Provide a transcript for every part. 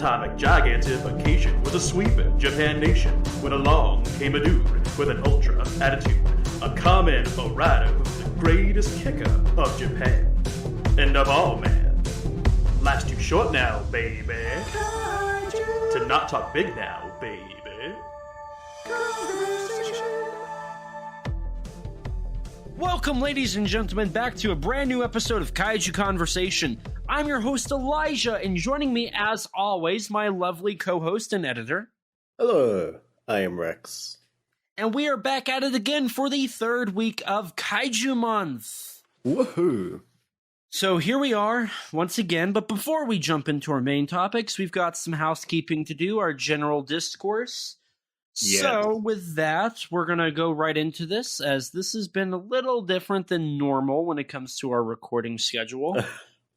atomic gigantification was a sweeping Japan nation when along came a dude with an ultra attitude, a Kamen rider who's the greatest kicker of Japan. And of all, man, life's too short now, baby, to not talk big now, baby. Welcome, ladies and gentlemen, back to a brand new episode of Kaiju Conversation. I'm your host, Elijah, and joining me, as always, my lovely co-host and editor. Hello, I am Rex. And we are back at it again for the third week of Kaiju Month. Woohoo! So here we are, once again, but before we jump into our main topics, we've got some housekeeping to do, our general discourse. Yes. So, with that, we're going to go right into this, as this has been a little different than normal when it comes to our recording schedule.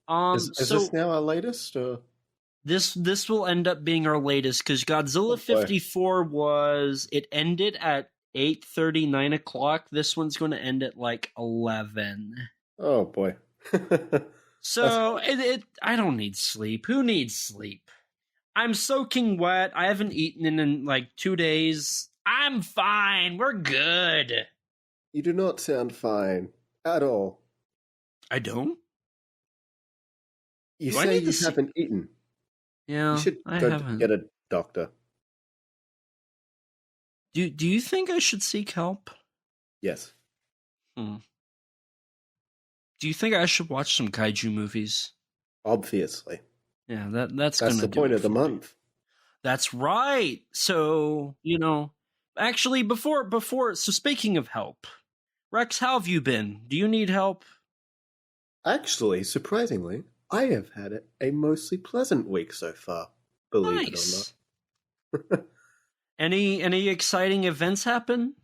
Is this now our latest? Or? This will end up being our latest, because Godzilla 54 it ended at 8:30, 9 o'clock. This one's going to end at like 11. Oh, boy. So, I don't need sleep. Who needs sleep? I'm soaking wet. I haven't eaten in like 2 days. I'm fine. We're good. You do not sound fine at all. I don't? You say you haven't eaten. Yeah, you should go get a doctor. Do you think I should seek help? Yes. Do you think I should watch some kaiju movies? Obviously. Yeah, that's the point of the month. That's right. So, actually, before, so speaking of help, Rex, how have you been? Do you need help? Actually, surprisingly, I have had a mostly pleasant week so far, believe it or not. Any exciting events happen?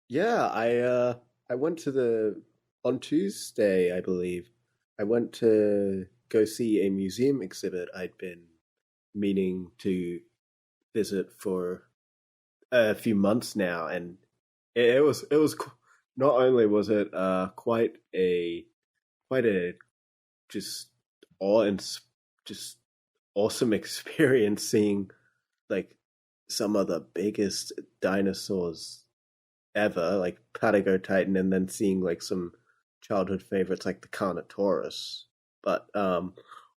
Yeah, I went on Tuesday, I believe, I went to go see a museum exhibit I'd been meaning to visit for a few months now, and it was not only was it quite a just awesome experience seeing like some of the biggest dinosaurs ever, like Patagotitan, and then seeing like some childhood favorites like the Carnotaurus. But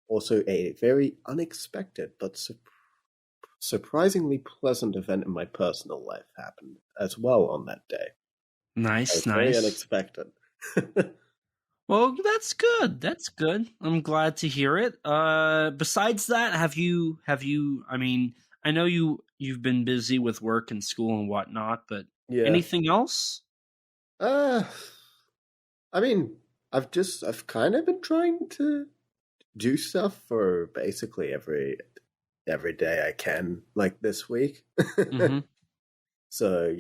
also a very unexpected but surprisingly pleasant event in my personal life happened as well on that day. Nice. Very unexpected. Well, that's good. That's good. I'm glad to hear it. Besides that, have you? I mean, I know you've been busy with work and school and whatnot, but anything else? I mean, I've kind of been trying to do stuff for basically every day I can, like this week. Mm-hmm. So,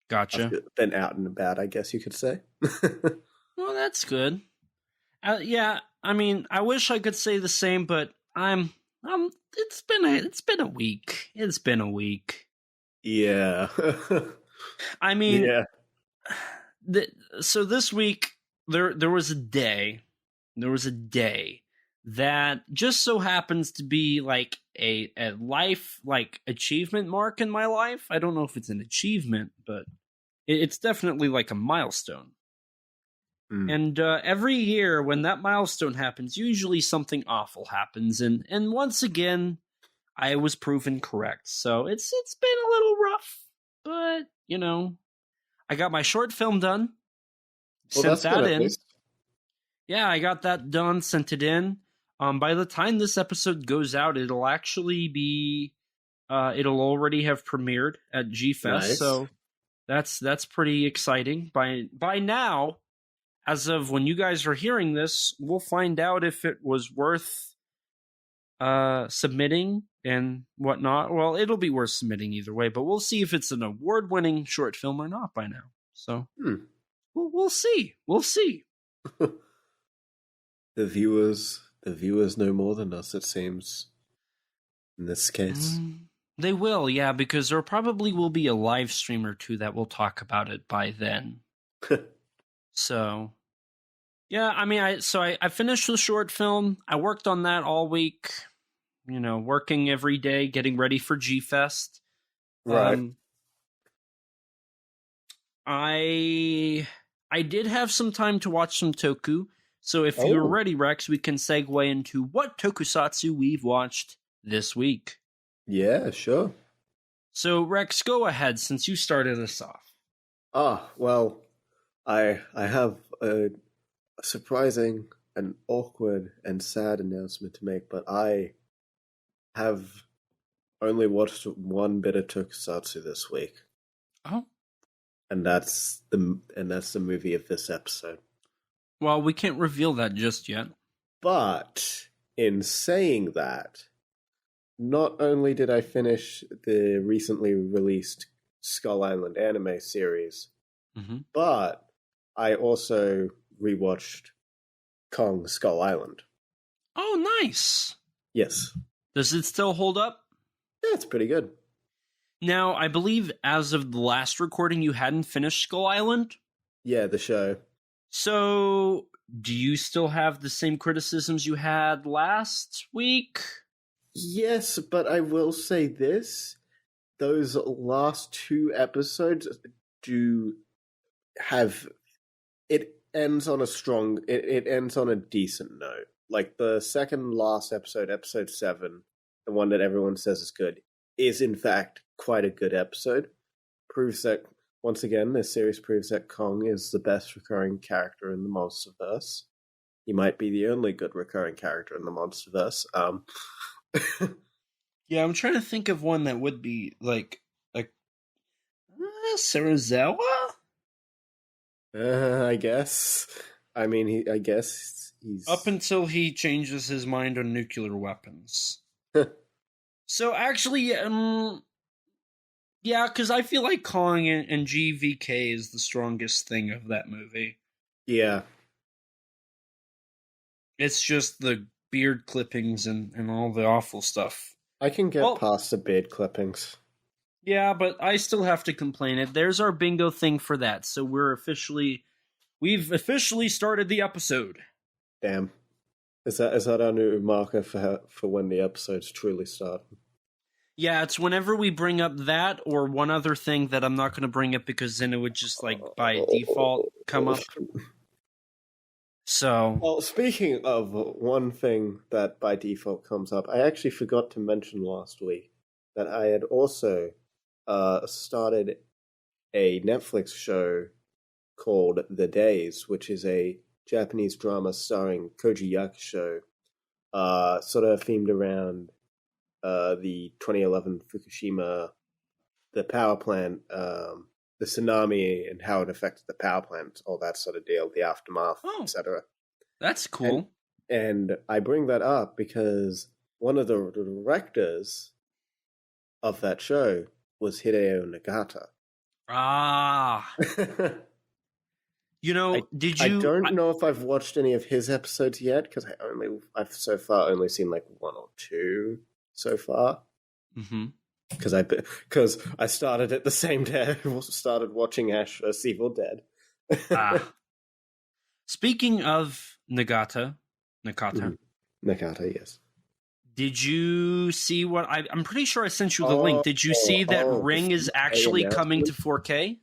Gotcha. I've been out and about, I guess you could say. Well, that's good. Yeah, I mean, I wish I could say the same, but it's been a week. It's been a week. Yeah. I mean, yeah. So this week there was a day that just so happens to be like a life like achievement mark in my life. I don't know if it's an achievement, but it's definitely like a milestone. And every year when that milestone happens, usually something awful happens, and once again I was proven correct. So it's been a little rough, but I got my short film done. Well, sent that in. Yeah, I got that done, sent it in. By the time this episode goes out, it'll actually be it'll already have premiered at G-Fest. Nice. So that's pretty exciting. By now, as of when you guys are hearing this, we'll find out if it was worth submitting and whatnot. Well, it'll be worth submitting either way, but we'll see if it's an award-winning short film or not by now. So we'll see. We'll see. The viewers know more than us, it seems, in this case. They will, yeah, because there probably will be a live stream or two that will talk about it by then. So, yeah, I mean, I finished the short film. I worked on that all week. working every day, getting ready for G-Fest. Right. I did have some time to watch some Toku, so if you're ready, Rex, we can segue into what Tokusatsu we've watched this week. Yeah, sure. So, Rex, go ahead, since you started us off. Well, I have a surprising and awkward and sad announcement to make, but I have only watched one bit of Tokusatsu this week. Oh. And that's the movie of this episode. Well, we can't reveal that just yet. But in saying that, not only did I finish the recently released Skull Island anime series, but I also rewatched Kong Skull Island. Oh, nice. Yes. Does it still hold up? Yeah, it's pretty good. Now, I believe as of the last recording, you hadn't finished Skull Island? Yeah, the show. So, do you still have the same criticisms you had last week? Yes, but I will say this. Those last two episodes do have... It ends on a decent note. Like, the second last episode, episode 7, the one that everyone says is good, is in fact quite a good episode. Proves that, once again, this series proves that Kong is the best recurring character in the Monsterverse. He might be the only good recurring character in the Monsterverse. Yeah, I'm trying to think of one that would be like Sarazawa? I guess. I mean, I guess he's... Up until he changes his mind on nuclear weapons. So actually, yeah, because I feel like Kong and GVK is the strongest thing of that movie. Yeah. It's just the beard clippings and all the awful stuff. I can get past the beard clippings. Yeah, but I still have to complain it. There's our bingo thing for that. So we've officially started the episode. Damn. Is that our new marker for when the episodes truly start? Yeah, it's whenever we bring up that or one other thing that I'm not going to bring up because then it would just by default come up. So, well, speaking of one thing that by default comes up, I actually forgot to mention last week that I had also started a Netflix show called The Days, which is a Japanese drama starring Koji Yakusho, sort of themed around the 2011 Fukushima, the power plant, the tsunami and how it affected the power plant, all that sort of deal, the aftermath, etc. That's cool. And I bring that up because one of the directors of that show was Hideo Nagata. Ah. Did you... I don't know if I've watched any of his episodes yet, because I've so far only seen like one or two so far. Mm-hmm. Because I started at the same day I started watching Ash vs. Evil Dead. Speaking of Nakata, yes. Did you see what I'm pretty sure I sent you the link. Did you see that Ring is actually coming to 4K?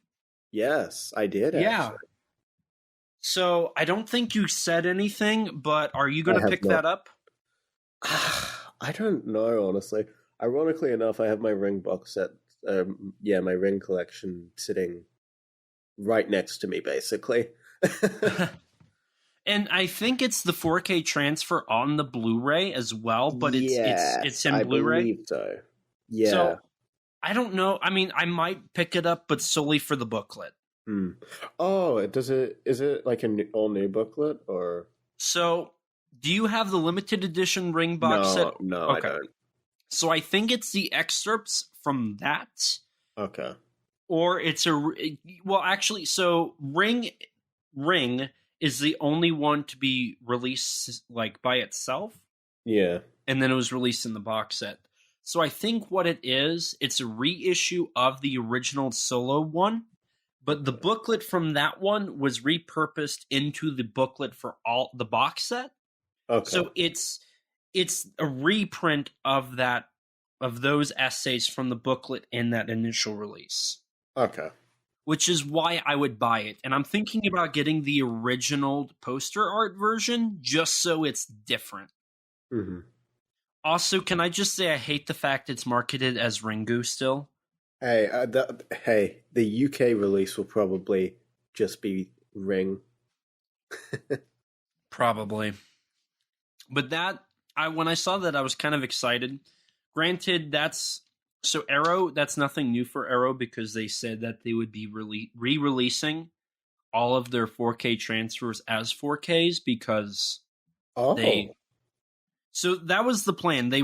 Yes, I did. Yeah. Actually. So I don't think you said anything, but are you going to pick that up? I don't know, honestly. Ironically enough, I have my Ring box set, my Ring collection sitting right next to me, basically. And I think it's the 4K transfer on the Blu-ray as well, but it's in Blu-ray. I believe so. Yeah. So I don't know. I mean, I might pick it up, but solely for the booklet. Oh, is it like an all new booklet or? So, do you have the limited edition Ring box set? No, okay. I don't. So I think it's the excerpts from that. Okay. Or it's actually, so Ring is the only one to be released like by itself. Yeah. And then it was released in the box set. So I think what it is, it's a reissue of the original solo one, but the booklet from that one was repurposed into the booklet for all the box set. Okay. So it's it's a reprint of those essays from the booklet in that initial release. Okay. Which is why I would buy it. And I'm thinking about getting the original poster art version just so it's different. Mm-hmm. Also, can I just say I hate the fact it's marketed as Ringu still? Hey, the UK release will probably just be Ring. Probably. But when I saw that, I was kind of excited. Granted, Arrow, that's nothing new for Arrow because they said that they would be re-releasing all of their 4K transfers as 4Ks because So that was the plan. They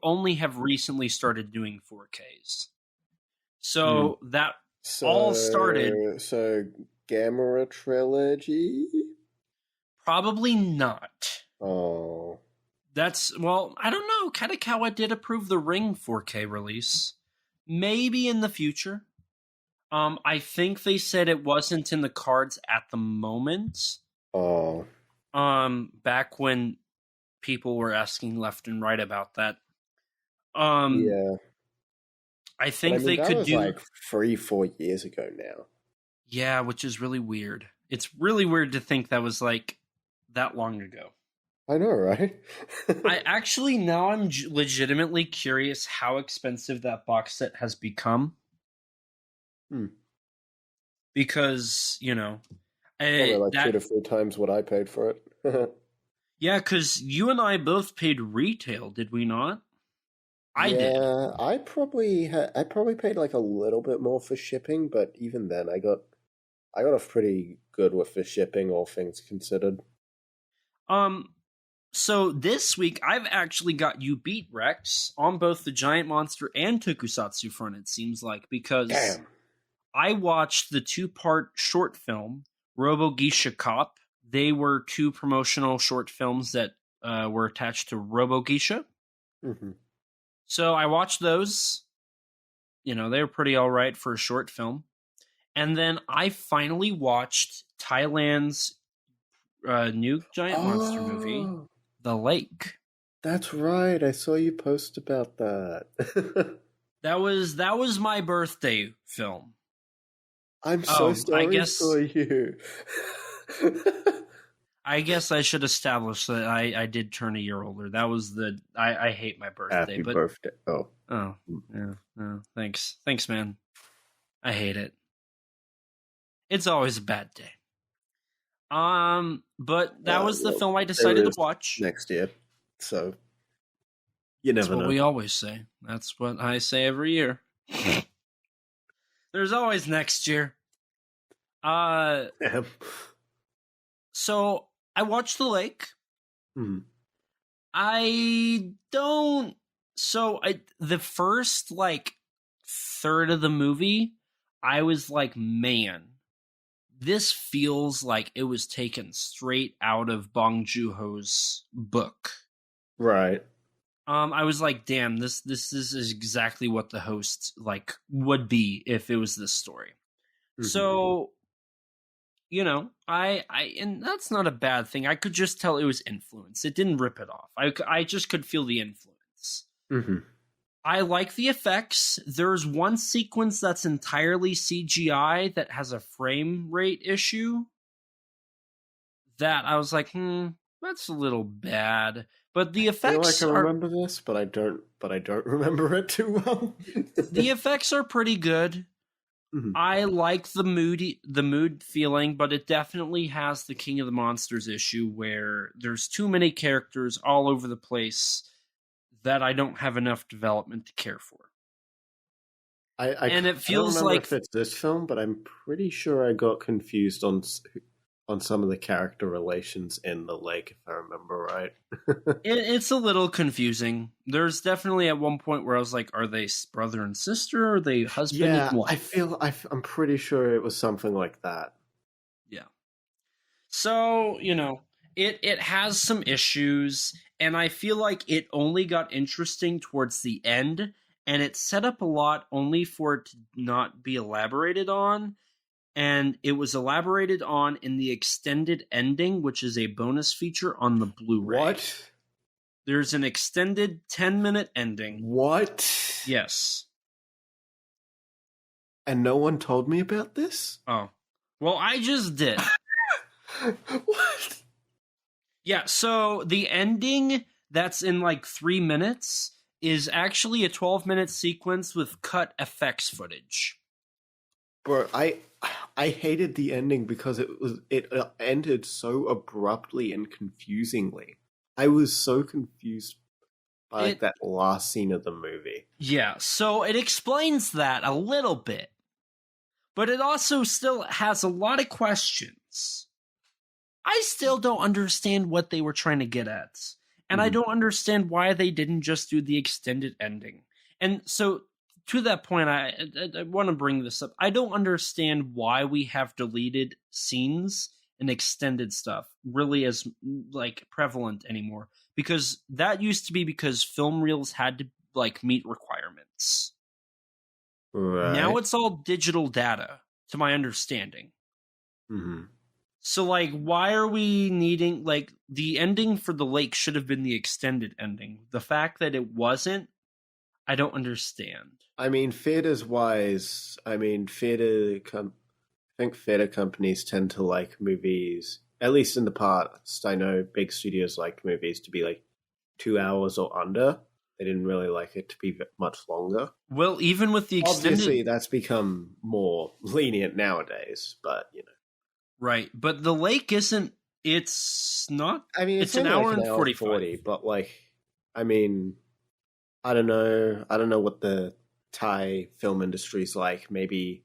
only have recently started doing 4Ks. So that all started. So Gamera trilogy? Probably not. Oh. I don't know. Kadakawa did approve the Ring 4K release. Maybe in the future. I think they said it wasn't in the cards at the moment. Oh. Back when people were asking left and right about that. Yeah. I think they that could was do like 3-4 years ago now. Yeah, which is really weird. It's really weird to think that was like that long ago. I know, right? Now I'm legitimately curious how expensive that box set has become. Because, probably like 2 to 3 times what I paid for it. Yeah, because you and I both paid retail, did we not? I did. Yeah, I probably paid like a little bit more for shipping, but even then, I got off pretty good with the shipping, all things considered. So this week, I've actually got you beat, Rex, on both the Giant Monster and Tokusatsu front, it seems like, because I watched the 2-part short film, Robo Geisha Cop. They were 2 promotional short films that were attached to Robo Geisha. Mm-hmm. So I watched those. They were pretty all right for a short film. And then I finally watched Thailand's new Giant Monster movie, The Lake. That's right. I saw you post about that. That was my birthday film. I'm so sorry for you. I guess I should establish that I did turn a year older. That was I hate my birthday. Happy birthday. Oh, yeah. Oh, thanks. Thanks, man. I hate it. It's always a bad day. But that was the film I decided to watch next year. So you never know. That's what we always say. That's what I say every year. There's always next year. So I watched The Lake. The first third of the movie, I was like, man, this feels like it was taken straight out of Bong Joon-ho's book. Right. I was like, damn, this is exactly what the host would be if it was this story. Mm-hmm. So, and that's not a bad thing. I could just tell it was influence. It didn't rip it off. I just could feel the influence. Mm-hmm. I like the effects. There's one sequence that's entirely CGI that has a frame rate issue that I was like, that's a little bad. But the effects I remember this, but I don't remember it too well. The effects are pretty good. Mm-hmm. I like the mood feeling, but it definitely has the King of the Monsters issue where there's too many characters all over the place that I don't have enough development to care for. It feels I don't remember if it's this film, but I'm pretty sure I got confused on some of the character relations in The Lake, if I remember right. It's a little confusing. There's definitely at one point where I was like, are they brother and sister? Or are they husband and wife? I'm pretty sure it was something like that. Yeah. So, it has some issues, and I feel like it only got interesting towards the end, and it set up a lot only for it to not be elaborated on. And it was elaborated on in the extended ending, which is a bonus feature on the Blu-ray. What? There's an extended 10-minute ending. What? Yes. And no one told me about this? Oh. Well, I just did. What? Yeah, so the ending that's in like 3 minutes is actually a 12-minute sequence with cut effects footage. Bro, I hated the ending because it ended so abruptly and confusingly. I was so confused by like that last scene of the movie. Yeah, so it explains that a little bit. But it also still has a lot of questions. I still don't understand what they were trying to get at. And I don't understand why they didn't just do the extended ending. And so, to that point, I want to bring this up. I don't understand why we have deleted scenes and extended stuff really as like prevalent anymore. Because that used to be because film reels had to like meet requirements. Right. Now it's all digital data, to my understanding. Mm-hmm. So, like, why are we needing, like, the ending for the lake should have been the extended ending. The fact that it wasn't, I don't understand. I mean, theaters wise, I think theater companies tend to like movies, at least in the past. I know big studios like movies to be like 2 hours or under. They didn't really like it to be much longer. Well, even with the extended... Obviously, that's become more lenient nowadays, but, you know. Right, but the lake isn't... It's not... I mean, it's an hour and 45. 40, but, like, I mean, I don't know. I don't know what the Thai film industry's like. Maybe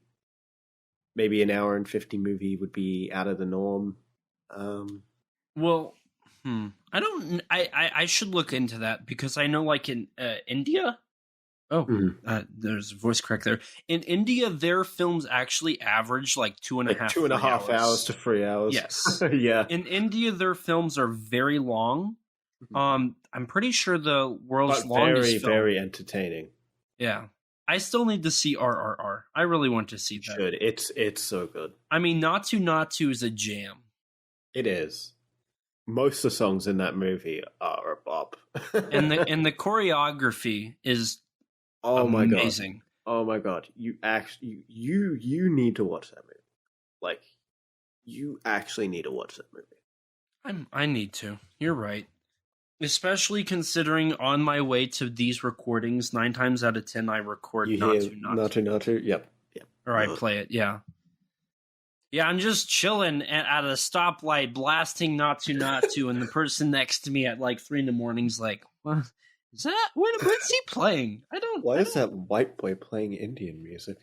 an hour and 50 movie would be out of the norm. Well... I don't. I should look into that because I know, like in India. Oh, there's a voice crack there. In India, their films actually average like 2.5 hours to 3 hours. Yes, yeah. In India, their films are very long. I'm pretty sure the world's longest film. Very entertaining. Yeah, I still need to see RRR. I really want to see that. It's so good. I mean, Natu is a jam. It is. Most of the songs in that movie are a bop. and the choreography is amazing. Oh my god. You need to watch that movie. Like, you actually need to watch that movie. I need to. You're right. Especially considering on my way to these recordings, 9 times out of 10 I record Natu. Yep. Or I play it, yeah. Yeah, I'm just chilling at a stoplight, blasting Natu, and the person next to me at like 3 a.m. is like, "What is that? What's he playing? I don't." Why is that white boy playing Indian music?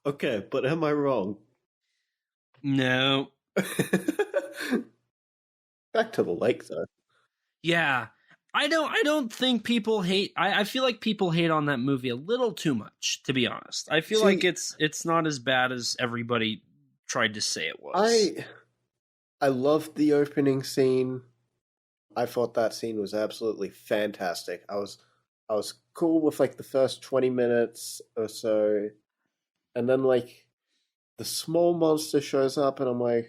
Okay, but am I wrong? No. Back to the lake, though. Yeah. I don't think people hate... I feel like people hate on that movie a little too much, to be honest. I feel like it's not as bad as everybody tried to say it was. I loved the opening scene. I thought that scene was absolutely fantastic. I was cool with like the first 20 minutes or so. And then like the small monster shows up and I'm like,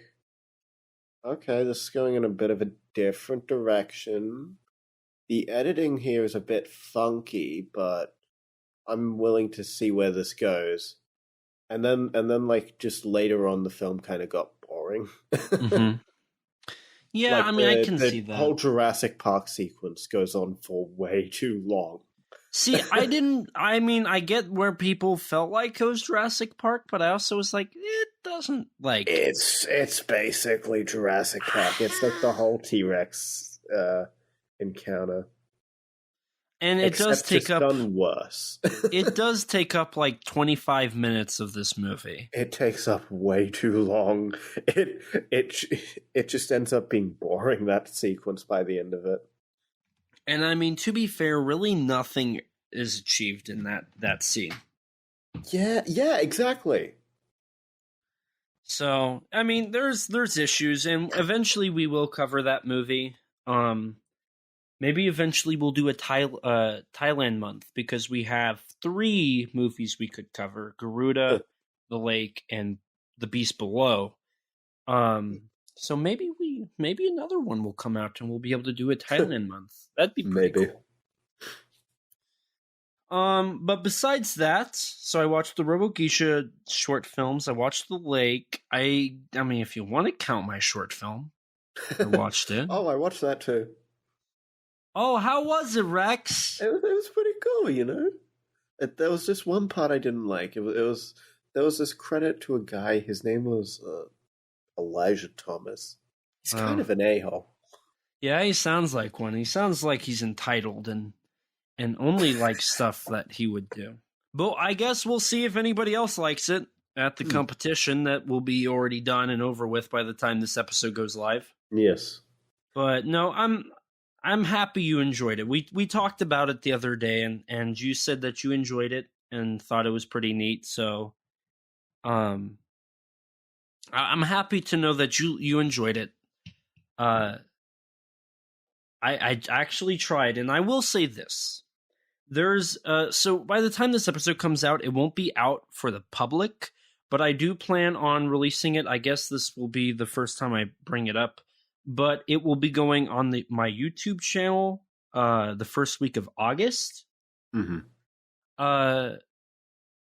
okay, this is going in a bit of a different direction. The editing here is a bit funky, but I'm willing to see where this goes. And then like just later on, the film kind of got boring. Mm-hmm. Yeah, like I can see that. The whole Jurassic Park sequence goes on for way too long. See, I get where people felt like it was Jurassic Park, but I also was like, it doesn't like... It's basically Jurassic Park. It's like the whole T-Rex encounter. And it does take up... done worse. It does take up like 25 minutes of this movie. It takes up way too long. It just ends up being boring, that sequence, by the end of it. And I mean, to be fair, really nothing is achieved in that scene. Yeah, exactly. So, I mean, there's issues, and eventually we will cover that movie. Maybe eventually we'll do a Thailand month, because we have 3 movies we could cover: Garuda, The Lake, and The Beast Below. So maybe another one will come out and we'll be able to do a Thailand month. That'd be pretty Maybe. cool. But besides that, so I watched the Robo-Geisha short films. I watched The Lake. I mean, if you want to count my short film, I watched it. Oh, I watched that too. Oh, how was it, Rex? It was pretty cool, you know. There was just one part I didn't like. There was this credit to a guy. His name was Elijah Thomas. He's kind of an a-hole. Yeah, he sounds like one. He sounds like he's entitled and only likes stuff that he would do. But I guess we'll see if anybody else likes it at the competition that will be already done and over with by the time this episode goes live. Yes. But no, I'm happy you enjoyed it. We talked about it the other day, and you said that you enjoyed it and thought it was pretty neat. So, I'm happy to know that you enjoyed it. I actually tried, and I will say this: there's so by the time this episode comes out, it won't be out for the public, but I do plan on releasing it. I guess this will be the first time I bring it up. But it will be going on my YouTube channel the first week of August. Mm-hmm.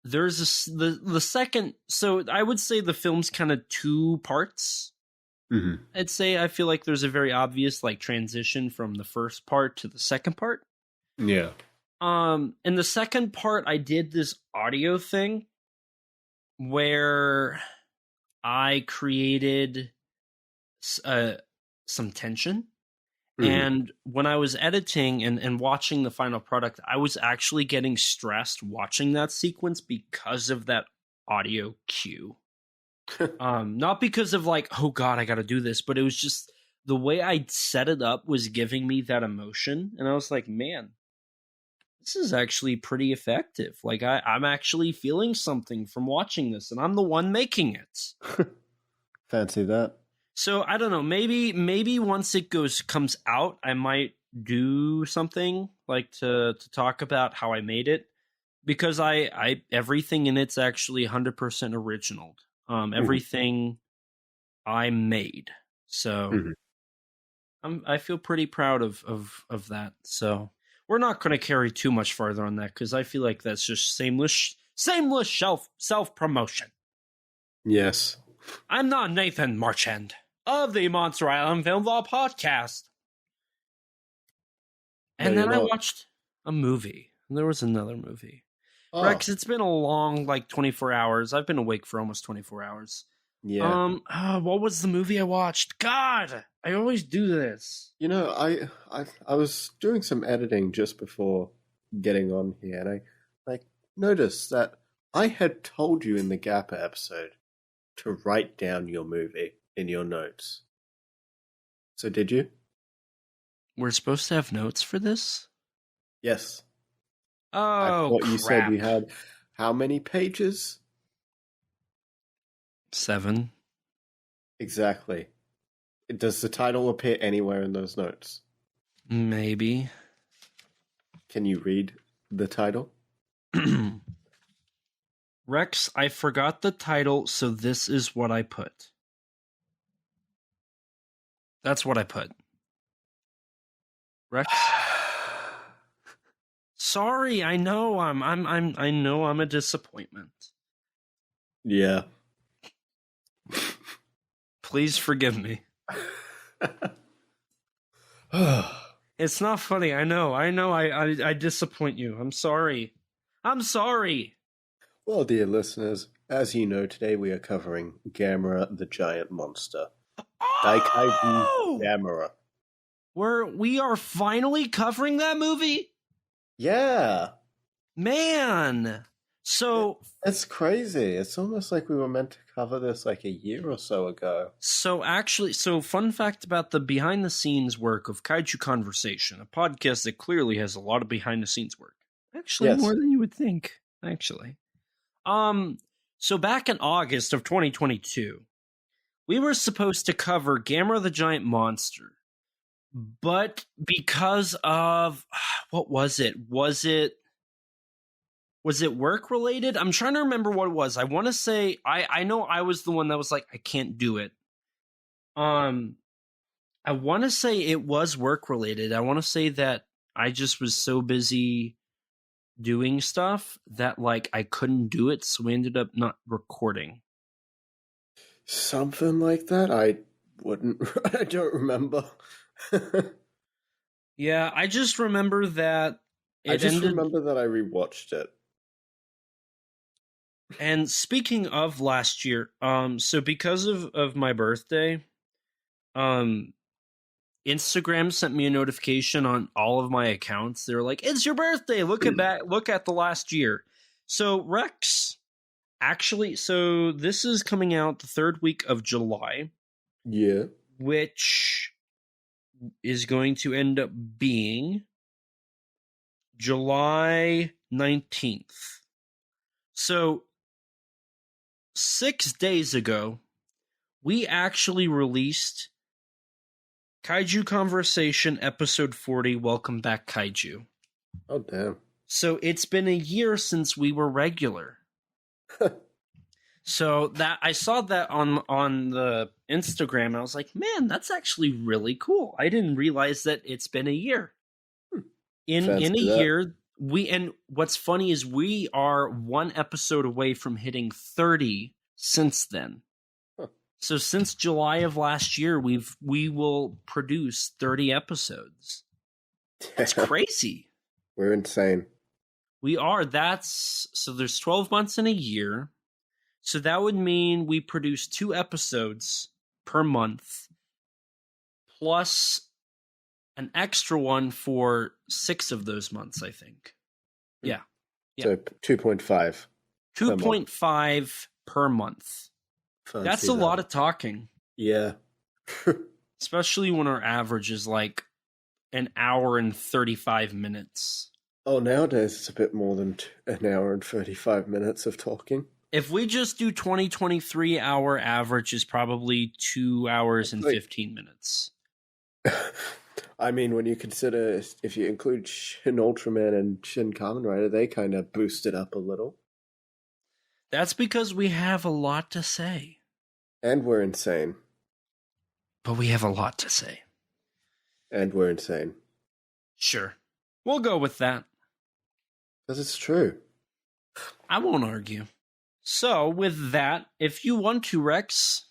There's the second. So I would say the film's kind of two parts. Mm-hmm. I'd say I feel like there's a very obvious like transition from the first part to the second part. Yeah. In the second part, I did this audio thing where I created some tension. Mm-hmm. And when I was editing and watching the final product, I was actually getting stressed watching that sequence because of that audio cue. Not because of like, oh God, I got to do this, but it was just the way I set it up was giving me that emotion. And I was like, man, this is actually pretty effective. Like I'm actually feeling something from watching this, and I'm the one making it. Fancy that. So I don't know. Maybe once it comes out, I might do something like to talk about how I made it, because I everything in it's actually 100% original. Everything I made. So I feel pretty proud of that. So we're not going to carry too much farther on that, because I feel like that's just shameless self promotion. Yes. I'm not Nathan Marchand of the Monster Island Film Law Podcast. And then I watched a movie. There was another movie. Oh. Rex, it's been a long, 24 hours. I've been awake for almost 24 hours. Yeah. What was the movie I watched? God, I always do this. You know, I was doing some editing just before getting on here, and I noticed that I had told you in the Gappa episode to write down your movie in your notes. So did you? We're supposed to have notes for this? Yes. Oh, I thought crap. You said we had how many pages? 7. Exactly. Does the title appear anywhere in those notes? Maybe. Can you read the title? Rex, I forgot the title, so this is what I put. That's what I put. Rex? Sorry, I know I know I'm a disappointment. Yeah. Please forgive me. It's not funny. I know. I disappoint you. I'm sorry. Well, dear listeners, as you know, today we are covering Gamera the Giant Monster. Daikaiju Gamera. We are finally covering that movie? Yeah. Man. So it's crazy. It's almost like we were meant to cover this a year or so ago. So fun fact about the behind the scenes work of Kaiju Conversation, a podcast that clearly has a lot of behind the scenes work. Actually, yes. More than you would think, actually. So back in August of 2022, we were supposed to cover Gamera the Giant Monster. But because of what was it? Was it work related? I'm trying to remember what it was. I want to say I know I was the one that was like, I can't do it. I want to say it was work related. I want to say that I just was so busy doing stuff that like I couldn't do it, so we ended up not recording. Something like that. I don't remember. Yeah, I just remember that I just remember that I rewatched it. And speaking of last year, so because of my birthday, Instagram sent me a notification on all of my accounts. They were like, "It's your birthday. Look at the last year." So Rex, actually, so this is coming out the third week of July. Yeah. Which is going to end up being July 19th. So 6 days ago, we actually released Kaiju Conversation episode 40, Welcome Back Kaiju. Oh, damn. So it's been a year since we were regular. So that I saw that on the Instagram, and I was like, man, that's actually really cool. I didn't realize that it's been a year. In a year, and what's funny is we are one episode away from hitting 30 since then. Huh. So since July of last year, we will produce 30 episodes. That's crazy. We're insane. We are. So there's 12 months in a year. So that would mean we produce 2 episodes per month, plus an extra one for 6 of those months, I think. Yeah. So 2.5. 2.5 per month. That's a lot of talking. Yeah. Especially when our average is like an hour and 35 minutes. Oh, nowadays it's a bit more than an hour and 35 minutes of talking. If we just do 2023, our average is probably 2 hours and 15 minutes. I mean, when you consider, if you include Shin Ultraman and Shin Kamen Rider, they kind of boost it up a little. That's because we have a lot to say. And we're insane. But we have a lot to say. And we're insane. Sure. We'll go with that. Because it's true. I won't argue. So, with that, if you want to, Rex,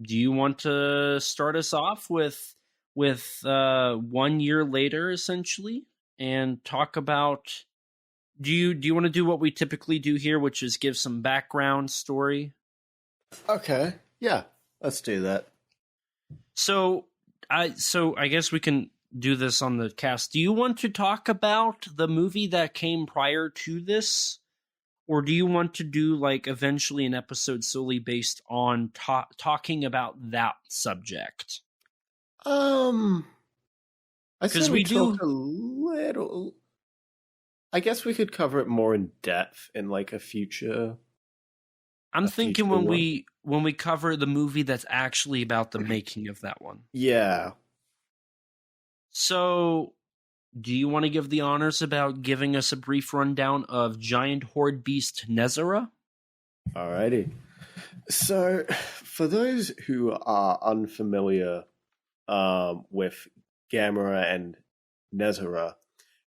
do you want to start us off with 1 year later, essentially, and talk about? Do you want to do what we typically do here, which is give some background story? Okay, yeah, let's do that. So I guess we can do this on the cast. Do you want to talk about the movie that came prior to this? Or do you want to do, like, eventually an episode solely based on talking about that subject? I Because we talked a little. I guess we could cover it more in depth in like a future. I'm thinking when we cover the movie that's actually about the making of that one. Yeah. So, do you want to give the honors about giving us a brief rundown of Giant Horde Beast Nezera? Alrighty. So, for those who are unfamiliar with Gamera and Nezera,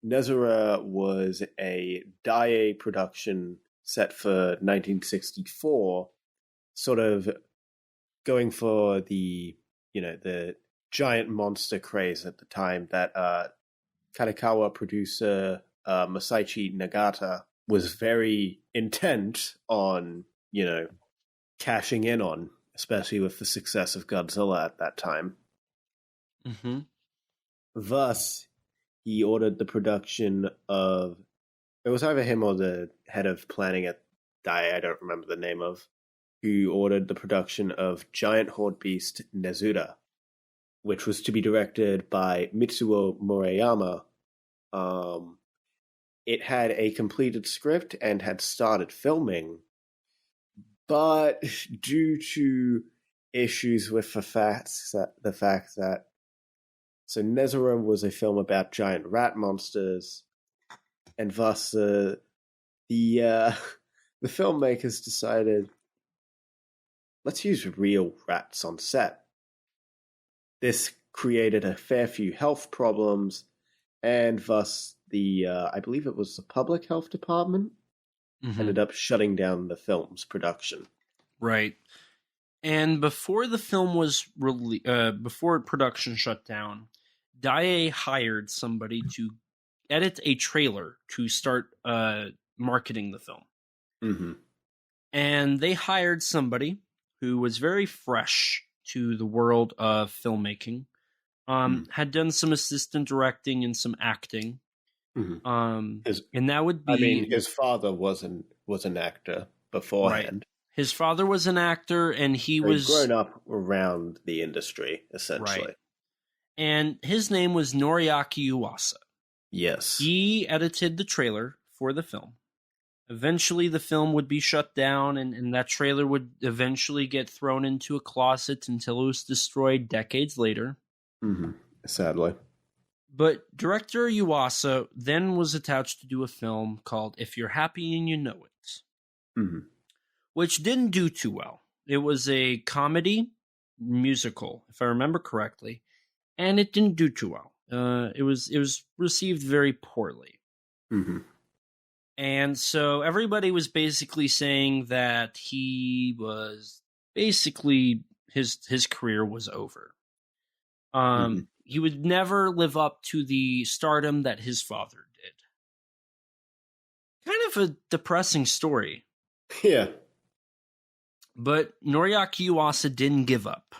Nezera was a Daiei production set for 1964, sort of going for the giant monster craze at the time that Kanekawa producer Masaichi Nagata was very intent on, cashing in on, especially with the success of Godzilla at that time. Mm-hmm. Thus, he ordered the production of, it was either him or the head of planning at Daiei, I don't remember the name of, who ordered the production of Giant Horde Beast Nezura, which was to be directed by Mitsuo Murayama. It had a completed script and had started filming, but due to issues with the fact that so Nezura was a film about giant rat monsters, and thus the filmmakers decided, let's use real rats on set. this created a fair few health problems, and thus the I believe it was the public health department ended up shutting down the film's production. Right. And before the film was before production shut down, Daiei hired somebody to edit a trailer to start marketing the film. Mm-hmm. And they hired somebody who was very fresh to the world of filmmaking, had done some assistant directing and some acting. And that would be... I mean, his father was an actor beforehand. Right. His father was an actor, and he was grown up around the industry, essentially. Right. And his name was Noriaki Uwasa. Yes. He edited the trailer for the film. Eventually, the film would be shut down, and that trailer would eventually get thrown into a closet until it was destroyed decades later. Mm-hmm. Sadly. But director Uwasa then was attached to do a film called If You're Happy and You Know It, which didn't do too well. It was a comedy musical, if I remember correctly, and it didn't do too well. It was received very poorly. And so everybody was basically saying that he was basically his career was over. He would never live up to the stardom that his father did. Kind of a depressing story. Yeah. But Noriaki Uwasa didn't give up.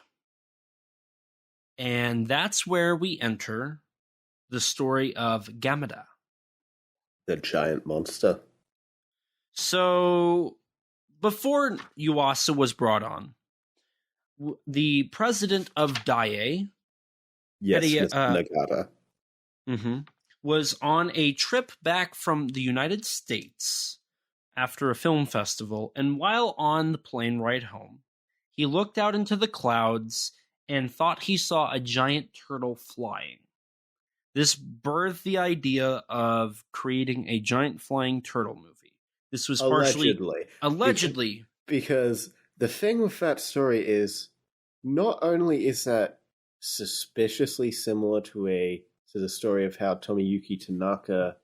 And that's where we enter the story of Gamera the Giant Monster. So, before Uwasa was brought on, the president of Daiei, Nagata, was on a trip back from the United States after a film festival, and while on the plane ride home, he looked out into the clouds and thought he saw a giant turtle flying. This birthed the idea of creating a giant flying turtle movie. This was allegedly. Because the thing with that story is, not only is that suspiciously similar to the story of how Tomiyuki Tanaka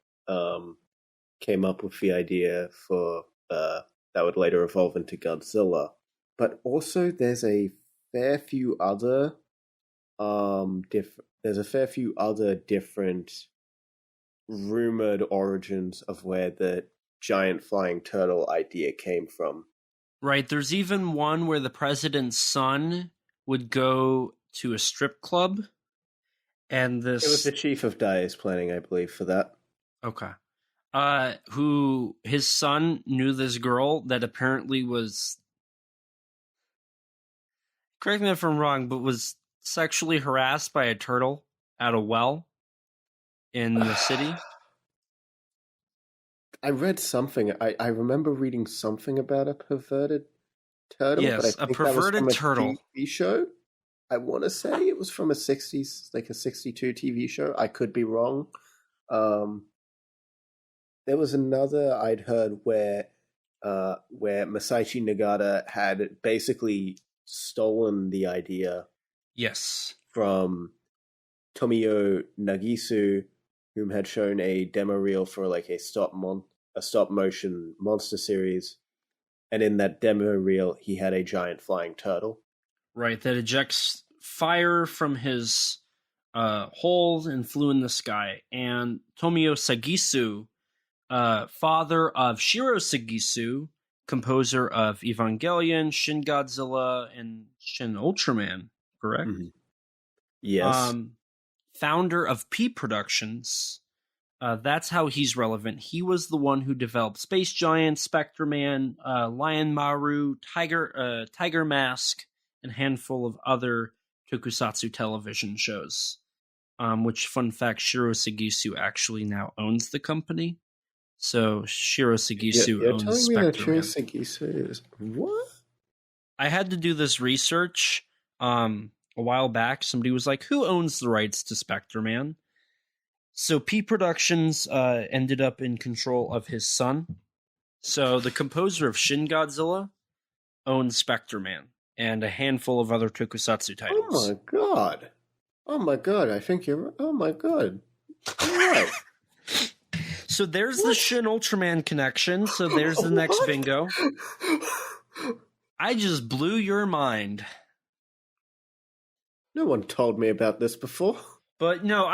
came up with the idea for that would later evolve into Godzilla, but also there's a fair few other different rumored origins of where the giant flying turtle idea came from. Right, there's even one where the president's son would go to a strip club, and this... It was the chief of Daiei's planning, I believe, for that. Okay. Who, his son knew this girl that apparently was... Correct me if I'm wrong, but was sexually harassed by a turtle at a well in the city. I read something. I remember reading something about a perverted turtle. Yes, but I think a perverted that was from turtle. A TV show. I want to say it was from a 60s, like a 62 TV show. I could be wrong. There was another I'd heard where Masaichi Nagata had basically stolen the idea. Yes. From Tomio Nagisu, whom had shown a demo reel for like a stop motion monster series, and in that demo reel he had a giant flying turtle. Right, that ejects fire from his hole and flew in the sky. And Tomio Sagisu, father of Shiro Sagisu, composer of Evangelion, Shin Godzilla, and Shin Ultraman, correct? Mm-hmm. Yes. Founder of P Productions. That's how he's relevant. He was the one who developed Space Giant, Spectre-Man, Lion Maru, Tiger Mask, and a handful of other tokusatsu television shows. Which, fun fact, Shiro Sagisu actually now owns the company. So Shiro Sagisu owns Spectre-Man. Shiro Sagisu is what? I had to do this research a while back. Somebody was like, who owns the rights to Spectre-Man? So P Productions ended up in control of his son. So the composer of Shin Godzilla owns Spectre-Man and a handful of other tokusatsu titles. Oh my god. Oh my god, I think you're... Oh my god. You're right. So there's the Shin Ultraman connection. So there's the next What? bingo. I just blew your mind. No one told me about this before. But no,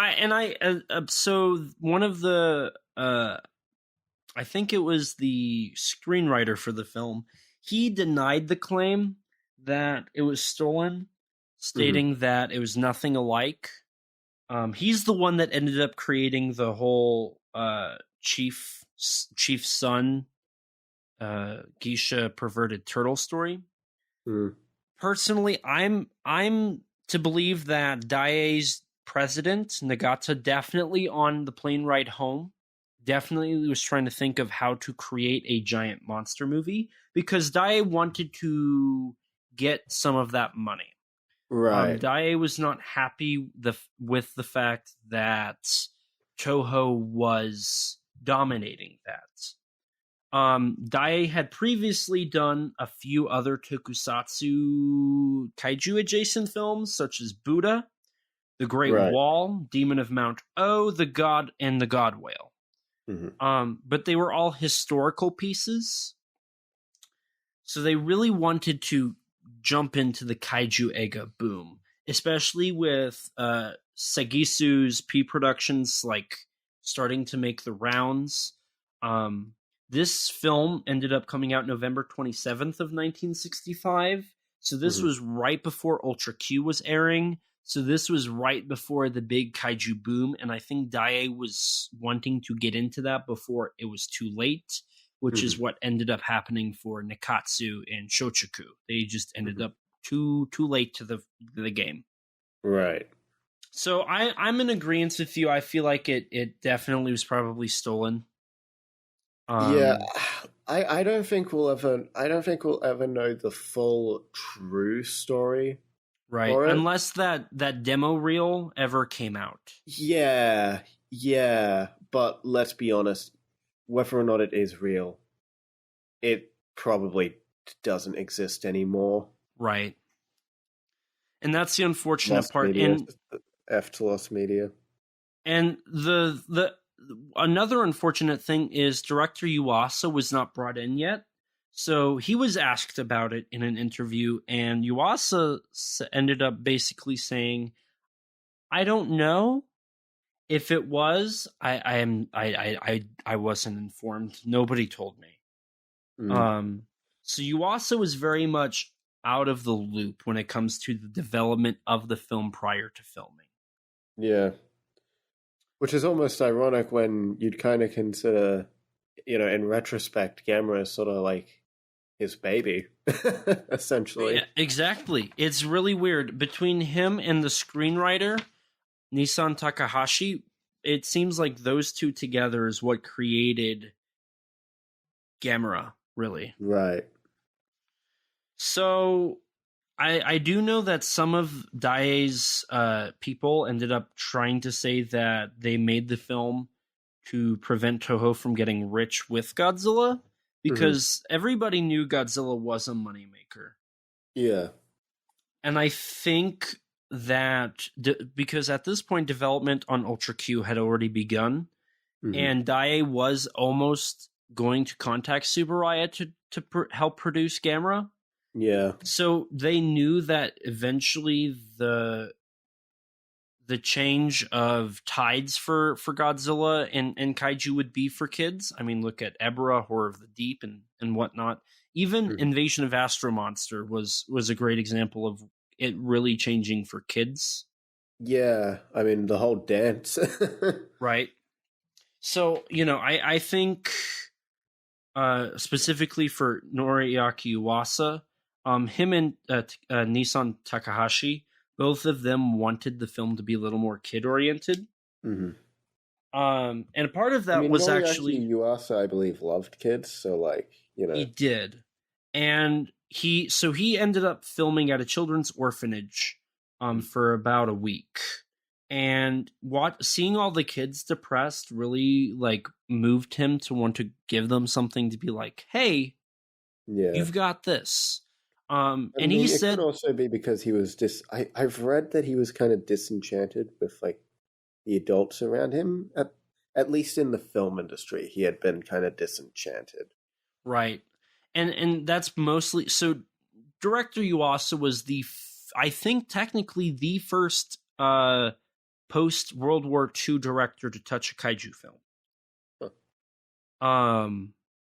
so one of the, I think it was the screenwriter for the film, he denied the claim that it was stolen, stating that it was nothing alike. He's the one that ended up creating the whole chief's son, geisha perverted turtle story. Personally, I'm to believe that Daiei's president, Nagata, definitely on the plane ride home, definitely was trying to think of how to create a giant monster movie, because Daiei wanted to get some of that money. Right. Daiei was not happy with the fact that Toho was dominating that. Daiei had previously done a few other tokusatsu kaiju adjacent films, such as Buddha, The Great Wall, Demon of Mount O, The God, and The God Whale. But they were all historical pieces. So they really wanted to jump into the kaiju ega boom, especially with Sagisu's P-productions like starting to make the rounds. This film ended up coming out November 27th of 1965. So this was right before Ultra Q was airing. So this was right before the big kaiju boom. And I think Daiei was wanting to get into that before it was too late, which is what ended up happening for Nikatsu and Shochoku. They just ended up too late to the game. Right. So I'm in agreement with you. I feel like it definitely was probably stolen. Yeah, I don't think we'll ever know the full true story. Right. Unless that demo reel ever came out. Yeah. But let's be honest, whether or not it is real, it probably doesn't exist anymore. Right. And that's the unfortunate Lost part. media, And F to lost media. And the another unfortunate thing is director Yuasa was not brought in yet. So he was asked about it in an interview, and Yuasa ended up basically saying, "I don't know if it was. I wasn't informed. Nobody told me." So Yuasa was very much out of the loop when it comes to the development of the film prior to filming. Yeah. Which is almost ironic when you'd kind of consider, in retrospect, Gamera is sort of like his baby, essentially. Yeah, exactly. It's really weird. Between him and the screenwriter, Nissan Takahashi, it seems like those two together is what created Gamera, really. Right. So I do know that some of Daiei's people ended up trying to say that they made the film to prevent Toho from getting rich with Godzilla, because everybody knew Godzilla was a moneymaker. Yeah. And I think that because at this point development on Ultra Q had already begun, and Daiei was almost going to contact Tsuburaya to help produce Gamera. Yeah. So they knew that eventually the change of tides for Godzilla and Kaiju would be for kids. I mean, look at Ebra, Horror of the Deep, and whatnot. Even Invasion of Astro Monster was a great example of it really changing for kids. Yeah, I mean, the whole dance. Right. So, I think specifically for Noriaki Uwasa, him and Nissan Takahashi, both of them wanted the film to be a little more kid-oriented. And a part of that was Noriaki actually... Uwasa, I believe, loved kids, so, He did. And he ended up filming at a children's orphanage for about a week. And seeing all the kids depressed really, moved him to want to give them something to be like, hey, you've got this. And he it said, could also be because he was I've read that he was kind of disenchanted with like the adults around him. At least in the film industry, he had been kind of disenchanted. right. And that's mostly, so director Yuasa was I think technically the first post World War II director to touch a kaiju film. Huh.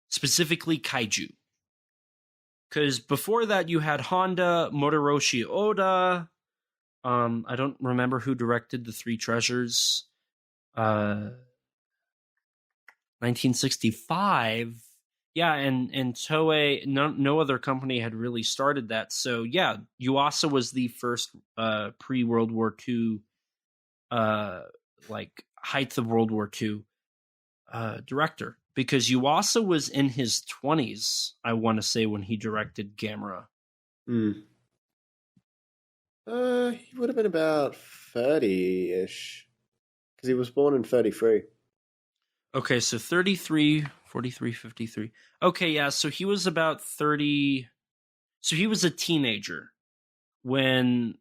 Specifically kaiju. Because before that you had Honda, Motoroshi Oda. I don't remember who directed The Three Treasures. 1965. Yeah, and Toei, no other company had really started that. So yeah, Yuasa was the first pre-World War II, like height of World War II director. Because Yuasa was in his 20s, I want to say, when he directed Gamera. He would have been about 30-ish. Because he was born in 33. Okay, so 33, 43, 53. Okay, yeah, so he was about 30. So he was a teenager when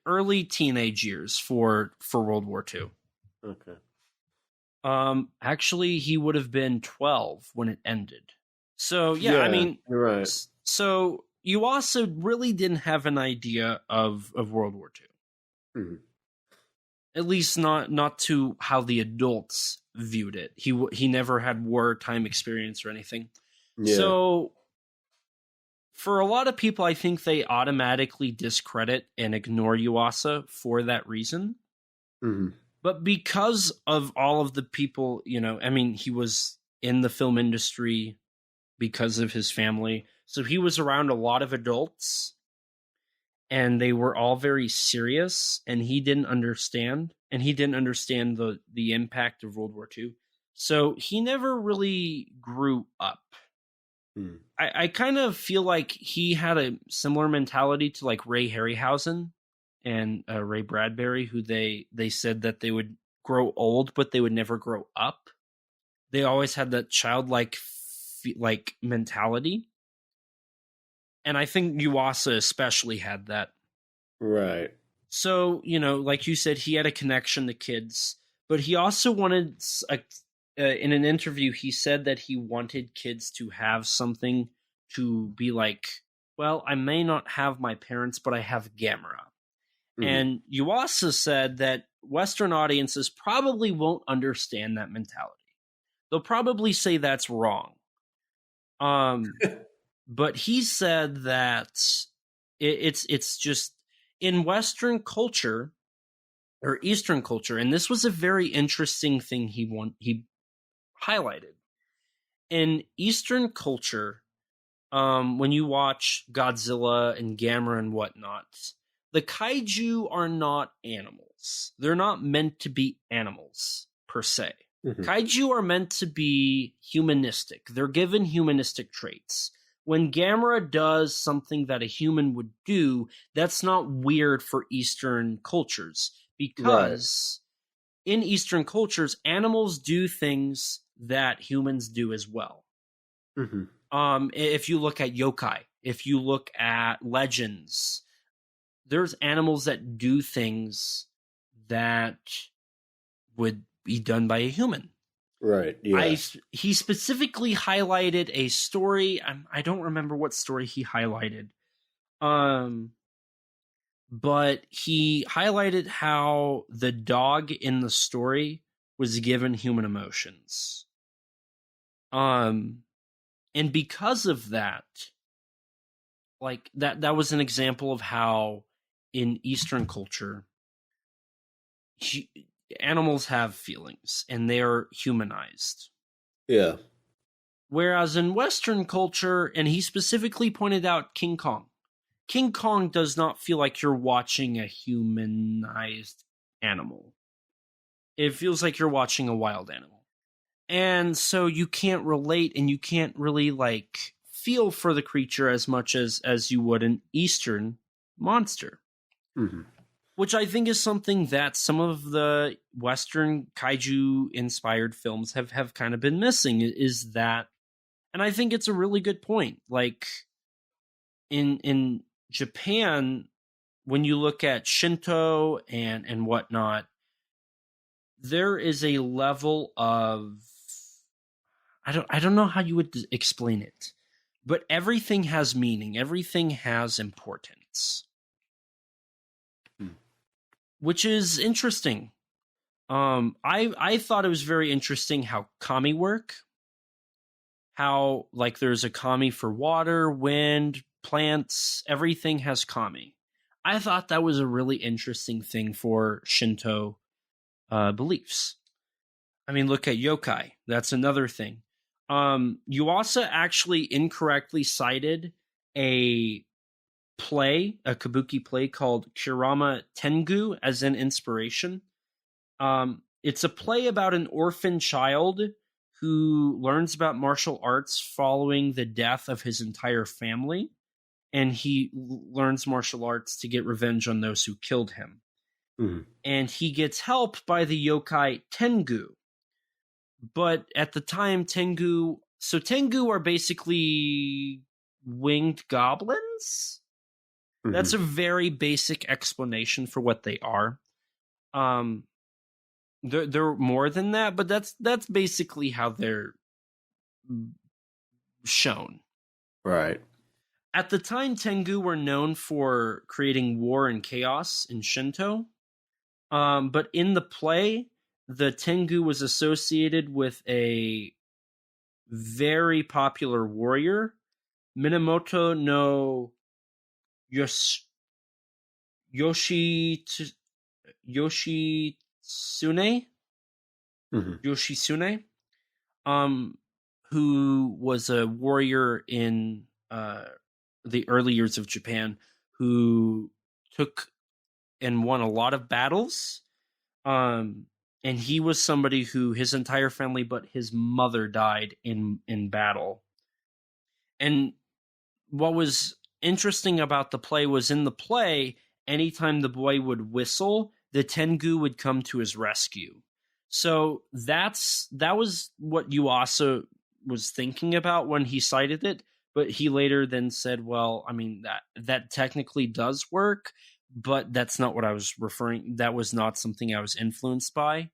early teenage years for World War II. Okay. Actually, he would have been 12 when it ended. So yeah, I mean, you're right. So you also really didn't have an idea of World War II. Mm-hmm. At least not to how the adults viewed it. He never had wartime experience or anything. Yeah. So for a lot of people, I think they automatically discredit and ignore Yuasa for that reason. Mm-hmm. But because of all of the people, I mean, he was in the film industry because of his family. So he was around a lot of adults. And they were all very serious, and he didn't understand. And he didn't understand the impact of World War II. So he never really grew up. Hmm. I kind of feel like he had a similar mentality to like Ray Harryhausen and Ray Bradbury, who they said that they would grow old, but they would never grow up. They always had that childlike like mentality. And I think Yuasa especially had that. Right. So, like you said, he had a connection to kids, but he also wanted, in an interview, he said that he wanted kids to have something to be like, well, I may not have my parents, but I have Gamera. Mm-hmm. And Yuasa said that Western audiences probably won't understand that mentality. They'll probably say that's wrong. But he said that it's just in Western culture or Eastern culture, and this was a very interesting thing he highlighted. In Eastern culture, when you watch Godzilla and Gamera and whatnot, the kaiju are not animals. They're not meant to be animals, per se. Mm-hmm. Kaiju are meant to be humanistic. They're given humanistic traits. When Gamera does something that a human would do, that's not weird for Eastern cultures. Because in Eastern cultures, animals do things that humans do as well. Mm-hmm. If you look at yokai, if you look at legends, there's animals that do things that would be done by a human. Right. Yeah. He specifically highlighted a story. I don't remember what story he highlighted. But he highlighted how the dog in the story was given human emotions. And because of that, like that was an example of how in Eastern culture, animals have feelings and they are humanized. Yeah. Whereas in Western culture, and he specifically pointed out King Kong. King Kong does not feel like you're watching a humanized animal. It feels like you're watching a wild animal. And so you can't relate and you can't really like feel for the creature as much as you would an Eastern monster. Mm-hmm. Which I think is something that some of the Western kaiju-inspired films have kind of been missing, is that, and I think it's a really good point. Like, in Japan, when you look at Shinto and whatnot, there is a level of, I don't know how you would explain it, but everything has meaning, everything has importance, which is interesting. I thought it was very interesting how kami work, how like there's a kami for water, wind, plants, everything has kami. I thought that was a really interesting thing for Shinto beliefs. I mean, look at yokai. That's another thing. Yuasa actually incorrectly cited a play, a kabuki play called Kurama Tengu as an inspiration. It's a play about an orphan child who learns about martial arts following the death of his entire family, and he learns martial arts to get revenge on those who killed him. Mhm. And he gets help by the yokai Tengu. But at the time, Tengu are basically winged goblins. Mhm. That's a very basic explanation for what they are. They're more than that, but that's basically how they're shown. Right. At the time, Tengu were known for creating war and chaos in Shinto. But in the play, the Tengu was associated with a very popular warrior, Minamoto no Yoshitsune, Mhm. Yoshitsune, who was a warrior in the early years of Japan, who took and won a lot of battles. And he was somebody who his entire family, but his mother died in battle. And what was interesting about the play was in the play, anytime the boy would whistle, the Tengu would come to his rescue. So that was what Yuasa was thinking about when he cited it. But he later then said, well, I mean, that technically does work, but that's not what I was referring. That was not something I was influenced by.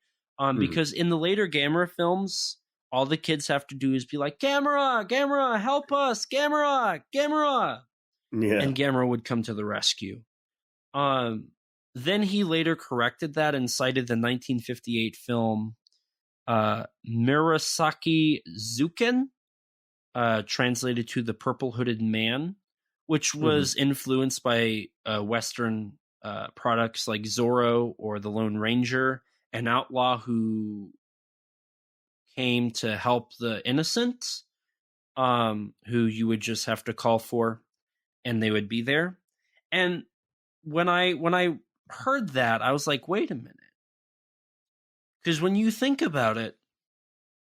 Because in the later Gamera films, all the kids have to do is be like, Gamera, help us, Gamera. Yeah. And Gamera would come to the rescue. Then he later corrected that and cited the 1958 film Murasaki Zuken, translated to The Purple Hooded Man, which was influenced by Western products like Zorro or The Lone Ranger, an outlaw who came to help the innocent, who you would just have to call for, and they would be there. And when I heard that, I was like, wait a minute. Because when you think about it,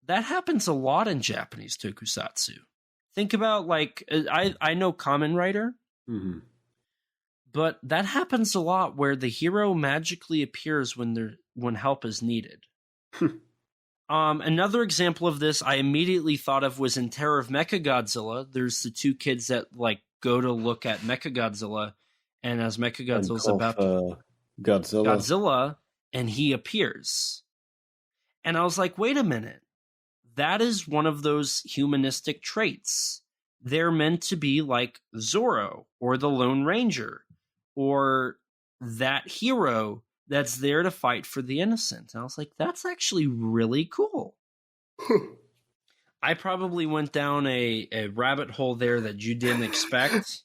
that happens a lot in Japanese tokusatsu. Think about, like, I know Kamen Rider, but that happens a lot where the hero magically appears when help is needed. Another example of this I immediately thought of was in Terror of Mechagodzilla. There's the two kids that like go to look at Mechagodzilla, and as Mechagodzilla's about to Godzilla, and he appears. And I was like, wait a minute. That is one of those humanistic traits. They're meant to be like Zorro or the Lone Ranger or that hero that's there to fight for the innocent. And I was like, that's actually really cool. I probably went down a rabbit hole there that you didn't expect.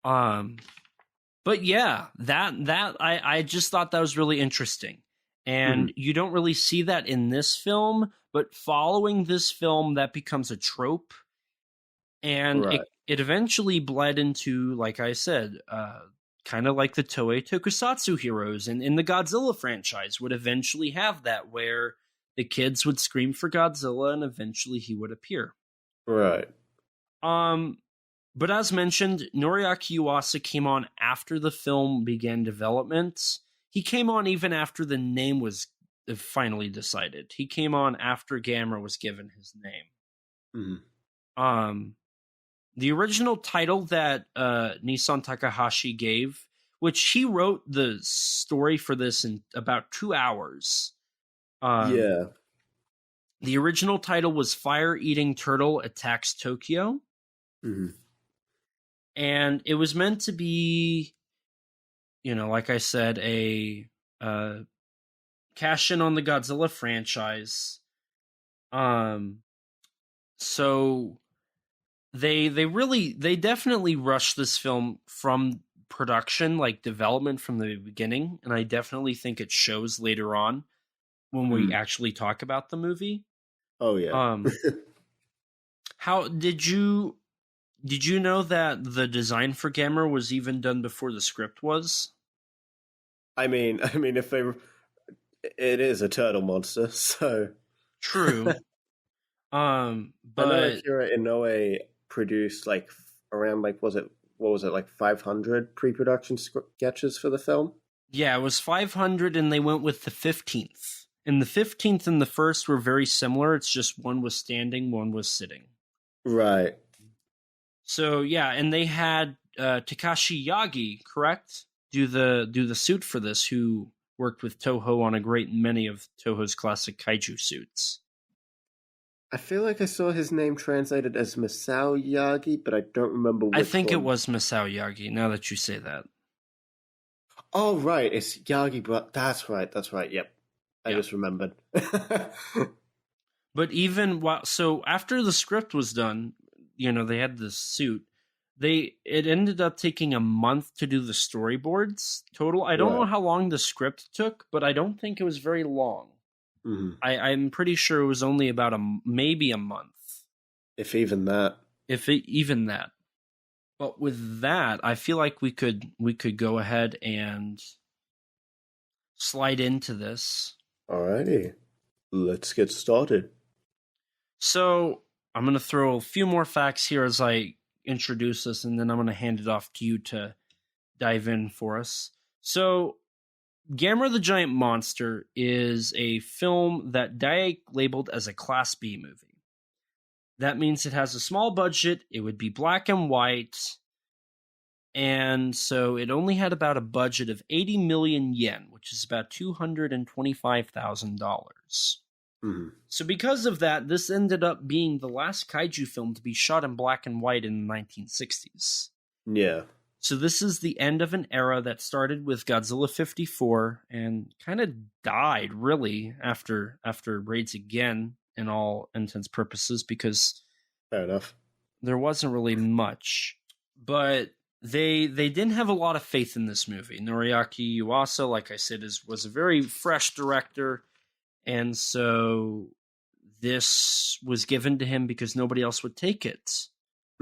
But yeah, that I just thought that was really interesting. And you don't really see that in this film, but following this film, that becomes a trope. And it eventually bled into, like I said, kind of like the Toei Tokusatsu heroes. And in the Godzilla franchise would eventually have that, where the kids would scream for Godzilla and eventually he would appear. Right. But as mentioned, Noriaki Yuasa came on after the film began development. He came on even after the name was finally decided. He came on after Gamera was given his name. The original title that Nissan Takahashi gave, which he wrote the story for this in about 2 hours. Yeah. The original title was Fire-Eating Turtle Attacks Tokyo. Mm-hmm. And it was meant to be, like I said, a cash in on the Godzilla franchise. So they definitely rushed this film from production, like development from the beginning, and I definitely think it shows later on when we actually talk about the movie. Oh yeah. How did you know that the design for Gamera was even done before the script was? I mean, if it is a turtle monster, so True. But I know Akira Inoue produced like around like what was it like 500 pre-production sketches for the film? Yeah, it was 500, and they went with the 15th. And the 15th and the first were very similar. It's just one was standing, one was sitting. Right. So yeah, and they had Takashi Yagi, correct? Do the suit for this, who worked with Toho on a great many of Toho's classic kaiju suits. I feel like I saw his name translated as Masao Yagi, but I don't remember which I think it one. was Masao Yagi, now that you say that. Oh, right, it's Yagi, but that's right, yep. I just remembered. But even so after the script was done, they had this suit. It ended up taking a month to do the storyboards total. I don't know how long the script took, but I don't think it was very long. Mm-hmm. I'm pretty sure it was only about maybe a month. If even that. But with that, I feel like we could go ahead and slide into this. Alrighty. Let's get started. So I'm going to throw a few more facts here as I introduce this, and then I'm going to hand it off to you to dive in for us. So Gamera the Giant Monster is a film that Daiei labeled as a Class B movie. That means it has a small budget, it would be black and white, and so it only had about a budget of 80 million yen, which is about $225,000. Mm-hmm. So because of that, this ended up being the last kaiju film to be shot in black and white in the 1960s. Yeah. So this is the end of an era that started with Godzilla 54 and kind of died, really, after Raids Again, in all intents purposes, because fair enough. There wasn't really much. But they didn't have a lot of faith in this movie. Noriaki Yuasa, like I said, was a very fresh director, and so this was given to him because nobody else would take it.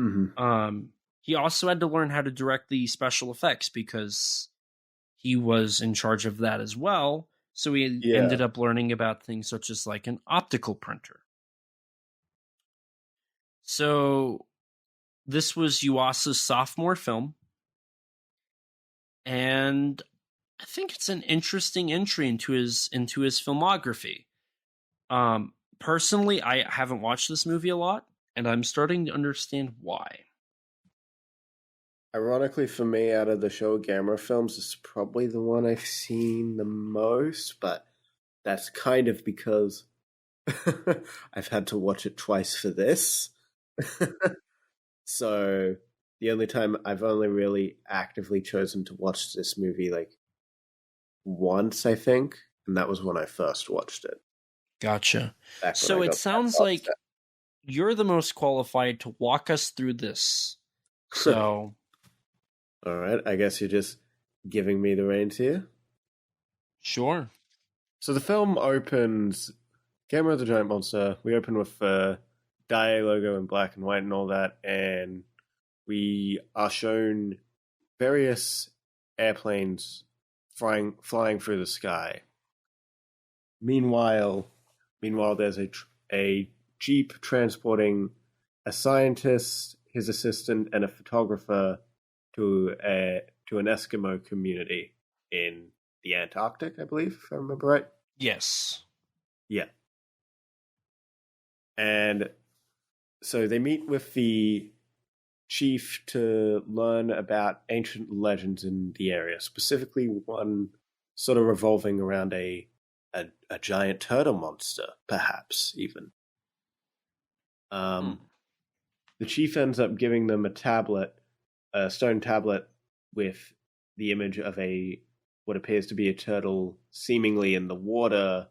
Mm-hmm. He also had to learn how to direct the special effects because he was in charge of that as well. So he ended up learning about things such as like an optical printer. So this was Yuasa's sophomore film. And I think it's an interesting entry into his filmography. Personally, I haven't watched this movie a lot, and I'm starting to understand why. Ironically, for me, out of the Showa Gamera films, it's probably the one I've seen the most, but that's kind of because I've had to watch it twice for this. So the only time I've only really actively chosen to watch this movie like once, I think, and that was when I first watched it. Gotcha. So it sounds like you're the most qualified to walk us through this. So... All right, I guess you're just giving me the reins here. Sure. So the film opens, Gamera the Giant Monster, we open with the Daiei logo in black and white and all that, and we are shown various airplanes flying through the sky. Meanwhile, there's a jeep transporting a scientist, his assistant, and a photographer to an Eskimo community in the Antarctic, I believe, if I remember right. Yes. Yeah. And so they meet with the chief to learn about ancient legends in the area, specifically one sort of revolving around a giant turtle monster, perhaps even. The chief ends up giving them a stone tablet with the image of what appears to be a turtle seemingly in the water,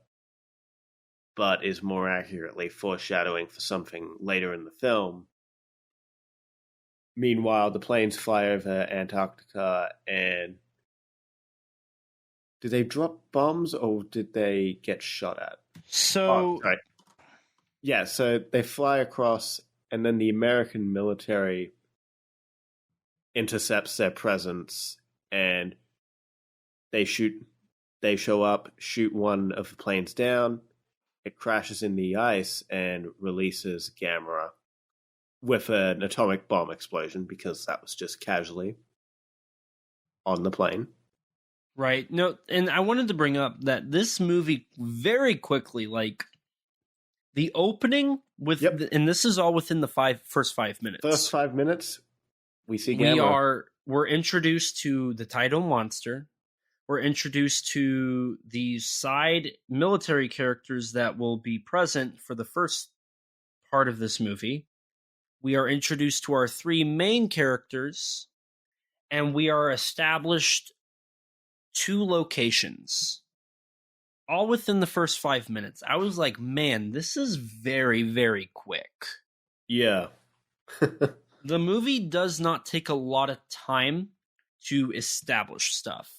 but is more accurately foreshadowing for something later in the film. Meanwhile, the planes fly over Antarctica, and did they drop bombs or did they get shot at? So, right. Yeah, so they fly across, and then the American military intercepts their presence, and they show up, shoot one of the planes down. It crashes in the ice and releases Gamera with an atomic bomb explosion, because that was just casually on the plane. right. No, and I wanted to bring up that this movie very quickly, like the opening with, and this is all within the first 5 minutes. First 5 minutes, we see Gamera. We're introduced to the title monster. We're introduced to the side military characters that will be present for the first part of this movie. We are introduced to our three main characters, and we are established 2 locations, all within the first 5 minutes. I was like, man, this is very, very quick. Yeah. The movie does not take a lot of time to establish stuff.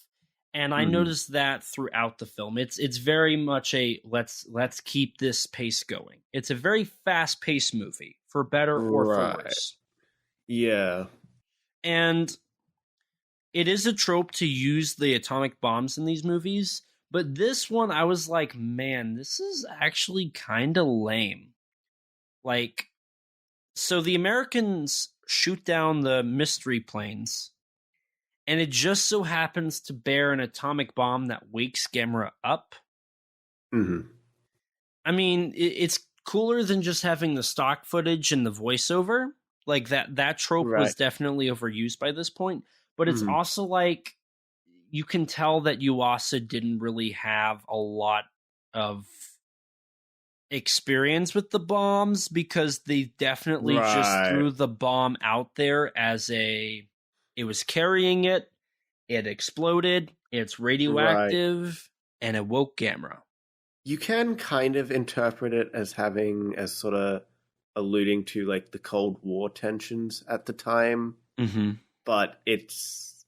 And I noticed that throughout the film. It's very much a let's keep this pace going. It's a very fast-paced movie, for better or for worse. Yeah. And it is a trope to use the atomic bombs in these movies, but this one I was like, man, this is actually kind of lame. Like, so the Americans shoot down the mystery planes, and it just so happens to bear an atomic bomb that wakes Gamera up. Mm-hmm. I mean, it's cooler than just having the stock footage and the voiceover. Like, that trope was definitely overused by this point. But it's also like, you can tell that Yuasa didn't really have a lot of experience with the bombs, because they definitely just threw the bomb out there as it was carrying it, it exploded, it's radioactive, and it woke Gamera. You can kind of interpret it as sort of alluding to like the Cold War tensions at the time, but this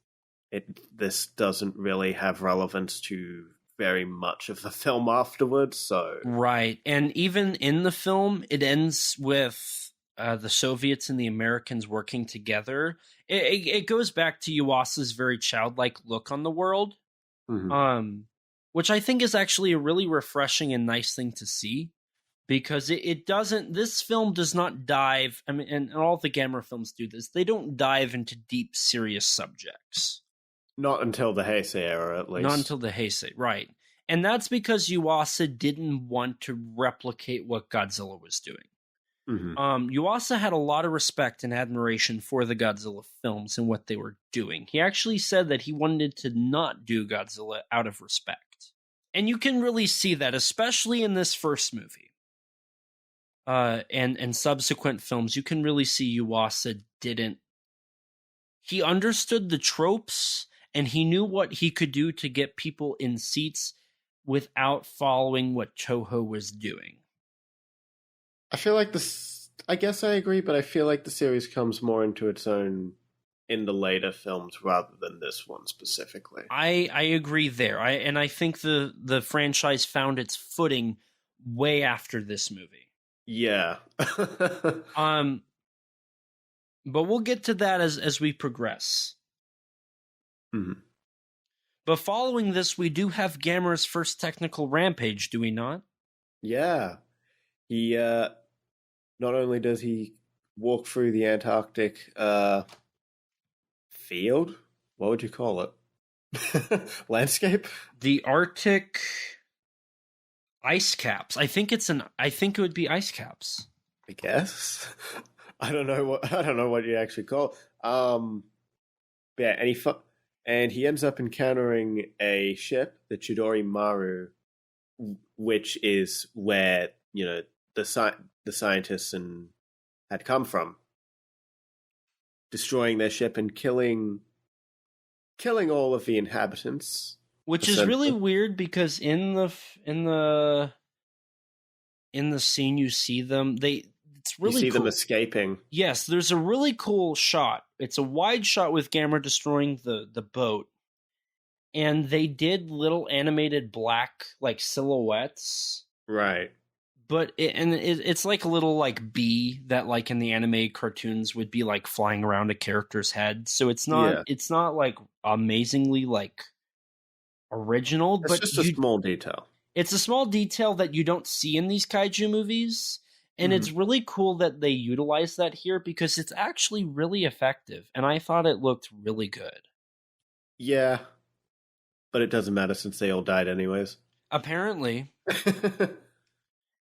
doesn't really have relevance to very much of the film afterwards. So right, and even in the film, it ends with the Soviets and the Americans working together. It goes back to Yuasa's very childlike look on the world, which I think is actually a really refreshing and nice thing to see, because it doesn't. This film does not dive. I mean, and all the Gamera films do this. They don't dive into deep, serious subjects. Not until the Heisei era, at least. Not until the Heisei, right? And that's because Yuasa didn't want to replicate what Godzilla was doing. Yuasa had a lot of respect and admiration for the Godzilla films and what they were doing. He actually said that he wanted to not do Godzilla out of respect. And you can really see that, especially in this first movie. And subsequent films, you can really see Yuasa didn't. He understood the tropes, and he knew what he could do to get people in seats without following what Toho was doing. I feel like I guess I agree, but I feel like the series comes more into its own in the later films rather than this one specifically. I agree there. I think the franchise found its footing way after this movie. Yeah. But we'll get to that as we progress. But following this, we do have Gamera's first technical rampage, do we not? Yeah. He, not only does he walk through the Antarctic field, what would you call it? Landscape? The Arctic ice caps. I think it would be ice caps. I guess. I don't know what you actually call. Yeah, and he ends up encountering a ship, the Chidori Maru, which is where the scientists had come from, destroying their ship and killing all of the inhabitants. Which is really weird because in the scene you see them, it's really you see cool. them escaping. Yes, there's a really cool shot. It's a wide shot with Gamera destroying the boat. And they did little animated black like silhouettes. Right. But it's like a little like bee that like in the anime cartoons would be like flying around a character's head. So it's not like amazingly like original, it's but just a small detail. It's a small detail that you don't see in these kaiju movies. And it's really cool that they utilize that here because it's actually really effective. And I thought it looked really good. Yeah. But it doesn't matter since they all died anyways. Apparently.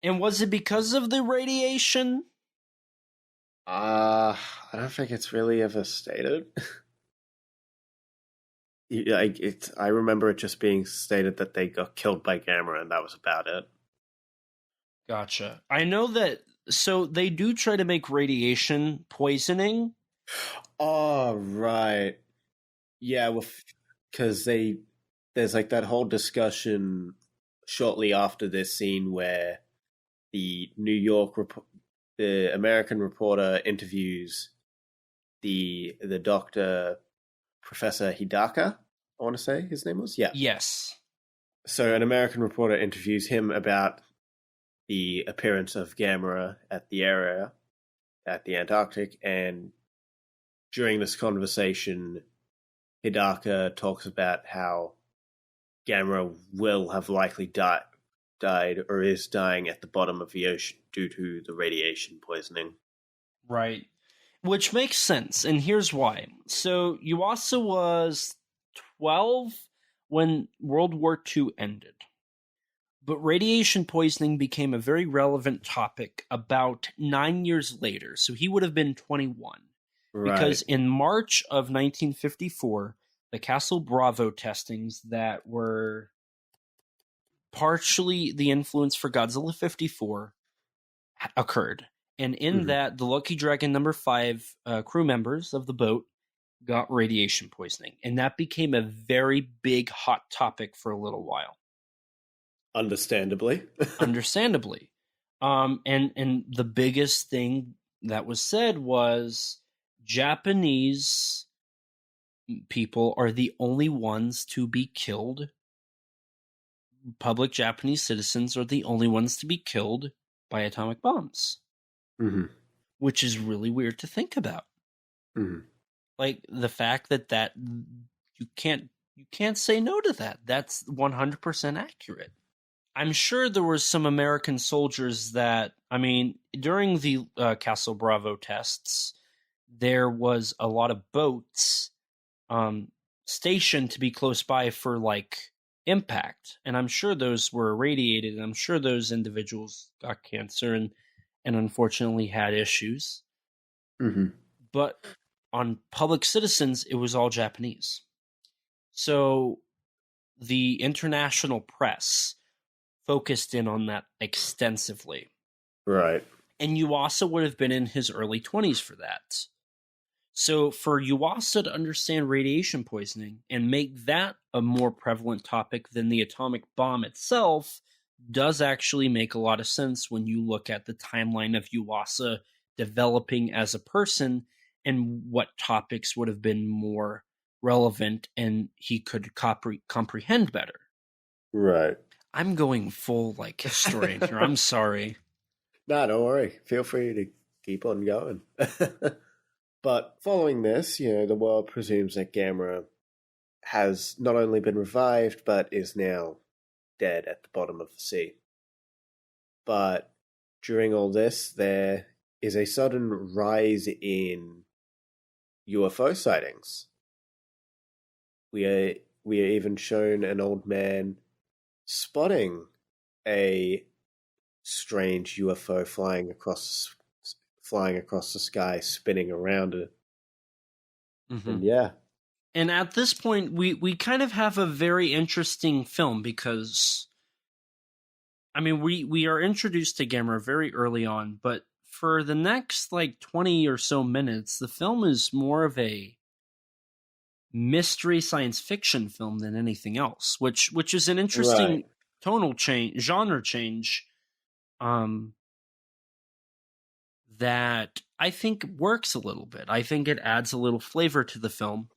And was it because of the radiation? I don't think it's really ever stated. I remember it just being stated that they got killed by Gamera, and that was about it. Gotcha. I know that, so they do try to make radiation poisoning. Oh, right. Yeah, well, because there's like that whole discussion shortly after this scene where the the American reporter interviews the doctor, Professor Hidaka, I want to say his name was? Yeah. Yes. So an American reporter interviews him about the appearance of Gamera at the area, at the Antarctic, and during this conversation, Hidaka talks about how Gamera will have likely died or is dying at the bottom of the ocean due to the radiation poisoning. Right. Which makes sense, and here's why. So Yuasa was 12 when World War II ended. But radiation poisoning became a very relevant topic about 9 years later. So he would have been 21. Right. Because in March of 1954, the Castle Bravo testings that were partially the influence for Godzilla 54 occurred. And in that, the Lucky Dragon number 5 crew members of the boat got radiation poisoning. And that became a very big hot topic for a little while. Understandably. Understandably. And the biggest thing that was said was Japanese people are the only ones to be killed. Public Japanese citizens are the only ones to be killed by atomic bombs. Mm-hmm. Which is really weird to think about. Mm-hmm. Like the fact that you can't say no to that. That's 100% accurate. I'm sure there were some American soldiers that, during the Castle Bravo tests, there was a lot of boats stationed to be close by for like impact. And I'm sure those were irradiated. And I'm sure those individuals got cancer and unfortunately had issues. Mm-hmm. But on public citizens, it was all Japanese. So the international press focused in on that extensively. Right. And Yuasa would have been in his early 20s for that. So for Yuasa to understand radiation poisoning and make that a more prevalent topic than the atomic bomb itself does actually make a lot of sense when you look at the timeline of Yuasa developing as a person and what topics would have been more relevant and he could comprehend better. Right. I'm going full like historian here. I'm sorry. No, don't worry. Feel free to keep on going. But following this, the world presumes that Gamera has not only been revived, but is now dead at the bottom of the sea. But during all this, there is a sudden rise in UFO sightings. We are even shown an old man spotting a strange UFO flying flying across the sky, spinning around it. Mm-hmm. And yeah. And at this point, we kind of have a very interesting film because, I mean, we are introduced to Gamera very early on, but for the next, 20 or so minutes, the film is more of a mystery science fiction film than anything else, which is an interesting tonal change, genre change, that I think works a little bit. I think it adds a little flavor to the film.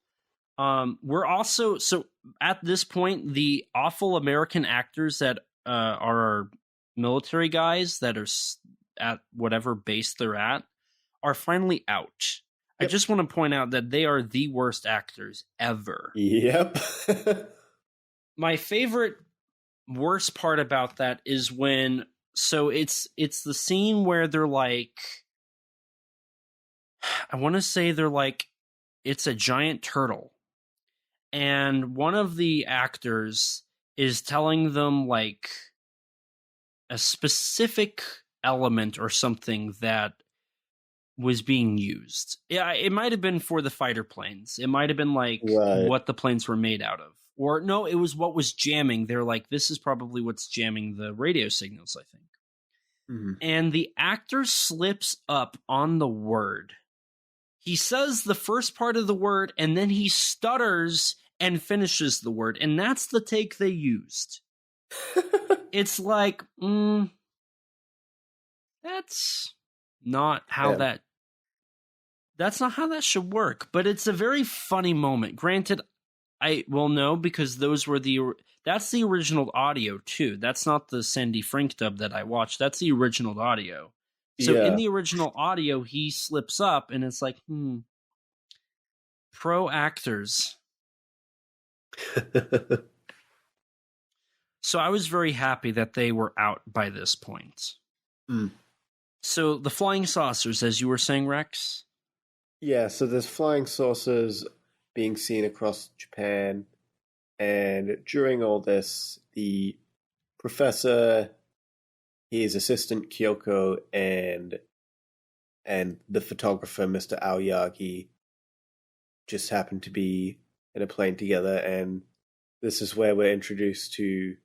We're also, so at this point, the awful American actors that are our military guys that are at whatever base they're at are finally out. Yep. I just want to point out that they are the worst actors ever. Yep. My favorite worst part about that is when, so it's the scene where they're like, I want to say they're like, it's a giant turtle. And one of the actors is telling them like a specific element or something that was being used. Yeah, it might have been for the fighter planes. It might have been like what the planes were made out of. Or no, it was what was jamming. They're like, this is probably what's jamming the radio signals, I think. Mm-hmm. And the actor slips up on the word. He says the first part of the word, and then he stutters and finishes the word. And that's the take they used. It's like, that's not how that's not how that should work. But it's a very funny moment. Granted, no, because that's the original audio too. That's not the Sandy Frank dub that I watched. That's the original audio. So in the original audio, he slips up, and it's like, pro actors. So I was very happy that they were out by this point. Mm. So the flying saucers, as you were saying, Rex? Yeah, so there's flying saucers being seen across Japan, and during all this, the professor, his assistant Kyoko, and the photographer, Mr. Aoyagi, just happen to be in a plane together, and this is where we're introduced to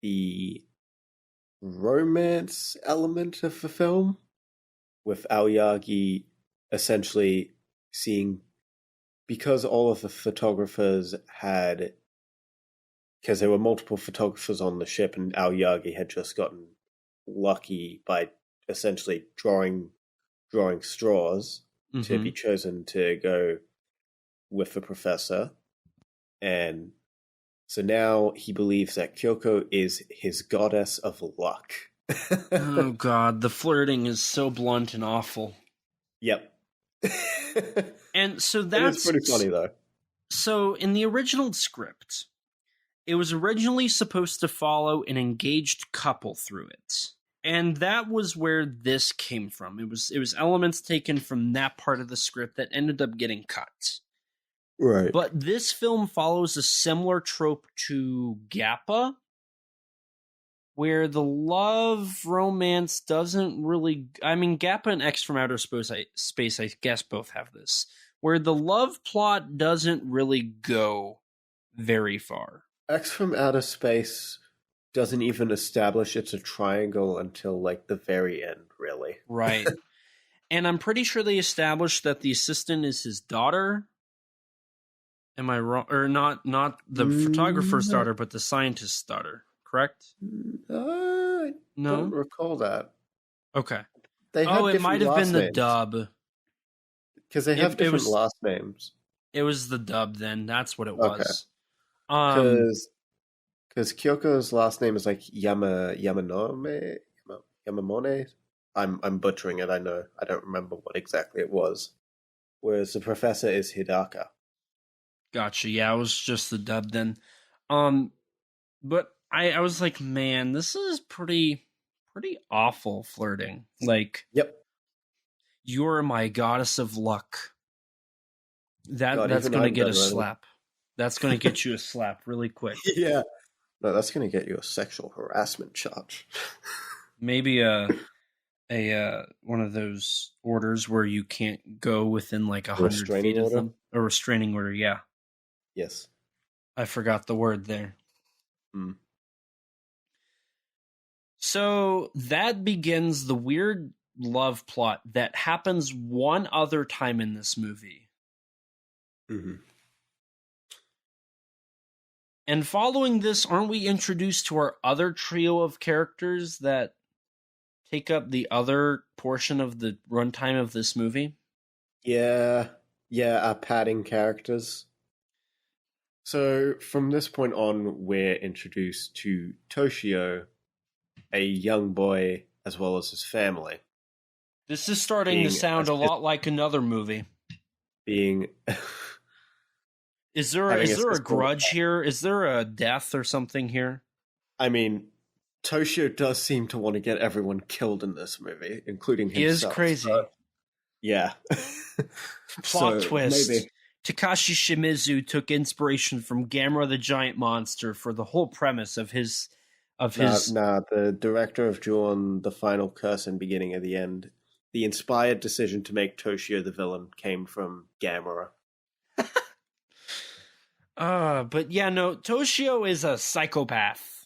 the romance element of the film, with Aoyagi essentially seeing, because all of the photographers because there were multiple photographers on the ship, and Aoyagi had just gotten lucky by essentially drawing straws to be chosen to go with the professor. And so now he believes that Kyoko is his goddess of luck. Oh god, the flirting is so blunt and awful. Yep. And so that's pretty funny though. So in the original script, it was originally supposed to follow an engaged couple through it. And that was where this came from. It was elements taken from that part of the script that ended up getting cut. Right. But this film follows a similar trope to Gappa, where the love romance doesn't really... I mean, Gappa and X from Outer Space, I guess, both have this. Where the love plot doesn't really go very far. X from Outer Space doesn't even establish it's a triangle until, like, the very end, really. Right. And I'm pretty sure they established that the assistant is his daughter. Am I wrong? Or not the photographer's daughter, but the scientist's daughter, correct? I don't recall that. Okay. It might have been the dub. Because they have different last names. It was the dub then. That's what it was. Because Kyoko's last name is like Yamamone. I'm butchering it, I know. I don't remember what exactly it was. Whereas the professor is Hidaka. Gotcha. Yeah, it was just the dub then. But I was like, man, this is pretty awful flirting. Like, yep. You're my goddess of luck. That's gonna get a slap. That's gonna get you a slap really quick. Yeah. No, that's gonna get you a sexual harassment charge. Maybe a one of those orders where you can't go within like 100 restraining feet of order? them. A restraining order, yeah. Yes. I forgot the word there. Mm. So that begins the weird love plot that happens one other time in this movie. Mm-hmm. And following this, aren't we introduced to our other trio of characters that take up the other portion of the runtime of this movie? Yeah, our padding characters. So from this point on, we're introduced to Toshio, a young boy, as well as his family. This is starting to sound a lot like another movie. Being... Is there a grudge here? Is there a death or something here? I mean, Toshio does seem to want to get everyone killed in this movie, including himself. He is crazy. Yeah. Plot twist. Maybe. Takashi Shimizu took inspiration from Gamera the Giant Monster for the whole premise of his... the director of Drawn the Final Curse and Beginning of the End. The inspired decision to make Toshio the villain came from Gamera. But yeah, no, Toshio is a psychopath.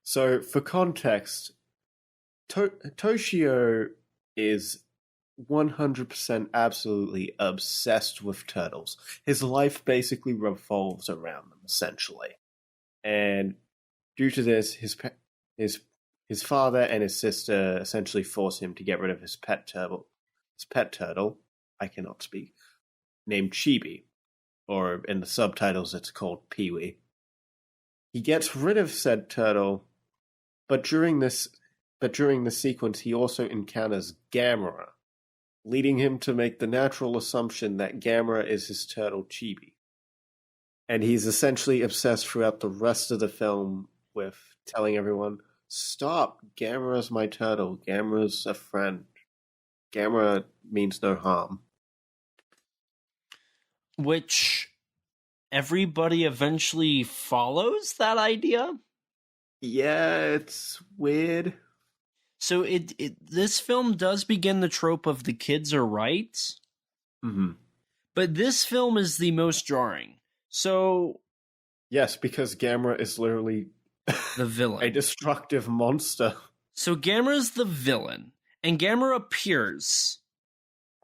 So, for context, Toshio is 100% absolutely obsessed with turtles. His life basically revolves around them, essentially. And due to this, his father and his sister essentially force him to get rid of his pet turtle, I cannot speak, named Chibi. Or in the subtitles, it's called Pee-wee. He gets rid of said turtle, but during the sequence, he also encounters Gamera, leading him to make the natural assumption that Gamera is his turtle Chibi. And he's essentially obsessed throughout the rest of the film with telling everyone, "Stop! Gamera's my turtle. Gamera's a friend. Gamera means no harm." Which everybody eventually follows that idea? Yeah, it's weird. So this film does begin the trope of the kids are right. Mm-hmm. But this film is the most jarring. So... Yes, because Gamera is literally... the villain. A destructive monster. So Gamera's the villain. And Gamera appears...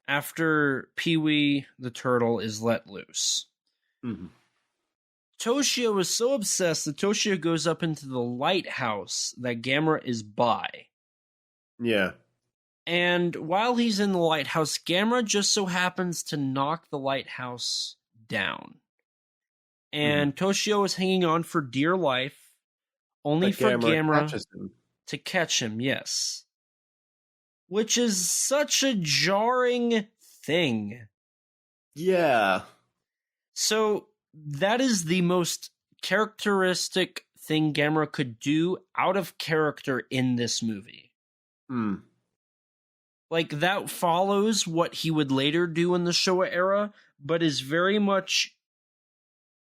after Pee-wee the turtle is let loose. Mm-hmm. Toshio is so obsessed that Toshio goes up into the lighthouse that Gamera is by. Yeah. And while he's in the lighthouse, Gamera just so happens to knock the lighthouse down. And Toshio is hanging on for dear life, only but for Gamera to catch him, yes. Which is such a jarring thing. Yeah. So that is the most characteristic thing Gamera could do out of character in this movie. Like, that follows what he would later do in the Showa era, but is very much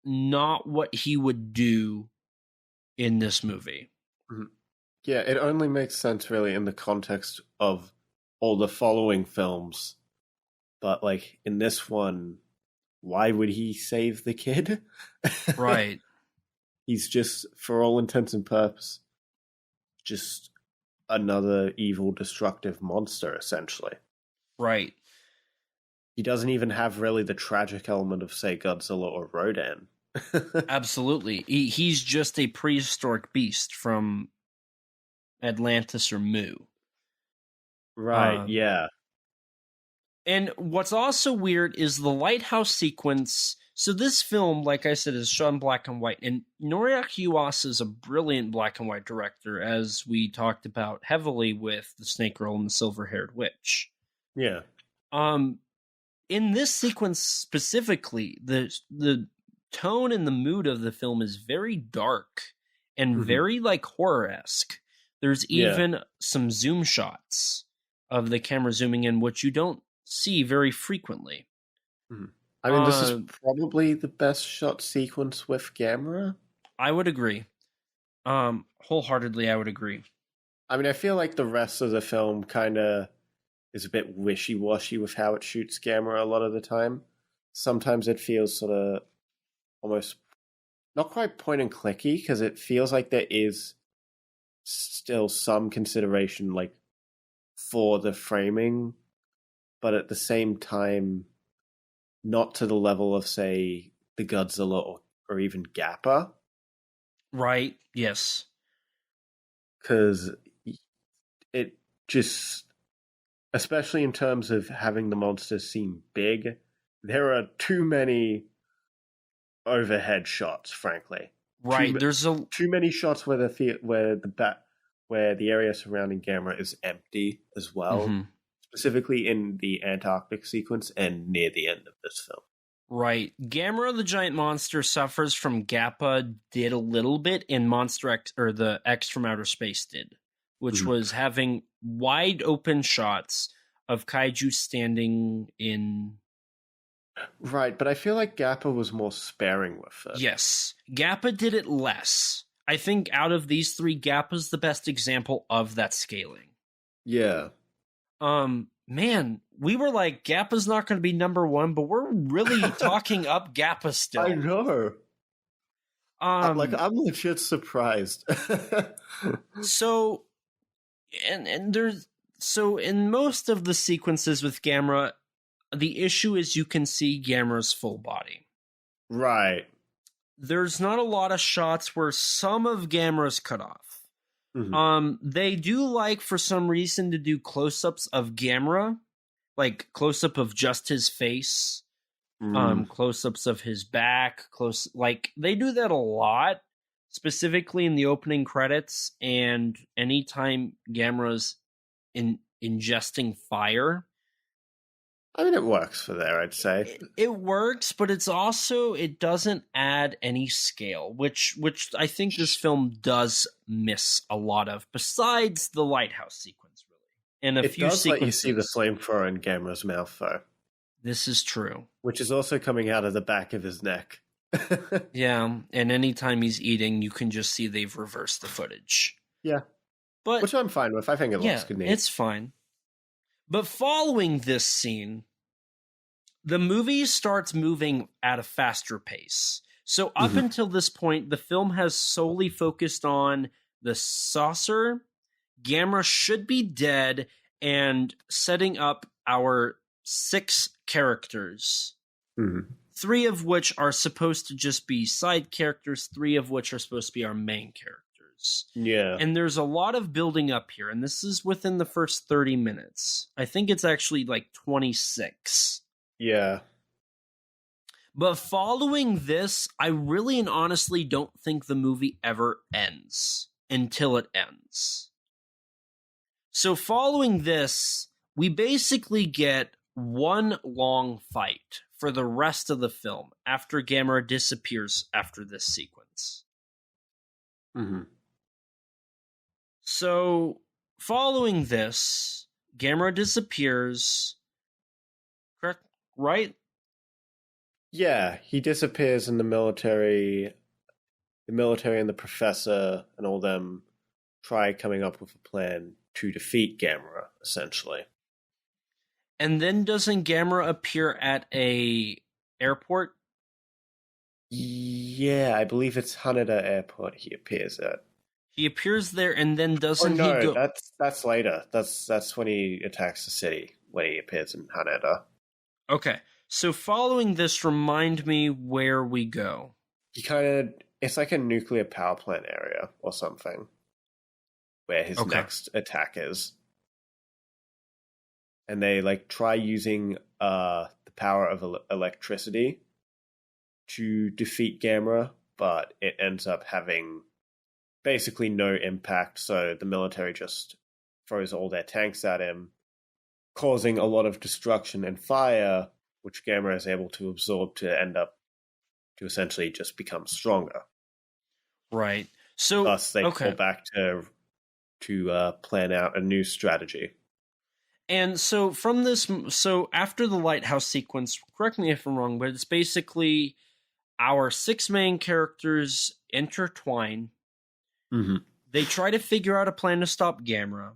not what he would do in this movie. Mm-hmm. Yeah, it only makes sense really in the context of all the following films. But, like, in this one, why would he save the kid? Right. He's just, for all intents and purposes, just another evil, destructive monster, essentially. Right. He doesn't even have really the tragic element of, say, Godzilla or Rodan. Absolutely. He's just a prehistoric beast from Atlantis or Mu. Right, yeah. And what's also weird is the lighthouse sequence. So this film, like I said, is shot in black and white. And Noriaki Yuasa is a brilliant black and white director, as we talked about heavily with The Snake Girl and the Silver-Haired Witch. Yeah. In this sequence specifically, the tone and the mood of the film is very dark and very, like, horror-esque. There's even some zoom shots of the camera zooming in, which you don't see very frequently. I mean, this is probably the best shot sequence with Gamera. I would agree. Wholeheartedly, I would agree. I mean, I feel like the rest of the film kind of is a bit wishy-washy with how it shoots Gamera a lot of the time. Sometimes it feels sort of almost not quite point and clicky, because it feels like there is still some consideration like for the framing, but at the same time not to the level of, say, the Godzilla or even Gappa. Right, yes. Because it just, especially in terms of having the monsters seem big, there are too many overhead shots, frankly. Right, Too many shots where the area surrounding Gamera is empty as well. Mm-hmm. Specifically in the Antarctic sequence and near the end of this film. Right. Gamera the Giant Monster suffers from Gappa did a little bit, and Monster X, or the X from Outer Space did, which was having wide open shots of kaiju standing in... Right, but I feel like Gappa was more sparing with it. Yes. Gappa did it less. I think out of these three, Gappa's the best example of that scaling. Yeah. Man, we were like, Gappa's not going to be number one, but we're really talking up Gappa still. I know. I'm legit surprised. So in most of the sequences with Gamera, the issue is you can see Gamera's full body. Right. There's not a lot of shots where some of Gamera's cut off. Mm-hmm. They do like, for some reason, to do close-ups of Gamera, like close-up of just his face, close-ups of his back, they do that a lot, specifically in the opening credits, and anytime Gamera's ingesting fire. I mean, it works for there, I'd say. It works, but it doesn't add any scale, which I think this film does miss a lot of, besides the lighthouse sequence, really. And a few sequences. It does let you see the flamethrower in Gamera's mouth, though. This is true. Which is also coming out of the back of his neck. Yeah, and anytime he's eating, you can just see they've reversed the footage. Yeah. Which I'm fine with. I think it looks good. It's fine. But following this scene, the movie starts moving at a faster pace. So up until this point, the film has solely focused on the saucer, Gamera should be dead, and setting up our 6 characters. 3 of which are supposed to just be side characters, 3 of which are supposed to be our main characters. Yeah. And there's a lot of building up here, and this is within the first 30 minutes. I think it's actually like 26. Yeah. But following this, I really and honestly don't think the movie ever ends until it ends. So following this, we basically get one long fight for the rest of the film after Gamera disappears after this sequence. So, following this, Gamera disappears. Correct? Right? Yeah, he disappears and the military and the professor and all them try coming up with a plan to defeat Gamera, essentially. And then doesn't Gamera appear at a airport? Yeah, I believe it's Haneda Airport he appears at. He appears there, and then doesn't he go... that's later. That's when he attacks the city, when he appears in Haneda. Okay, so following this, remind me where we go. It's like a nuclear power plant area or something, where his next attack is. And they try using the power of electricity to defeat Gamera, but it ends up having basically no impact, so the military just throws all their tanks at him, causing a lot of destruction and fire, which Gamera is able to absorb to end up to essentially just become stronger. Right. So thus they call back to plan out a new strategy. And so from this, after the lighthouse sequence, correct me if I'm wrong, but it's basically our 6 main characters intertwine. They try to figure out a plan to stop Gamera.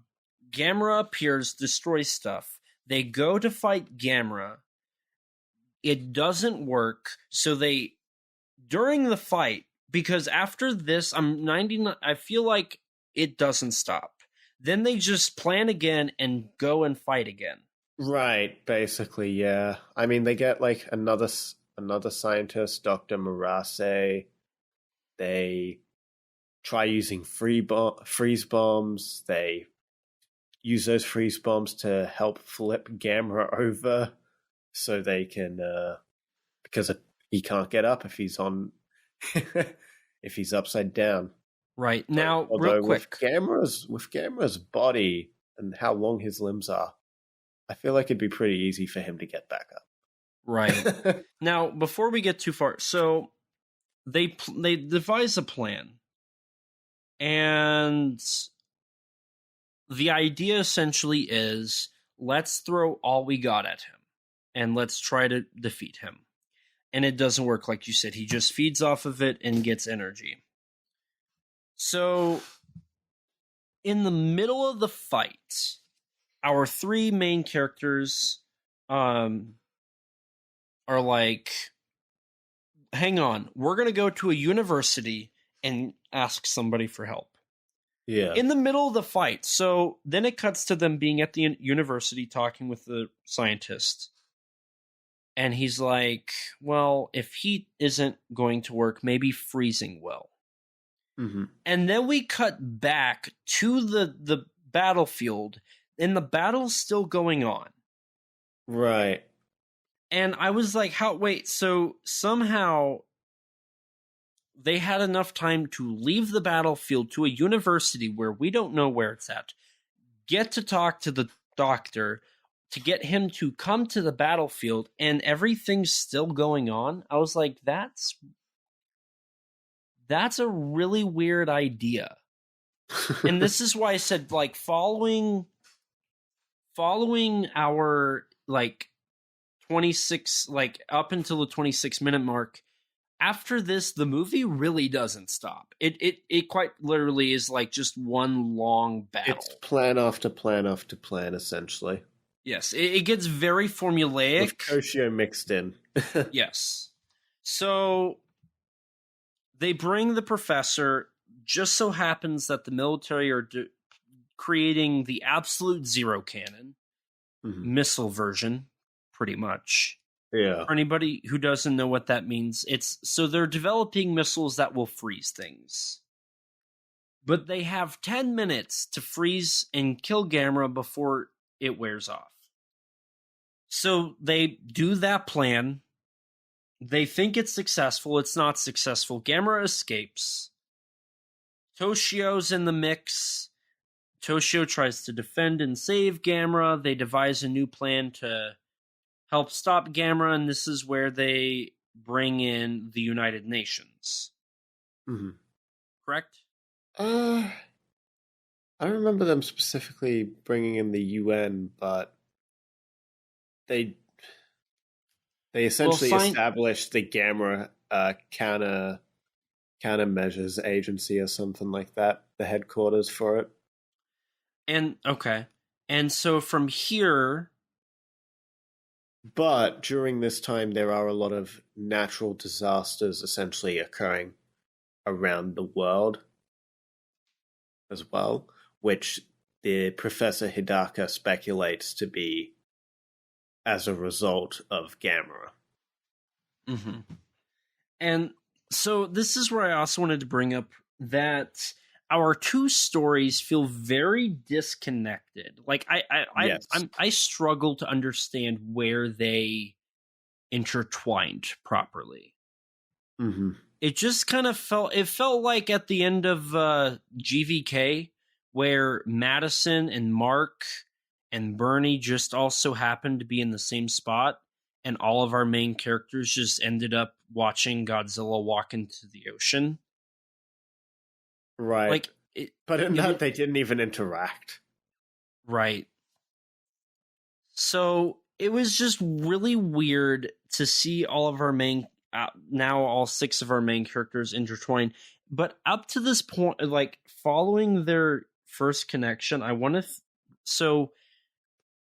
Gamera appears, destroys stuff. They go to fight Gamera. It doesn't work, so during the fight, because after this, I feel like it doesn't stop. Then they just plan again and go and fight again. Right, basically, yeah. I mean, they get like another scientist, Dr. Murase. They try using freeze bombs. They use those freeze bombs to help flip Gamera over so they can, because he can't get up if he's on, if he's upside down. Right. Now, Although real quick. With Gamera's body and how long his limbs are, I feel like it'd be pretty easy for him to get back up. Right. Now, before we get too far, so they devise a plan. And the idea essentially is, let's throw all we got at him and let's try to defeat him. And it doesn't work, like you said. He just feeds off of it and gets energy. So, in the middle of the fight, our three main characters are like, hang on, we're going to go to a university and ask somebody for help. Yeah. In the middle of the fight. So then it cuts to them being at the university talking with the scientist. And he's like, well, if heat isn't going to work, maybe freezing will. Mm-hmm. And then we cut back to the battlefield, and the battle's still going on. Right. And I was like, so somehow they had enough time to leave the battlefield to a university where we don't know where it's at, get to talk to the doctor, to get him to come to the battlefield, and everything's still going on. I was like, that's a really weird idea. And this is why I said, like, following our, like, 26, like, up until the 26-minute mark, after this, the movie really doesn't stop. It quite literally is like just one long battle. It's plan after plan after plan, essentially. Yes, it gets very formulaic. With Koshio mixed in. Yes. So they bring the professor. Just so happens that the military are creating the absolute zero cannon, missile version, pretty much. Yeah. For anybody who doesn't know what that means, so they're developing missiles that will freeze things. But they have 10 minutes to freeze and kill Gamera before it wears off. So they do that plan. They think it's successful. It's not successful. Gamera escapes. Toshio's in the mix. Toshio tries to defend and save Gamera. They devise a new plan to help stop Gamera, and this is where they bring in the United Nations. Mm-hmm. Correct? I don't remember them specifically bringing in the UN, but they essentially established the Gamera countermeasures agency or something like that, the headquarters for it. And so from here. But during this time, there are a lot of natural disasters essentially occurring around the world as well, which the Professor Hidaka speculates to be as a result of Gamera. Mm-hmm. And so this is where I also wanted to bring up that our two stories feel very disconnected. Like I struggle to understand where they intertwined properly. Mm-hmm. It just kind of felt like at the end of GVK, where Madison and Mark and Bernie just also happened to be in the same spot, and all of our main characters just ended up watching Godzilla walk into the ocean. Right. Like, but in that, they didn't even interact. Right. So it was just really weird to see all of our main, now all 6 of our main characters intertwined. But up to this point, like following their first connection, I want to. So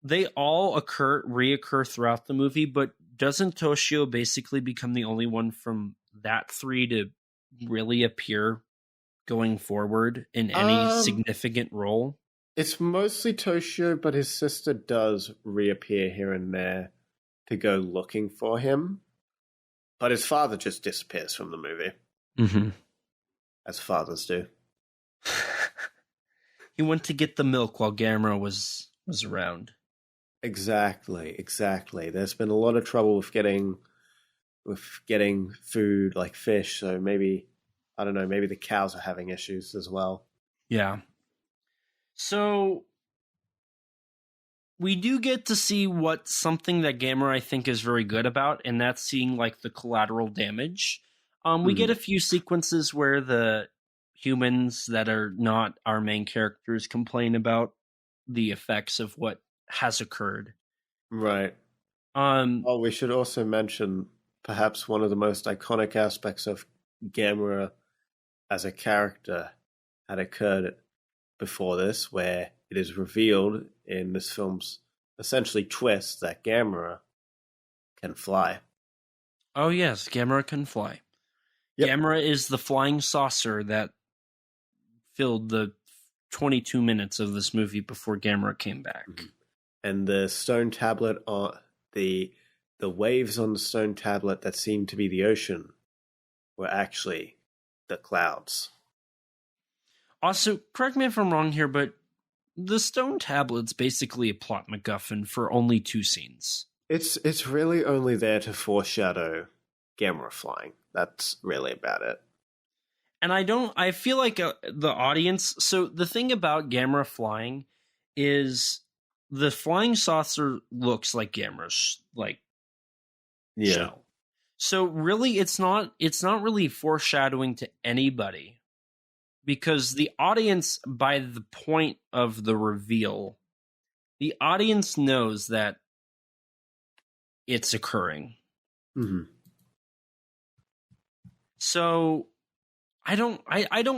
they all reoccur throughout the movie, but doesn't Toshio basically become the only one from that three to really appear going forward in any significant role? It's mostly Toshio, but his sister does reappear here and there to go looking for him. But his father just disappears from the movie. Mm-hmm. As fathers do. He went to get the milk while Gamera was around. Exactly. There's been a lot of trouble with getting food like fish, so maybe, I don't know, maybe the cows are having issues as well. Yeah. So we do get to see something that Gamera I think is very good about, and that's seeing like the collateral damage. We get a few sequences where the humans that are not our main characters complain about the effects of what has occurred. Right. We should also mention perhaps one of the most iconic aspects of Gamera as a character had occurred before this, where it is revealed in this film's essentially twist that Gamera can fly. Oh yes, Gamera can fly. Yep. Gamera is the flying saucer that filled the 22 minutes of this movie before Gamera came back. Mm-hmm. And the stone tablet, the waves on the stone tablet that seemed to be the ocean were actually the clouds. Also, correct me if I'm wrong here, but the stone tablet's basically a plot MacGuffin for only 2 scenes. It's really only there to foreshadow Gamera flying. That's really about it. And I feel like the audience, so the thing about Gamera flying is the flying saucer looks like Gamera's shell. So really it's not really foreshadowing to anybody, because the audience, by the point of the reveal, the audience knows that it's occurring. Mm-hmm. So I don't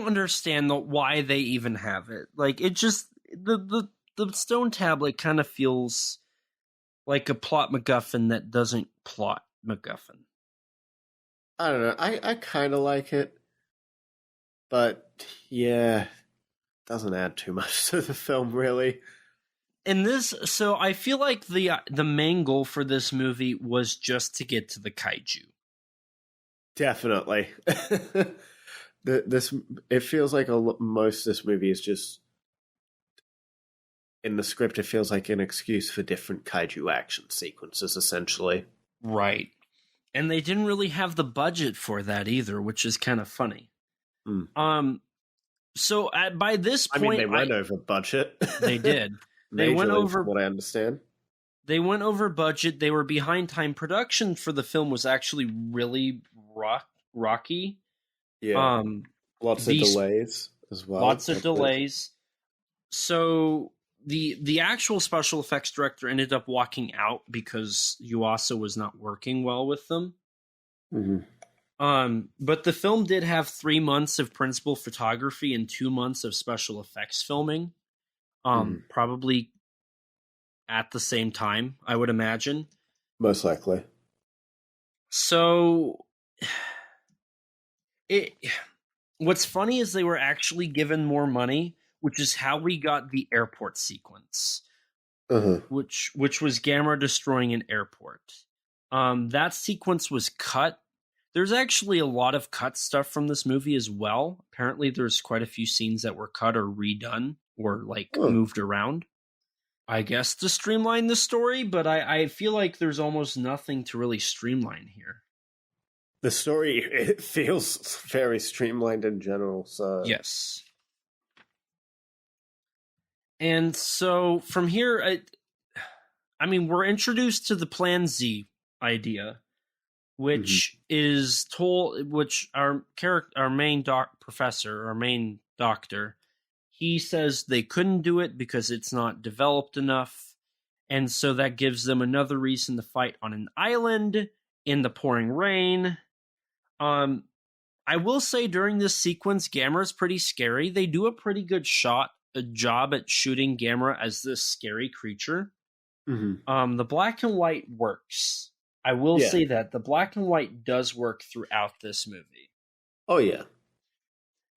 understand why they even have it. Like, it just the stone tablet kind of feels like a plot MacGuffin that doesn't plot MacGuffin. I don't know. I kind of like it, but yeah, doesn't add too much to the film, really. So I feel like the main goal for this movie was just to get to the kaiju. Definitely. It feels like most of this movie is just, in the script, it feels like an excuse for different kaiju action sequences, essentially. Right. And they didn't really have the budget for that either, which is kind of funny. So by this point, they went over budget. They did. They went over, from what I understand. They went over budget. They were behind time. Production for the film was actually really rocky. Yeah. Lots of delays as well. Lots of delays. So the actual special effects director ended up walking out because Yuasa was not working well with them. Mm-hmm. But the film did have 3 months of principal photography and 2 months of special effects filming. Probably at the same time, I would imagine. Most likely. So what's funny is they were actually given more money, which is how we got the airport sequence, which was Gamera destroying an airport. That sequence was cut. There's actually a lot of cut stuff from this movie as well. Apparently there's quite a few scenes that were cut or redone or moved around, I guess, to streamline the story, but I feel like there's almost nothing to really streamline here. The story, it feels very streamlined in general, so... Yes. And so from here, I mean, we're introduced to the Plan Z idea, which is which our main professor, our main doctor, he says they couldn't do it because it's not developed enough. And so that gives them another reason to fight on an island in the pouring rain. I will say during this sequence, Gamera's pretty scary. They do a pretty good job at shooting Gamera as this scary creature. Mm-hmm. The black and white works. I will say that the black and white does work throughout this movie. Oh yeah.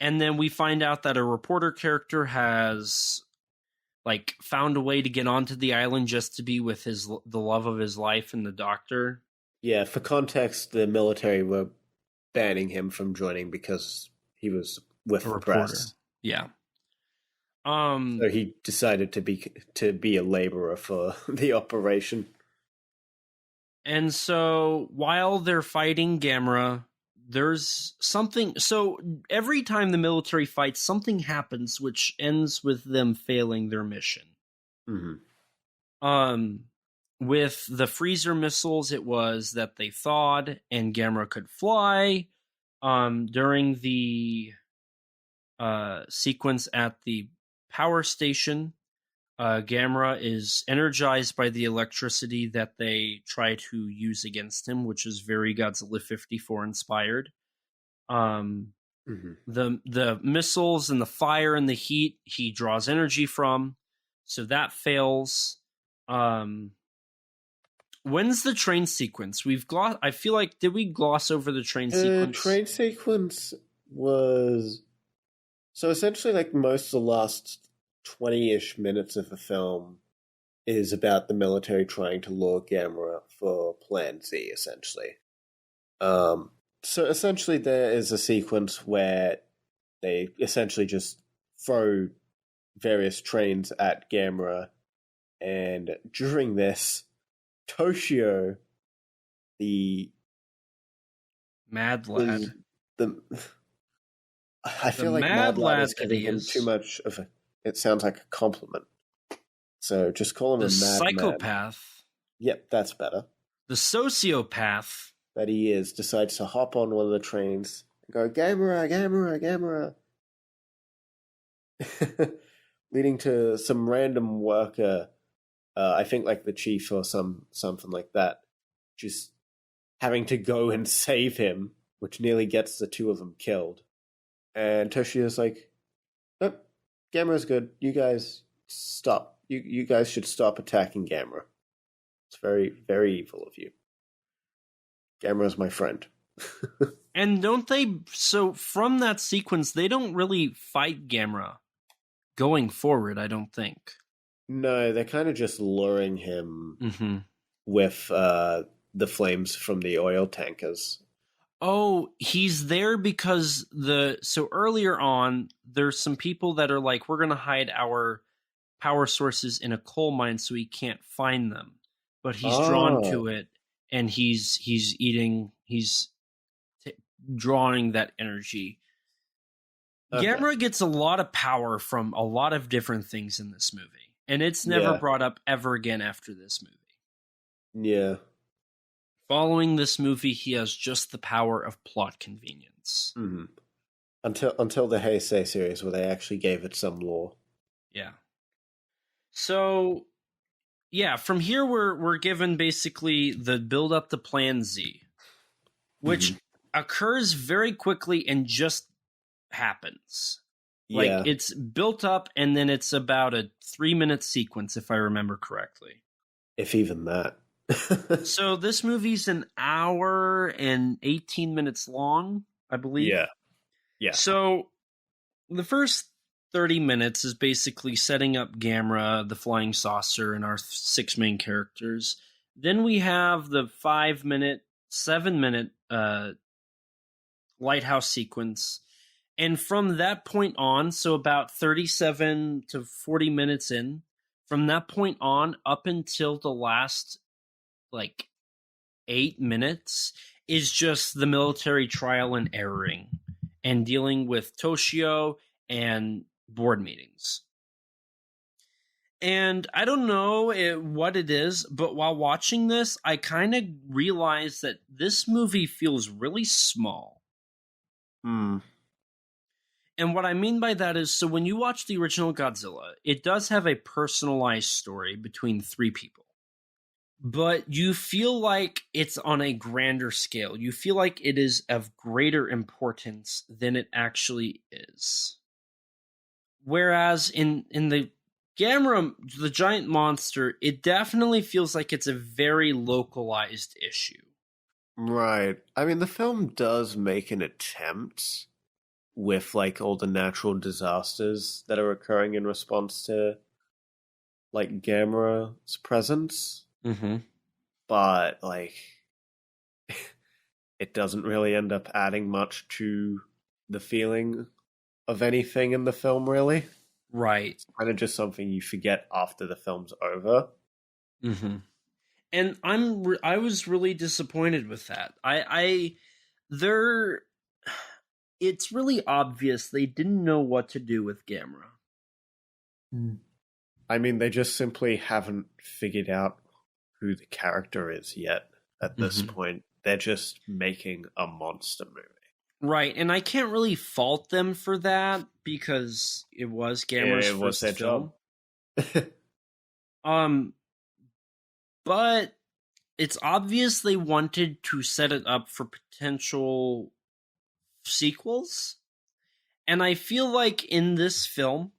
And then we find out that a reporter character has like found a way to get onto the island just to be with the love of his life and the doctor. Yeah, for context, the military were banning him from joining because he was with the press. Yeah. So he decided to be a laborer for the operation. And so while they're fighting Gamera, there's something. So every time the military fights, something happens which ends with them failing their mission. Mm-hmm. With the freezer missiles, it was that they thawed and Gamera could fly. During the sequence at the power station, Gamera is energized by the electricity that they try to use against him, which is very Godzilla 54 inspired. The missiles and the fire and the heat he draws energy from, so that fails. When's the train sequence? I feel like, did we gloss over the train sequence? The train sequence was... So essentially, like, most of the last 20-ish minutes of the film is about the military trying to lure Gamera for Plan Z, essentially. So essentially there is a sequence where they essentially just throw various trains at Gamera, and during this, Toshio, the mad lad, I feel like mad lad is giving him too much of a. It sounds like a compliment. So just call him a mad psychopath. Yep, that's better. The sociopath that he is decides to hop on one of the trains and go Gamera, Gamera, Gamera, leading to some random worker. I think like the chief or something like that, just having to go and save him, which nearly gets the two of them killed. And Toshio's like, nope, Gamera's good. You guys stop. You guys should stop attacking Gamera. It's very, very evil of you. Gamera's my friend. And don't they... So from that sequence, they don't really fight Gamera going forward, I don't think. No, they're kind of just luring him with the flames from the oil tankers. Oh, he's there because so earlier on, there's some people that are like, we're going to hide our power sources in a coal mine so he can't find them. But he's drawn to it, and he's drawing that energy. Okay. Gamera gets a lot of power from a lot of different things in this movie. And it's never brought up ever again after this movie. Yeah. Following this movie, he has just the power of plot convenience. Mm-hmm. Until the Heisei series, where they actually gave it some lore. Yeah. So, yeah, from here we're given basically the build up to Plan Z, which occurs very quickly and just happens. Like, it's built up, and then it's about a 3-minute sequence, if I remember correctly. If even that. So this movie's an hour and 18 minutes long, I believe. Yeah. So the first 30 minutes is basically setting up Gamera, the flying saucer, and our 6 main characters. Then we have the 7-minute lighthouse sequence. And from that point on, so about 37 to 40 minutes in, from that point on up until the last, 8 minutes, is just the military trial and erroring and dealing with Toshio and board meetings. And I don't know what it is, but while watching this, I kind of realized that this movie feels really small. And what I mean by that is, so when you watch the original Godzilla, it does have a personalized story between 3 people. but you feel like it's on a grander scale. You feel like it is of greater importance than it actually is. Whereas in the Gamera, the Giant Monster, it definitely feels like it's a very localized issue. Right. I mean, the film does make an attempt with like all the natural disasters that are occurring in response to like Gamera's presence, Mm-hmm. but like it doesn't really end up adding much to the feeling of anything in the film, really. Right. It's kind of just something you forget after the film's over. Mm-hmm. And I was really disappointed with that. It's really obvious they didn't know what to do with Gamera. I mean, they just simply haven't figured out who the character is yet at this point. They're just making a monster movie. Right, and I can't really fault them for that because it was Gamera's first their film. job. But it's obvious they wanted to set it up for potential sequels. And I feel like in this film,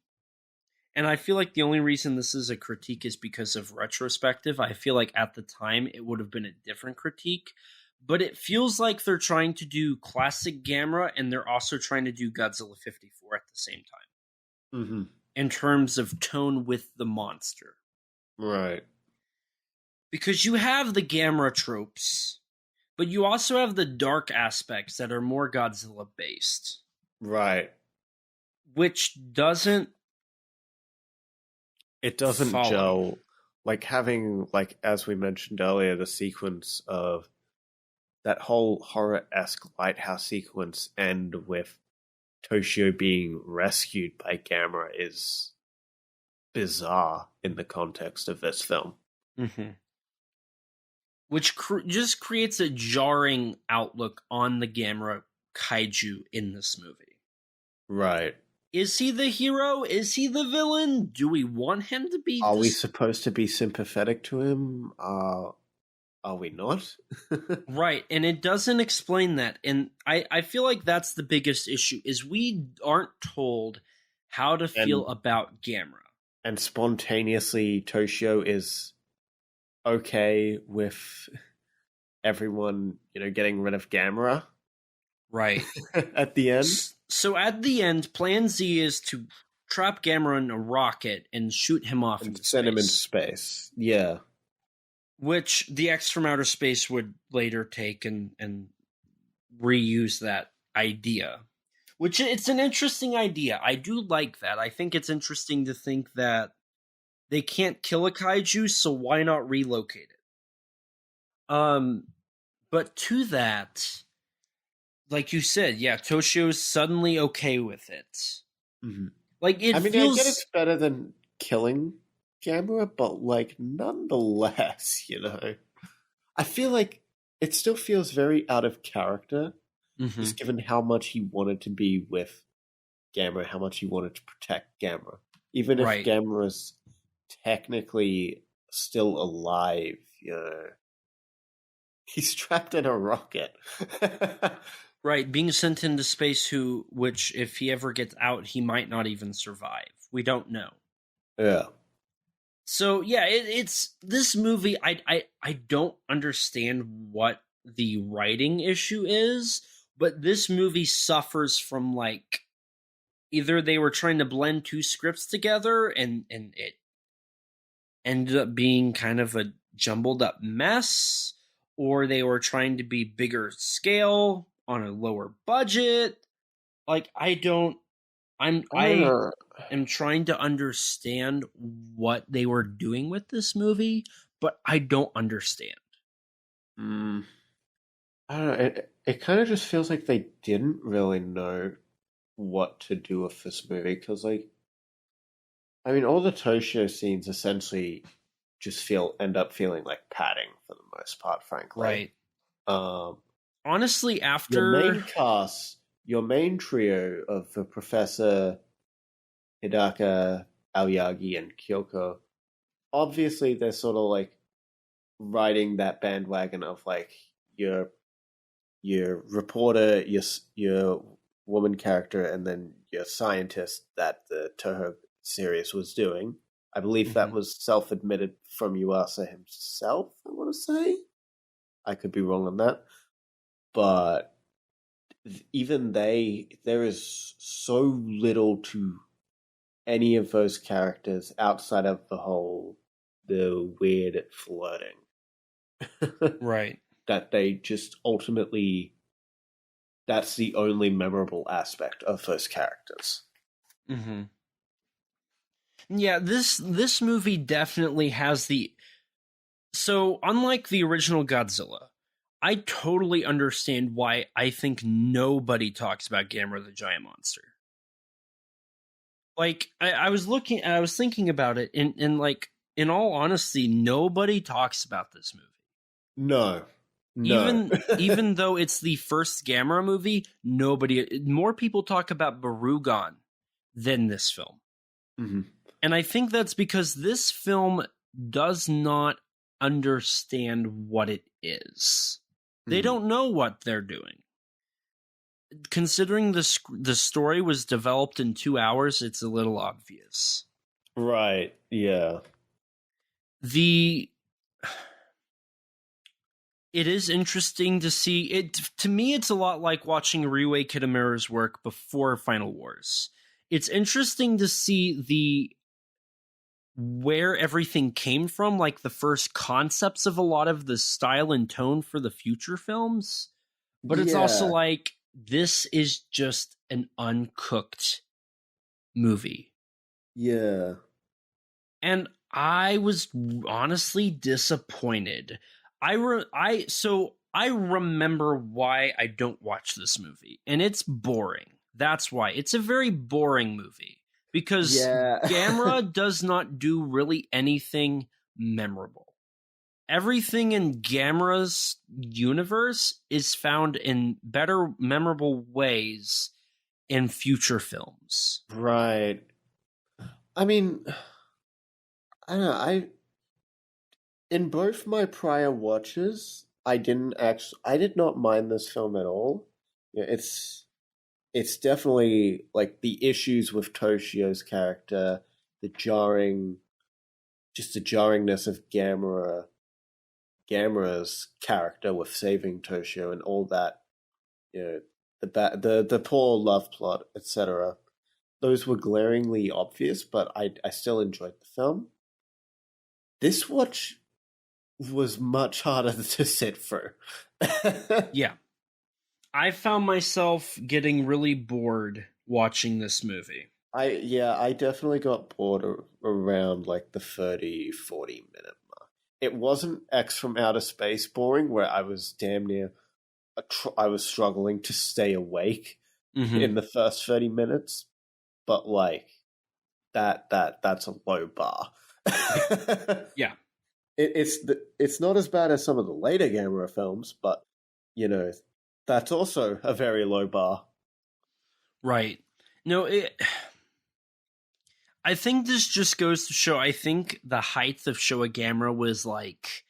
and I feel like the only reason this is a critique is because of retrospective. I feel like at the time it would have been a different critique. But it feels like they're trying to do classic Gamera and they're also trying to do Godzilla 54 at the same time. Mm-hmm. In terms of tone with the monster. Right. Because you have the Gamera tropes, but you also have the dark aspects that are more Godzilla based. Right. Which doesn't... It doesn't follow. gel. Like having, like, as we mentioned earlier, the sequence of that whole horror-esque lighthouse sequence end with Toshio being rescued by Gamera is bizarre in the context of this film. Mm-hmm. Which just creates a jarring outlook on the Gamera kaiju in this movie. Right. Is he the hero? Is he the villain? Do we want him to be? Are we supposed to be sympathetic to him? Are we not? Right, and it doesn't explain that. And I feel like that's the biggest issue, is we aren't told how to feel about Gamera. And spontaneously, Toshio is okay with everyone, getting rid of Gamera. Right. At the end. So at the end, Plan Z is to trap Gamera in a rocket and shoot him off and into send space. him into space. Yeah. Which the X from Outer Space would later take and reuse that idea. Which, it's an interesting idea. I do like that. I think it's interesting to think that they can't kill a kaiju, so why not relocate it? But to that, like you said, yeah, Toshio's suddenly okay with it. Mm-hmm. Like, it I mean, feels... I get it's better than killing Gamera, but, like, nonetheless, I feel like it still feels very out of character, just given how much he wanted to be with Gamera, how much he wanted to protect Gamera. Even if Gamera's technically still alive, he's trapped in a rocket. Right, being sent into space, which if he ever gets out, he might not even survive. We don't know. Yeah. So yeah, it's this movie. I don't understand what the writing issue is, but this movie suffers from, like, either they were trying to blend two scripts together and it ended up being kind of a jumbled up mess, or they were trying to be bigger scale on a lower budget. Like, I am trying to understand what they were doing with this movie, but I don't understand. I don't know. It kind of just feels like they didn't really know what to do with this movie, because, like, I mean, all the Toshio scenes essentially just end up feeling like padding for the most part, frankly. Right. Honestly, after your main cast, your main trio of the Professor, Hidaka, Aoyagi, and Kyoko, obviously they're sort of like riding that bandwagon of like your reporter, your woman character, and then your scientist that the Toho series was doing. I believe that was self-admitted from Yuasa himself, I want to say. I could be wrong on that. But even there is so little to any of those characters outside of the weird flirting. Right. That they just ultimately, that's the only memorable aspect of those characters. Mm-hmm. Yeah, this movie definitely has the... So, unlike the original Godzilla, I totally understand why I think nobody talks about Gamera the Giant Monster. Like, I was thinking about it, and like, in all honesty, nobody talks about this movie. No. Even though it's the first Gamera movie, more people talk about Barugan than this film. Mm-hmm. And I think that's because this film does not understand what it is. They don't know what they're doing. Considering the story was developed in 2 hours, it's a little obvious. Right, yeah. It is interesting to see it. To me, it's a lot like watching Ryuhei Kitamura's work before Final Wars. It's interesting to see where everything came from, like the first concepts of a lot of the style and tone for the future films. But it's also like, this is just an uncooked movie. Yeah. And I was honestly disappointed. I remember why I don't watch this movie, and it's boring. That's why. It's a very boring movie, because Gamera does not do really anything memorable. Everything in Gamera's universe is found in better, memorable ways in future films. Right. I mean, I don't know, in both my prior watches, I did not mind this film at all. Yeah, it's definitely like the issues with Toshio's character, the jarringness of Gamera's character with saving Toshio and all that, you know, the poor love plot, etc. Those were glaringly obvious, but I still enjoyed the film. This watch was much harder to sit through. Yeah. I found myself getting really bored watching this movie. I definitely got bored around like the 30, 40 minute mark. It wasn't X from Outer Space boring, where I was damn near, I was struggling to stay awake in the first 30 minutes, but like that's a low bar. Yeah. It's not as bad as some of the later Gamera films, but you know, that's also a very low bar. Right. No, I think this just goes to show, I think the height of Showa Gamera was like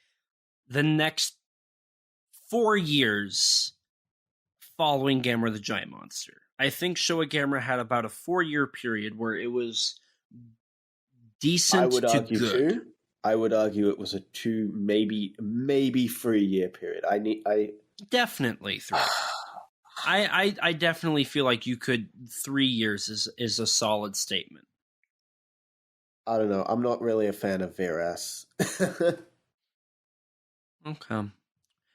the next 4 years following Gamera the Giant Monster. I think Showa Gamera had about a 4-year period where it was decent to good. I would argue it was a 2, maybe 3-year period. Definitely 3. I definitely feel like 3 years is a solid statement. I don't know. I'm not really a fan of Viras. Okay.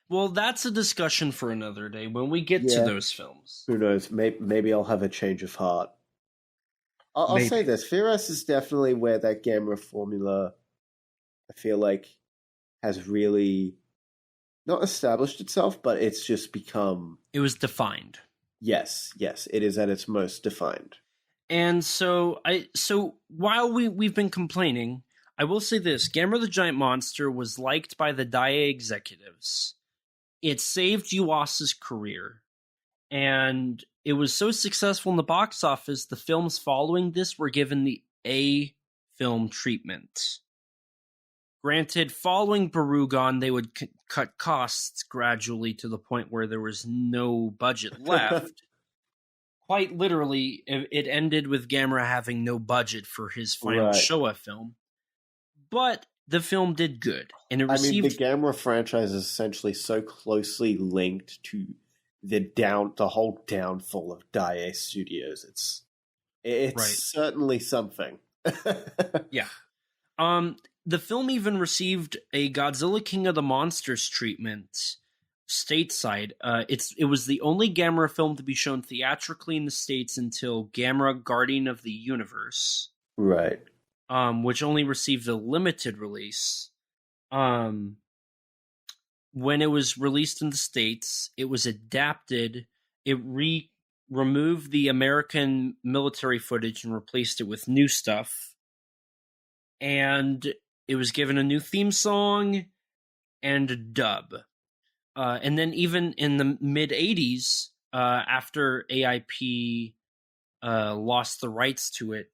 Well, that's a discussion for another day when we get to those films. Who knows? Maybe I'll have a change of heart. I'll say this. Viras is definitely where that Gamera formula, I feel like, has really not established itself, but it's just become... It was defined. Yes, it is at its most defined. And so while we've been complaining, I will say this: Gamera the Giant Monster was liked by the Daiei executives. It saved Yuasa's career, and it was so successful in the box office, the films following this were given the A film treatment. Granted, following Barugon, they would cut costs gradually to the point where there was no budget left. Quite literally, it ended with Gamera having no budget for his final Showa film. But the film did good, and it received... the Gamera franchise is essentially so closely linked to the whole downfall of Daiei Studios. It's certainly something. Yeah. The film even received a Godzilla King of the Monsters treatment stateside. It was the only Gamera film to be shown theatrically in the States until Gamera Guardian of the Universe. Right. Which only received a limited release. When it was released in the States, it was adapted. It removed the American military footage and replaced it with new stuff. And it was given a new theme song and a dub. And then even in the mid-'80s, after AIP lost the rights to it,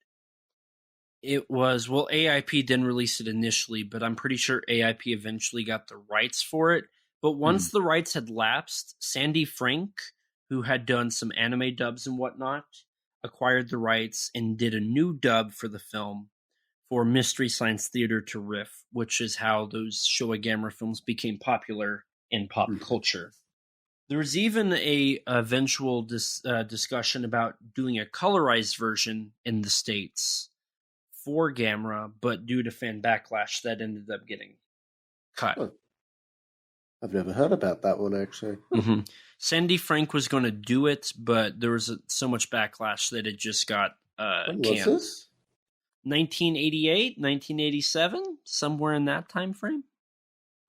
AIP didn't release it initially, but I'm pretty sure AIP eventually got the rights for it. But once the rights had lapsed, Sandy Frank, who had done some anime dubs and whatnot, acquired the rights and did a new dub for the film for Mystery Science Theater to Riff, which is how those Showa Gamera films became popular in pop culture. There was even a eventual discussion about doing a colorized version in the States for Gamera, but due to fan backlash, that ended up getting cut. Oh. I've never heard about that one, actually. Mm-hmm. Sandy Frank was going to do it, but there was so much backlash that it just got When canned. was this? 1988, 1987, somewhere in that time frame.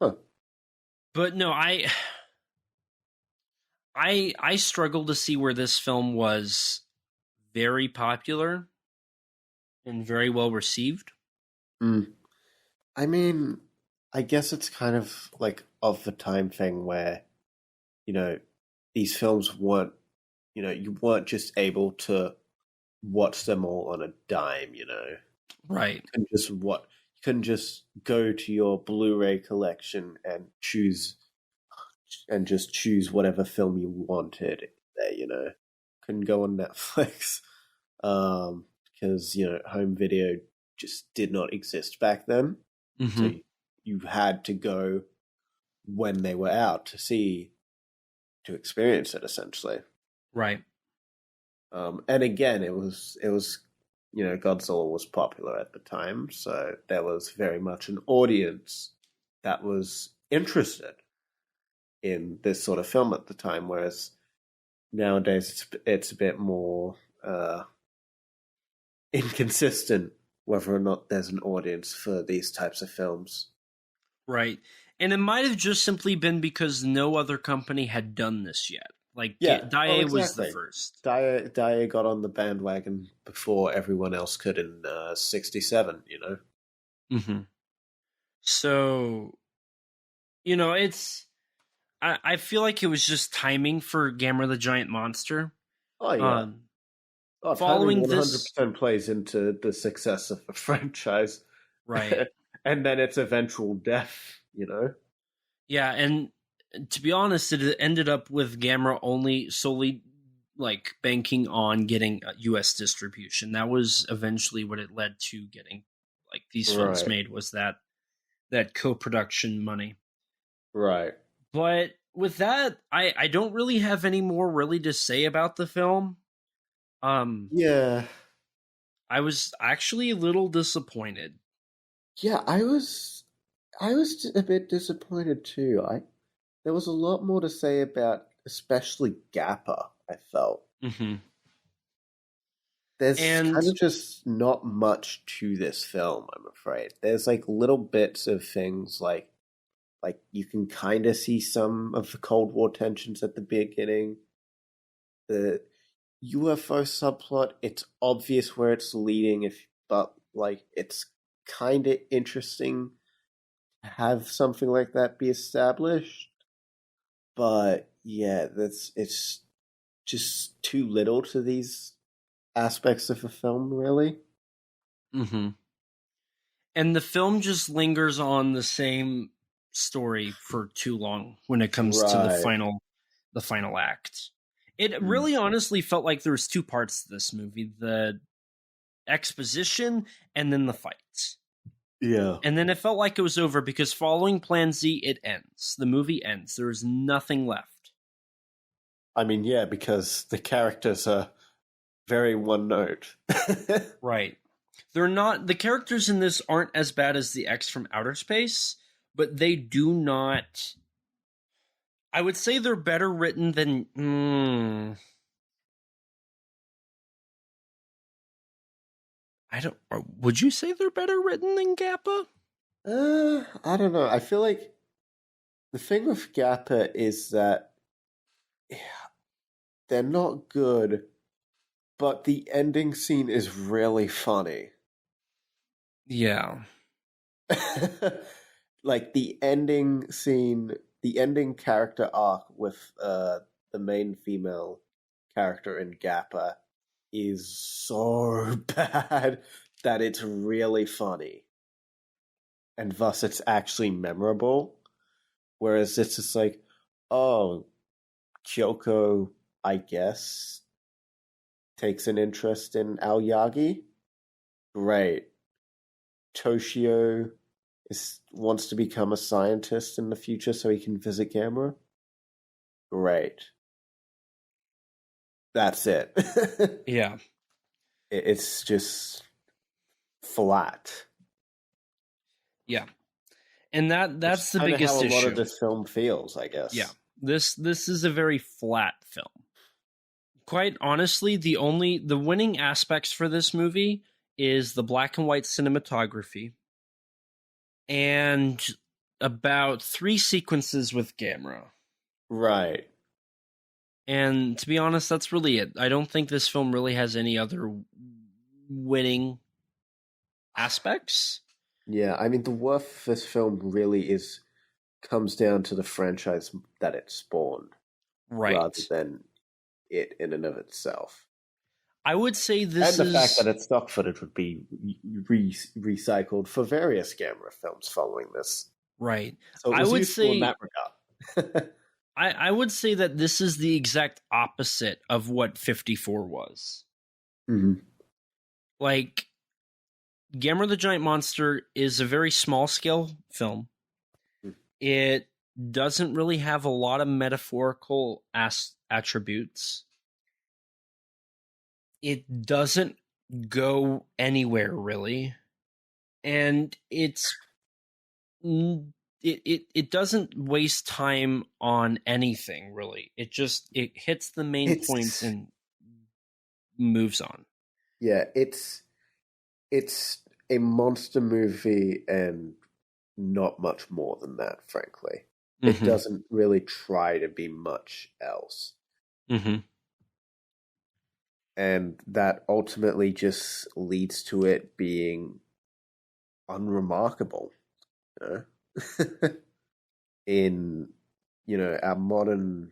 Huh. But no, I struggle to see where this film was very popular and very well received. I mean, I guess it's kind of like of the time thing where, these films weren't, you weren't just able to watch them all on a dime, Right. You couldn't just go to your Blu-ray collection and choose whatever film you wanted there, Couldn't go on Netflix. Because, home video just did not exist back then. Mm-hmm. So you had to go when they were out to experience it, essentially. Right. And again, it was Godzilla was popular at the time, so there was very much an audience that was interested in this sort of film at the time, whereas nowadays it's a bit more inconsistent whether or not there's an audience for these types of films. Right. And it might have just simply been because no other company had done this yet. Like, Daiei was the first. Daiei got on the bandwagon before everyone else could in 1967, Mm-hmm. So, it's... I feel like it was just timing for Gamera the Giant Monster. Oh, yeah. Following timing 100% this... plays into the success of the franchise. Right. And then its eventual death, Yeah, and to be honest, it ended up with Gamera only solely banking on getting U.S. distribution. That was eventually what it led to getting these films made, was that co-production money. Right. But with that, I don't really have any more really to say about the film. Yeah. I was actually a little disappointed. Yeah, I was a bit disappointed too. There was a lot more to say about, especially Gappa, I felt. Mm-hmm. There's kind of just not much to this film, I'm afraid. There's little bits of things like you can kind of see some of the Cold War tensions at the beginning. The UFO subplot, it's obvious where it's leading, but it's kind of interesting to have something like that be established. But yeah, it's just too little to these aspects of the film, really. Mm-hmm. And the film just lingers on the same story for too long when it comes to the final act. It really honestly felt like there was two parts to this movie: the exposition and then the fights. Yeah. And then it felt like it was over because following Plan Z, it ends. The movie ends. There is nothing left. I mean, yeah, because the characters are very one note. Right. They're not, the characters in this aren't as bad as the X from outer space, but they do not, I would say they're better written than, would you say they're better written than Gappa? I don't know. I feel like the thing with Gappa is that they're not good, but the ending scene is really funny. Yeah. Like the ending scene, the ending character arc with the main female character in Gappa is so bad that it's really funny. And thus it's actually memorable. Whereas it's just like, oh, Kyoko, I guess, takes an interest in Aoyagi. Great. Toshio wants to become a scientist in the future so he can visit Gamera. Great. That's it. Yeah. It's just flat. Yeah. And that's the biggest how a issue. lot of this film feels, I guess. Yeah. This is a very flat film. Quite honestly, the winning aspects for this movie is the black and white cinematography and about 3 sequences with Gamera. Right. And to be honest, that's really it. I don't think this film really has any other winning aspects. Yeah, I mean, the worth of this film really comes down to the franchise that it spawned. Right. Rather than it in and of itself. I would say this and the fact that its stock footage would be recycled for various Gamera films following this. Right. So it was useful in that regard. I would say that this is the exact opposite of what 54 was. Mm-hmm. Like, Gamera the Giant Monster is a very small-scale film. Mm-hmm. It doesn't really have a lot of metaphorical attributes. It doesn't go anywhere, really. And it doesn't waste time on anything, really. It hits the main points and moves on. Yeah, it's a monster movie and not much more than that, frankly. Mm-hmm. It doesn't really try to be much else. Mm-hmm. And that ultimately just leads to it being unremarkable. In, our modern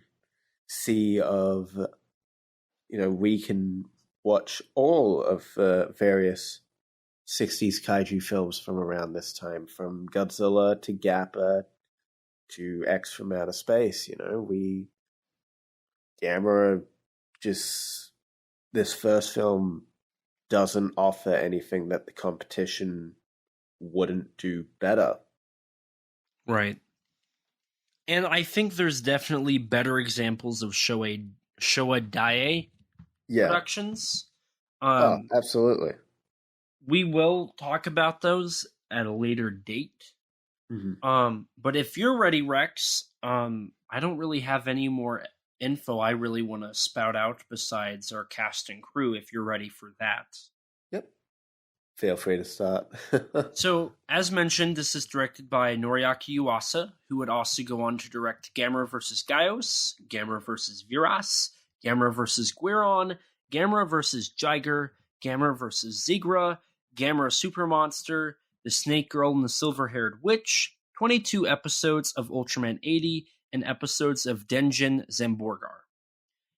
sea of, we can watch all of the various 60s kaiju films from around this time, from Godzilla to Gappa to X from Outer Space, Gamera this first film doesn't offer anything that the competition wouldn't do better. Right. And I think there's definitely better examples of Showa Dai productions. Absolutely. We will talk about those at a later date. Mm-hmm. But if you're ready, Rex, I don't really have any more info I really want to spout out besides our cast and crew, if you're ready for that. Yep. Feel free to start. So, as mentioned, this is directed by Noriaki Yuasa, who would also go on to direct Gamera vs. Gaios, Gamera vs. Viras, Gamera vs. Guiron, Gamera vs. Jiger, Gamera vs. Zigra, Gamera Super Monster, The Snake Girl and the Silver-Haired Witch, 22 episodes of Ultraman 80, and episodes of Denjin Zamborgar.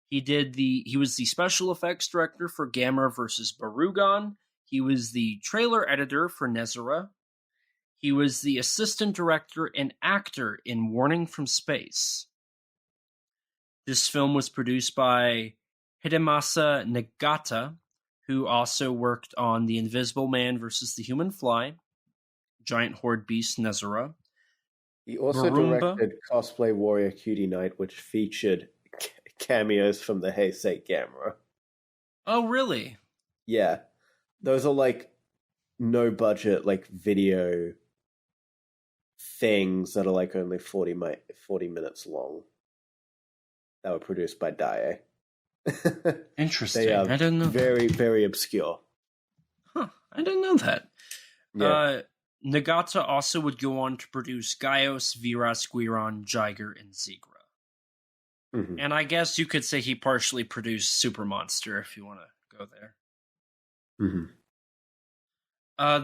He was the special effects director for Gamera vs. Barugon. He was the trailer editor for Nezura. He was the assistant director and actor in Warning from Space. This film was produced by Hidemasa Nagata, who also worked on The Invisible Man vs. the Human Fly, Giant Horde Beast Nezura. He also directed Cosplay Warrior Cutie Night, which featured cameos from the Heisei Gamera. Oh, really? Yeah. Those are like no budget, like video things that are like only 40 minutes long. That were produced by Daiei. Interesting. They are I didn't know very, that. very obscure. Huh. I didn't know that. Yeah. Nagata also would go on to produce Gaios, Viras, Guiron, Jiger, and Zigra. Mm-hmm. And I guess you could say he partially produced Super Monster if you want to go there. Mm-hmm.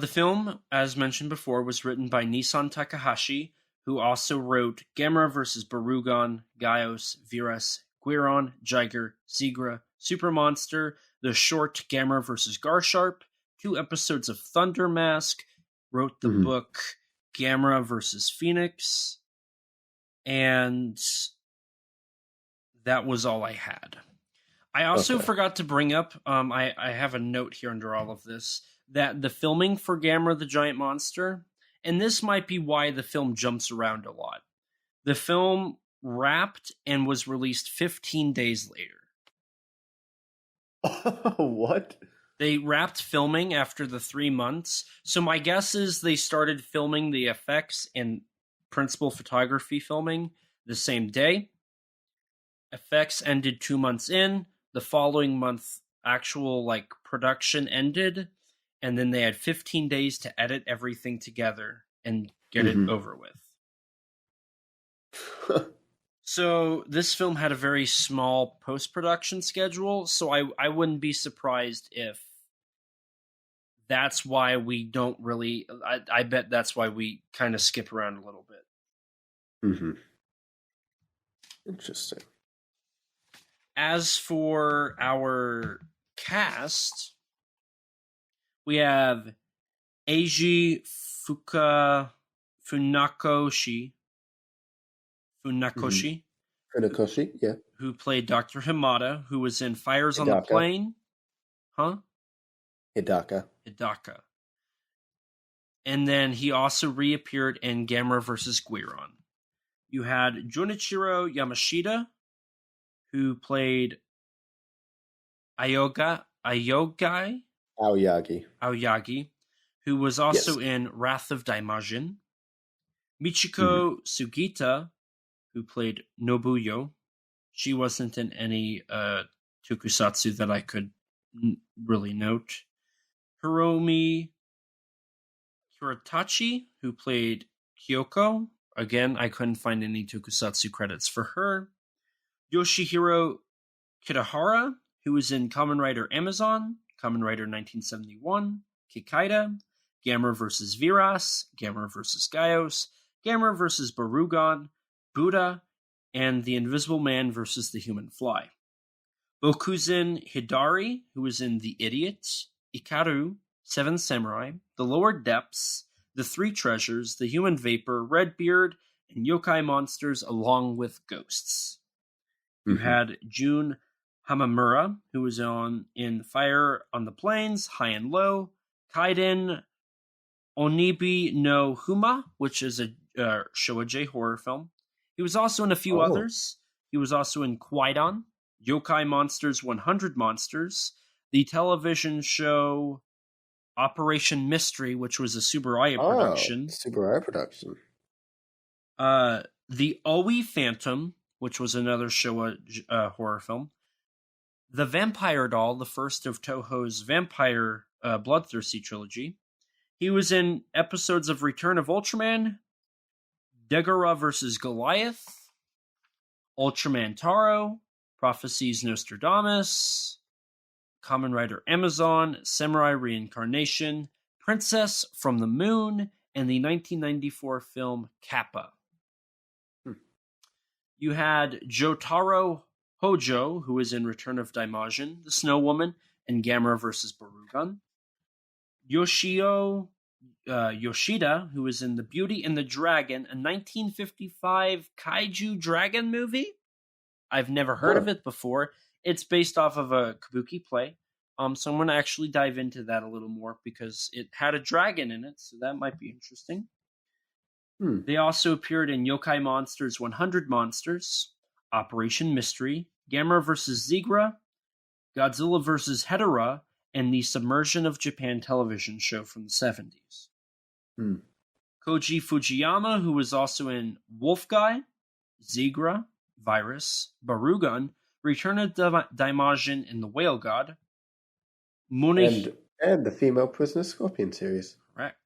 The film, as mentioned before, was written by Nissan Takahashi, who also wrote Gamera vs. Barugon, Gaios, Viras, Guiron, Jiger, Zigra, Super Monster, the short Gamera vs. Garsharp, 2 episodes of Thunder Mask, wrote the book Gamera vs. Phoenix, and that was all I had. I also forgot to bring up, I have a note here under all of this, that the filming for Gamera the Giant Monster, and this might be why the film jumps around a lot. The film wrapped and was released 15 days later. What? They wrapped filming after the 3 months, so my guess is they started filming the effects and principal photography filming the same day. Effects ended 2 months in. The following month, actual production ended, and then they had 15 days to edit everything together and get it over with. So this film had a very small post-production schedule, so I wouldn't be surprised if that's why we don't really... I bet that's why we kind of skip around a little bit. Mm-hmm. Interesting. As for our cast, we have Eiji Funakoshi, yeah. who played Dr. Himada, who was in Fires on the Plain. Huh? Hidaka. And then he also reappeared in Gamera vs. Guiron. You had Junichiro Yamashita, who played Aoyagi, who was also in Wrath of Daimajin. Michiko Sugita, who played Nobuyo. She wasn't in any tokusatsu that I could really note. Hiromi Hiratachi, who played Kyoko. Again, I couldn't find any tokusatsu credits for her. Yoshihiro Kitahara, who was in Kamen Rider Amazon, Kamen Rider 1971, Kikaida, Gamera vs. Viras, Gamera vs. Gaios, Gamera vs. Barugon, Buddha, and The Invisible Man vs. the Human Fly. Bokuzen Hidari, who was in The Idiot, Ikaru, Seven Samurai, The Lower Depths, The Three Treasures, The Human Vapor, Redbeard, and Yokai Monsters, along with Ghosts. You had Jun Hamamura, who was in Fire on the Plains, High and Low, Kaiden Onibi no Huma, which is a Showa J horror film. He was also in a few others. He was also in Kwaidan, Yokai Monsters 100 Monsters, the television show Operation Mystery, which was a Tsuburaya production. Tsuburaya production. The Owie Phantom, which was another Showa horror film. The Vampire Doll, the first of Toho's Vampire Bloodthirsty trilogy. He was in episodes of Return of Ultraman, Degara vs. Goliath, Ultraman Taro, Prophecies Nostradamus, Kamen Rider Amazon, Samurai Reincarnation, Princess from the Moon, and the 1994 film Kappa. You had Jotaro Hojo, who was in Return of Daimajin, The Snow Woman, and Gamera vs. Barugon. Yoshio Yoshida, who was in The Beauty and the Dragon, a 1955 kaiju dragon movie. I've never heard of it before. It's based off of a kabuki play. So I'm going to actually dive into that a little more because it had a dragon in it, so that might be interesting. They also appeared in Yokai Monsters 100 Monsters, Operation Mystery, Gamera vs. Zigra, Godzilla vs. Hedorah, and the Submersion of Japan television show from the 70s. Koji Fujiyama, who was also in Wolf Guy, Zigra, Virus, Barugan, Return of Daimajin, and The Whale God. And the Female Prisoner Scorpion series. Correct.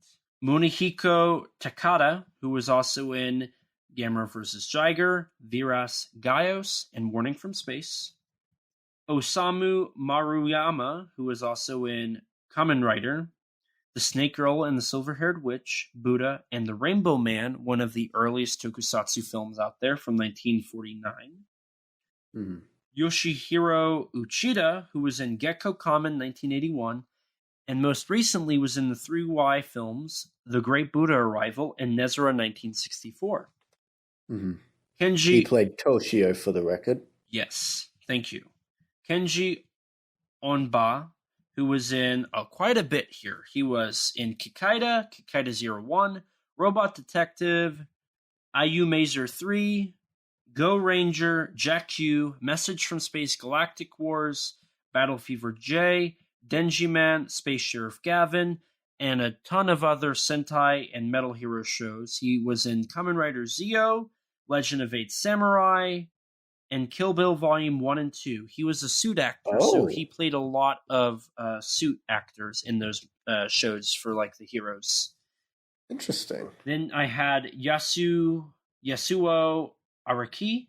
Munehiko Takada, who was also in Gamera vs. Jiger, Viras, Gaios, and Warning from Space. Osamu Maruyama, who was also in Kamen Rider, The Snake Girl and the Silver-Haired Witch, Buddha, and The Rainbow Man, one of the earliest tokusatsu films out there from 1949. Yoshihiro Uchida, who was in Gekko Kamen 1981, and most recently was in the 3Y films The Great Buddha Arrival and Nezura 1964. Kenji... He played Toshio, for the record. Yes, thank you. Kenji Onba, who was in quite a bit here. He was in Kikaida 01, Robot Detective, IU Mazer 3, Go Ranger, Jack Q, Message from Space Galactic Wars, Battle Fever J, Denji Man, Space Sheriff Gavin, and a ton of other Sentai and Metal Hero shows. He was in Kamen Rider Zeo, Legend of Eight Samurai, and Kill Bill Volume 1 and 2. He was a suit actor, so he played a lot of suit actors in those shows for like the heroes. Interesting. Then I had Yasuo Araki,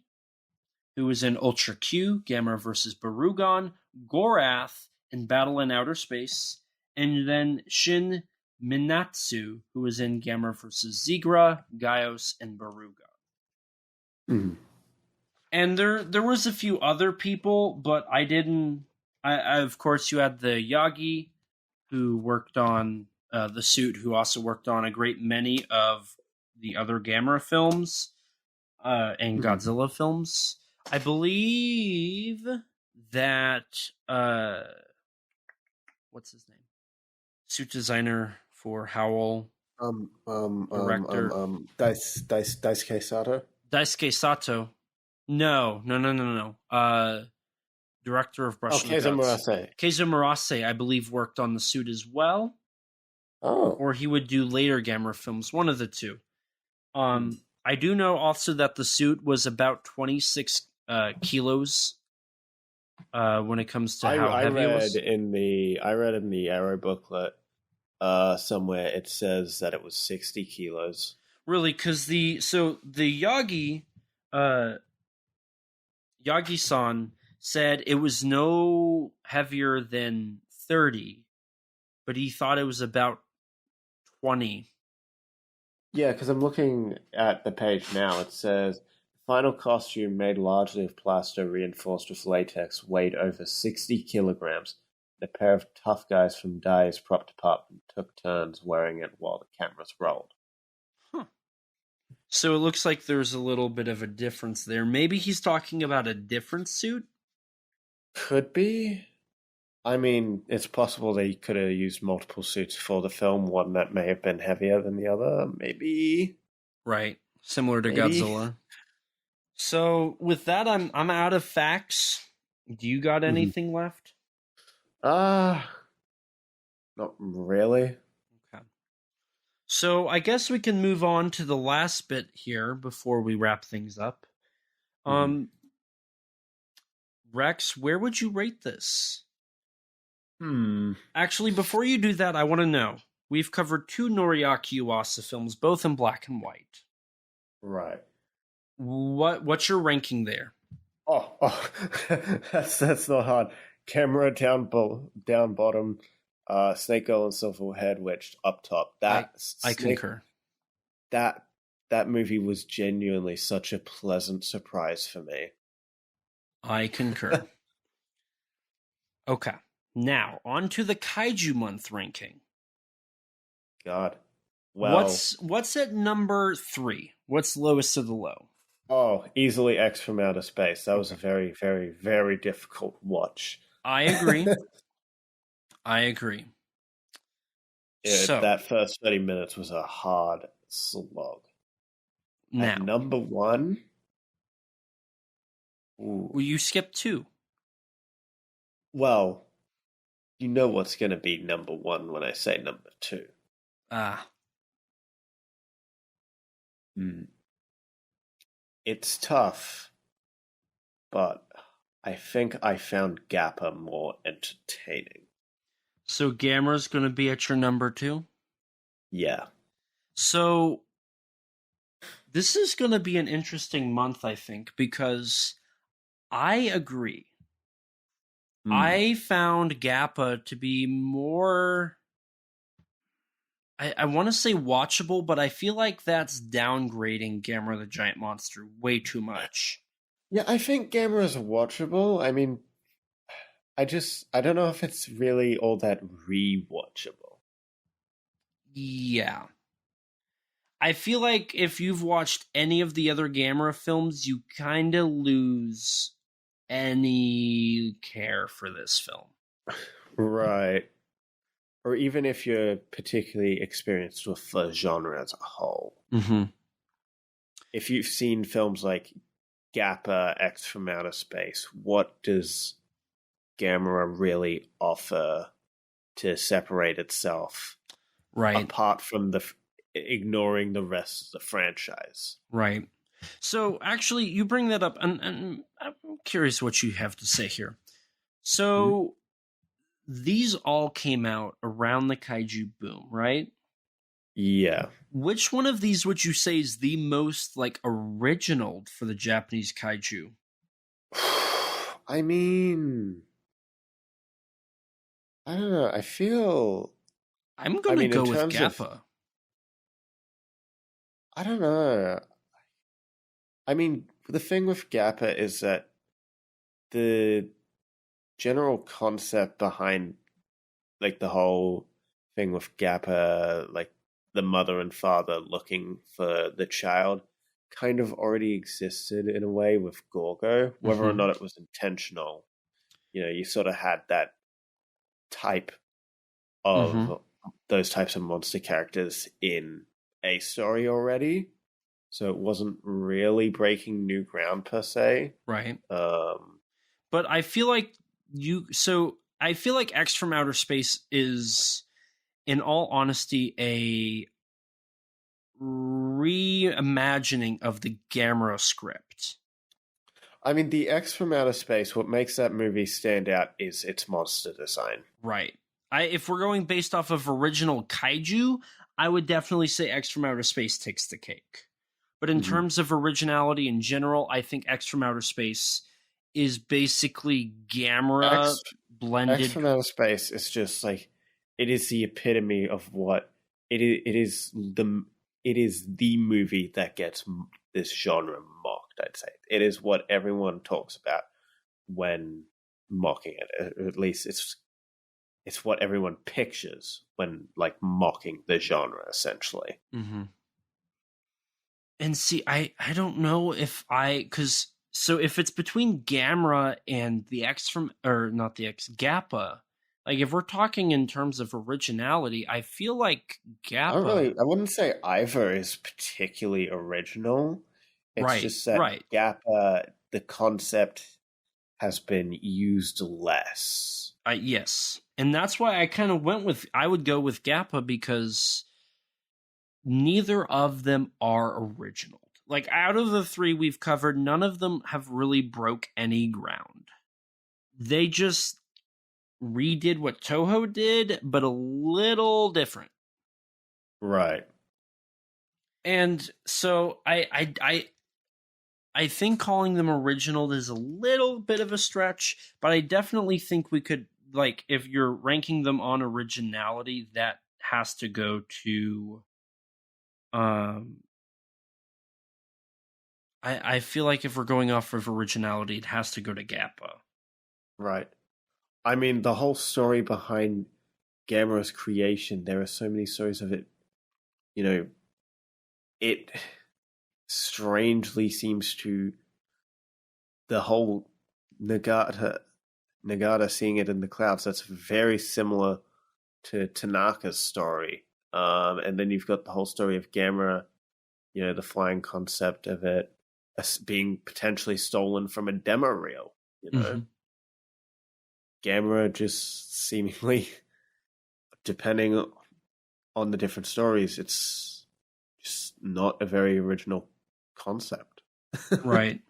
who was in Ultra Q, Gamera vs. Barugon, Gorath, and Battle in Outer Space, and then Shin Minatsu, who was in Gamera vs. Zigra, Gaios, and Barugon. And there was a few other people, but I didn't... I of course, you had the Yagi, who worked on the suit, who also worked on a great many of the other Gamera films and Godzilla films. I believe that... what's his name? Suit designer for Howl. Director. Daisuke Sato? Daisuke Sato. No. Director of Brushing Keizo Murase. Keizo Murase, I believe, worked on the suit as well. Or he would do later Gamera films, one of the two. I do know also that the suit was about 26 kilos when it comes to how heavy it was. I read in the Arrow booklet somewhere it says that it was 60 kilos. Really, because the Yagi... Yagi-san said it was no heavier than 30, but he thought it was about 20. Yeah, because I'm looking at the page now. It says, final costume made largely of plaster reinforced with latex weighed over 60 kilograms. A pair of tough guys from Dai's prop department took turns wearing it while the cameras rolled. So it looks like there's a little bit of a difference there. Maybe he's talking about a different suit? Could be. I mean, it's possible they could have used multiple suits for the film. One that may have been heavier than the other. Maybe. Right. Similar to Godzilla. So with that, I'm out of facts. Do you got anything left? Not really. So I guess we can move on to the last bit here before we wrap things up. Rex, where would you rate this? Actually, before you do that, I want to know. We've covered 2 Noriaki Yuasa films, both in black and white. Right. What's your ranking there? That's not hard. Camera down bottom. Snake Girl and Silver-Haired Witch up top. I concur. That movie was genuinely such a pleasant surprise for me. I concur. Okay. Now, on to the Kaiju Month ranking. God. Well, what's at number 3? What's lowest of the low? oh, easily X from Outer Space. That was a very, very, very difficult watch. I agree. I agree. So That first 30 minutes was a hard slog. now, At number 1? Ooh. well, you skipped 2. Well, you know what's going to be number 1 when I say number 2. It's tough, but I think I found Gappa more entertaining. So Gamera's going to be at your number 2? Yeah. So this is going to be an interesting month, I think, because I agree. I found Gappa to be more... I want to say watchable, but I feel like that's downgrading Gamera the Giant Monster way too much. Yeah, I think Gamera is watchable. I mean, I don't know if it's really all that rewatchable. Yeah. I feel like if you've watched any of the other Gamera films, you kind of lose any care for this film. Right. Or even if you're particularly experienced with the genre as a whole. Mm-hmm. If you've seen films like Gappa, X from Outer Space, what does Gamera really offer to separate itself? Right. Apart from ignoring the rest of the franchise. Right. So actually, you bring that up, and I'm curious what you have to say here. So these all came out around the kaiju boom, right? Yeah. Which one of these would you say is the most original for the Japanese kaiju? I mean, I don't know. I feel I'm going to go with Gappa. I don't know. I mean, the thing with Gappa is that the general concept behind the whole thing with Gappa, the mother and father looking for the child, kind of already existed in a way with Gorgo, whether or not it was intentional. You sort of had that type of those types of monster characters in a story already, so it wasn't really breaking new ground per se. Right. But I feel like I feel like X from Outer Space is, in all honesty, a reimagining of the Gamera script. I mean, the X from Outer Space, what makes that movie stand out is its monster design. Right. If we're going based off of original kaiju, I would definitely say X from Outer Space takes the cake. But in terms of originality in general, I think X from Outer Space is basically Gamera blended. X from Outer Space is just it is the epitome of what it is. It is the movie that gets this genre mocked, I'd say. It is what everyone talks about when mocking it. Or at least it's what everyone pictures when mocking the genre, essentially. Mm-hmm. And see, I don't know if if it's between Gamera and the Gappa, if we're talking in terms of originality, I feel like Gappa... I wouldn't say either is particularly original. It's just that Gappa, the concept has been used less. Yes. And that's why I would go with Gappa, because neither of them are original. Out of the 3 we've covered, none of them have really broke any ground. They just redid what Toho did, but a little different. Right. And so I think calling them original is a little bit of a stretch, but I definitely think we could, if you're ranking them on originality, that has to go to I feel like if we're going off of originality, it has to go to Gappa. Right. I mean, the whole story behind Gamera's creation, there are so many stories of it. You know, it strangely seems to the whole Nagata seeing it in the clouds. That's very similar to Tanaka's story. And then you've got the whole story of Gamera, you know, the flying concept of it as being potentially stolen from a demo reel, you know. Gamera just seemingly, depending on the different stories, it's just not a very original concept. Right.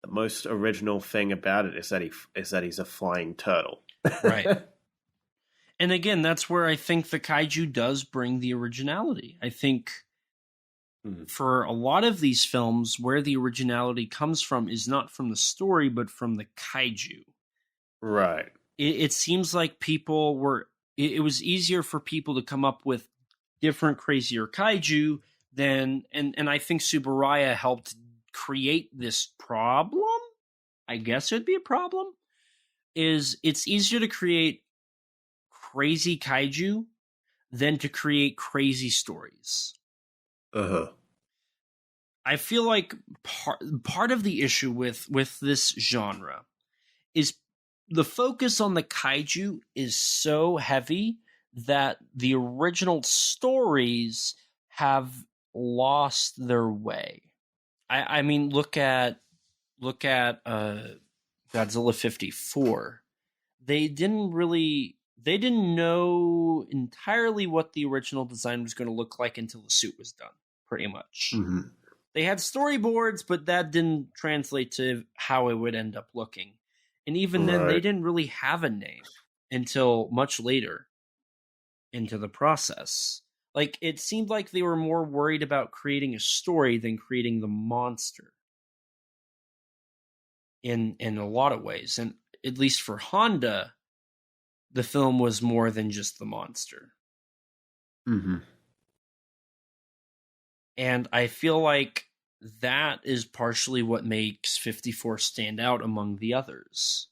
The most original thing about it is that he's a flying turtle. Right. And again, that's where I think the kaiju does bring the originality. I think for a lot of these films, where the originality comes from is not from the story, but from the kaiju. Right. It seems like people were... It was easier for people to come up with different, crazier kaiju than... And I think Tsuburaya helped create this problem. I guess it'd be a problem. Is it's easier to create crazy kaiju than to create crazy stories. I feel like part of the issue with this genre is the focus on the kaiju is so heavy that the original stories have lost their way. I mean, look at Godzilla 54. They didn't know entirely what the original design was going to look like until the suit was done, pretty much. They had storyboards, but that didn't translate to how it would end up looking. And even then, they didn't really have a name until much later into the process. Like, it seemed like they were more worried about creating a story than creating the monster. In a lot of ways. And at least for Honda, the film was more than just the monster. And I feel like that is partially what makes 54 stand out among the others.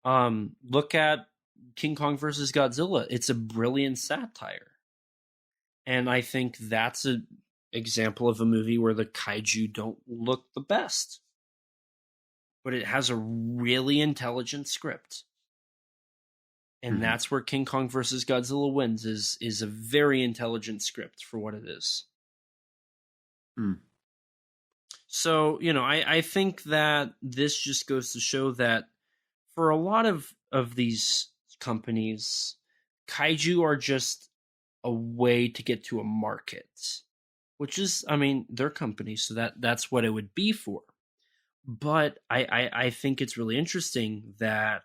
Look at King Kong versus Godzilla. It's a brilliant satire. And I think that's an example of a movie where the kaiju don't look the best. But it has a really intelligent script. And that's where King Kong versus Godzilla wins, is a very intelligent script for what it is. So, you know, I think that this just goes to show that for a lot of these companies, kaiju are just a way to get to a market. Which is, I mean, they're companies, so that's what it would be for. But I think it's really interesting that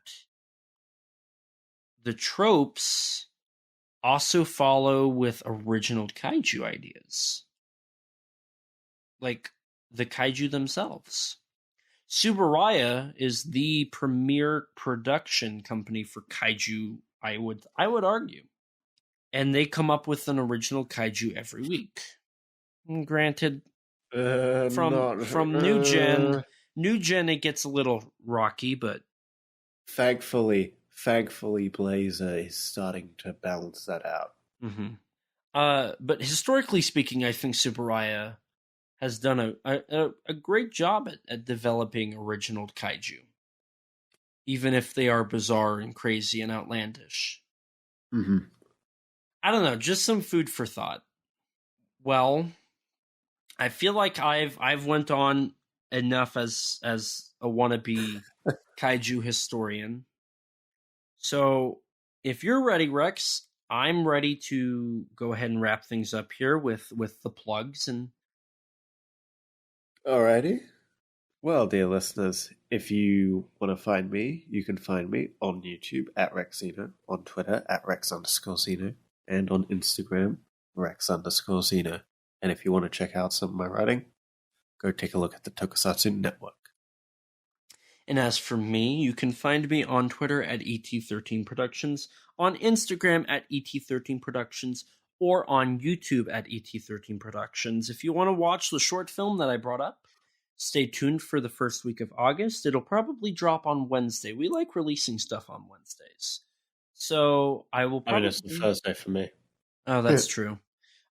the tropes also follow with original kaiju ideas. Like the kaiju themselves. Tsuburaya is the premier production company for kaiju, I would argue. And they come up with an original kaiju every week. And granted, from New Gen, it gets a little rocky, but thankfully, Blazer is starting to balance that out. But historically speaking, I think Tsuburaya has done a great job at developing original kaiju, even if they are bizarre and crazy and outlandish. I don't know, just some food for thought. Well, I feel like I've went on enough as a wannabe kaiju historian. So if you're ready, Rex, I'm ready to go ahead and wrap things up here with the plugs. And alrighty. Well, dear listeners, if you want to find me, you can find me on YouTube at RexZeno, on Twitter at Rex_Zeno, and on Instagram, Rex_Zeno. And if you want to check out some of my writing, go take a look at the Tokusatsu Network. And as for me, you can find me on Twitter at ET13 Productions, on Instagram at ET13 Productions, or on YouTube at ET13 Productions. If you want to watch the short film that I brought up, stay tuned for the first week of August. It'll probably drop on Wednesday. We like releasing stuff on Wednesdays. So I will I probably... mean, it's the Thursday for me. Oh, that's true.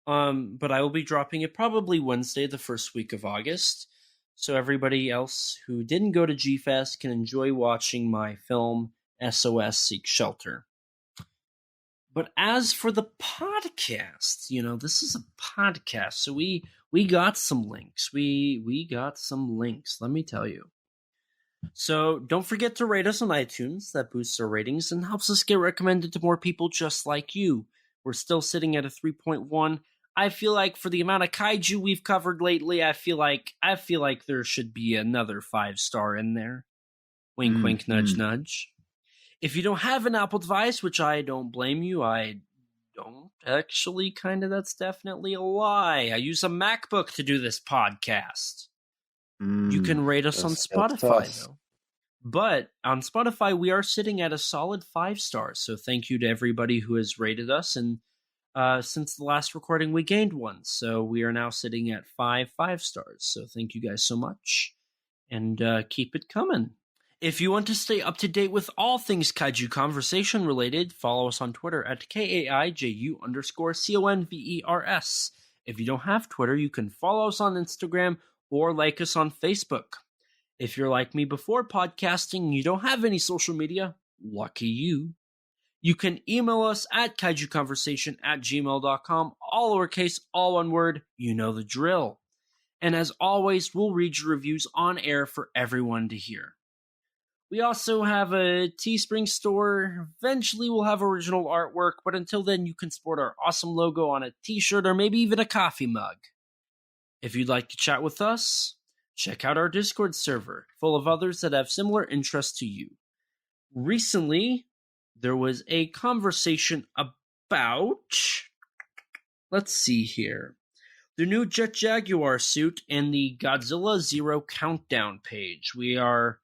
But I will be dropping it probably Wednesday, the first week of August. So everybody else who didn't go to G-Fest can enjoy watching my film SOS Seek Shelter. But as for the podcast, this is a podcast, so we got some links. We got some links, let me tell you. So don't forget to rate us on iTunes. That boosts our ratings and helps us get recommended to more people just like you. We're still sitting at a 3.1. I feel like for the amount of kaiju we've covered lately, I feel like there should be another 5-star in there. Wink, wink, nudge, nudge. If you don't have an Apple device, which I don't blame you, I don't actually, that's definitely a lie. I use a MacBook to do this podcast. You can rate us on Spotify, though. But on Spotify, we are sitting at a solid 5 stars. So thank you to everybody who has rated us. And since the last recording, we gained 1. So we are now sitting at 5 stars. So thank you guys so much. And keep it coming. If you want to stay up to date with all things Kaiju Conversation related, follow us on Twitter at KAIJU_CONVERS. If you don't have Twitter, you can follow us on Instagram or like us on Facebook. If you're like me before podcasting and you don't have any social media, lucky you. You can email us at kaijuconversation@gmail.com, all lowercase, all one word, you know the drill. And as always, we'll read your reviews on air for everyone to hear. We also have a Teespring store. Eventually we'll have original artwork, but until then you can sport our awesome logo on a t-shirt or maybe even a coffee mug. If you'd like to chat with us, check out our Discord server, full of others that have similar interests to you. Recently, there was a conversation about... Let's see here. The new Jet Jaguar suit and the Godzilla Zero Countdown page. We are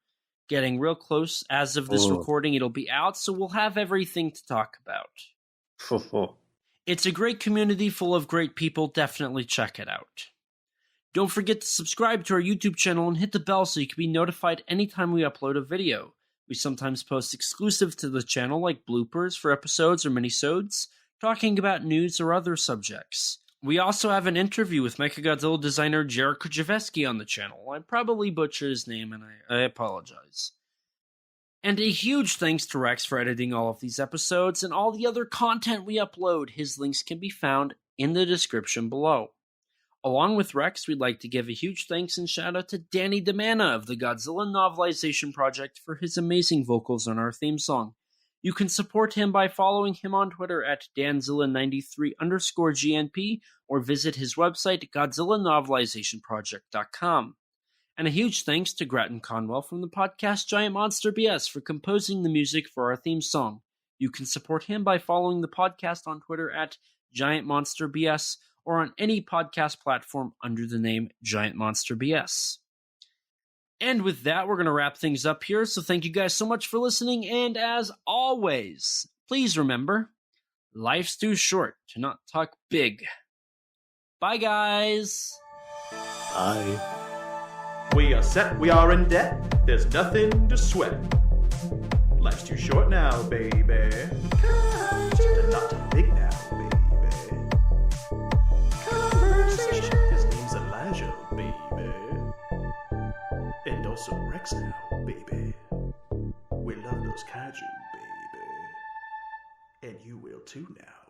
getting real close. As of this recording, it'll be out, so we'll have everything to talk about. It's a great community full of great people. Definitely check it out. Don't forget to subscribe to our YouTube channel and hit the bell so you can be notified anytime we upload a video. We sometimes post exclusive to the channel like bloopers for episodes or minisodes, talking about news or other subjects. We also have an interview with Mechagodzilla designer Jarek Kujaveski on the channel. I probably butchered his name and I apologize. And a huge thanks to Rex for editing all of these episodes and all the other content we upload. His links can be found in the description below. Along with Rex, we'd like to give a huge thanks and shout out to Danny DeManna of the Godzilla Novelization Project for his amazing vocals on our theme song. You can support him by following him on Twitter at Danzilla93_GNP or visit his website GodzillaNovelizationProject.com. And a huge thanks to Gratton Conwell from the podcast Giant Monster BS for composing the music for our theme song. You can support him by following the podcast on Twitter at Giant Monster BS or on any podcast platform under the name Giant Monster BS. And with that, we're going to wrap things up here, so thank you guys so much for listening, and as always, please remember, life's too short to not talk big. Bye, guys! Bye. We are set, we are in debt, there's nothing to sweat. Life's too short now, baby. They're not too big now, baby. Conversation. His name's Elijah, baby. And also Rex now, baby. We love those kaiju, baby. And you will too now.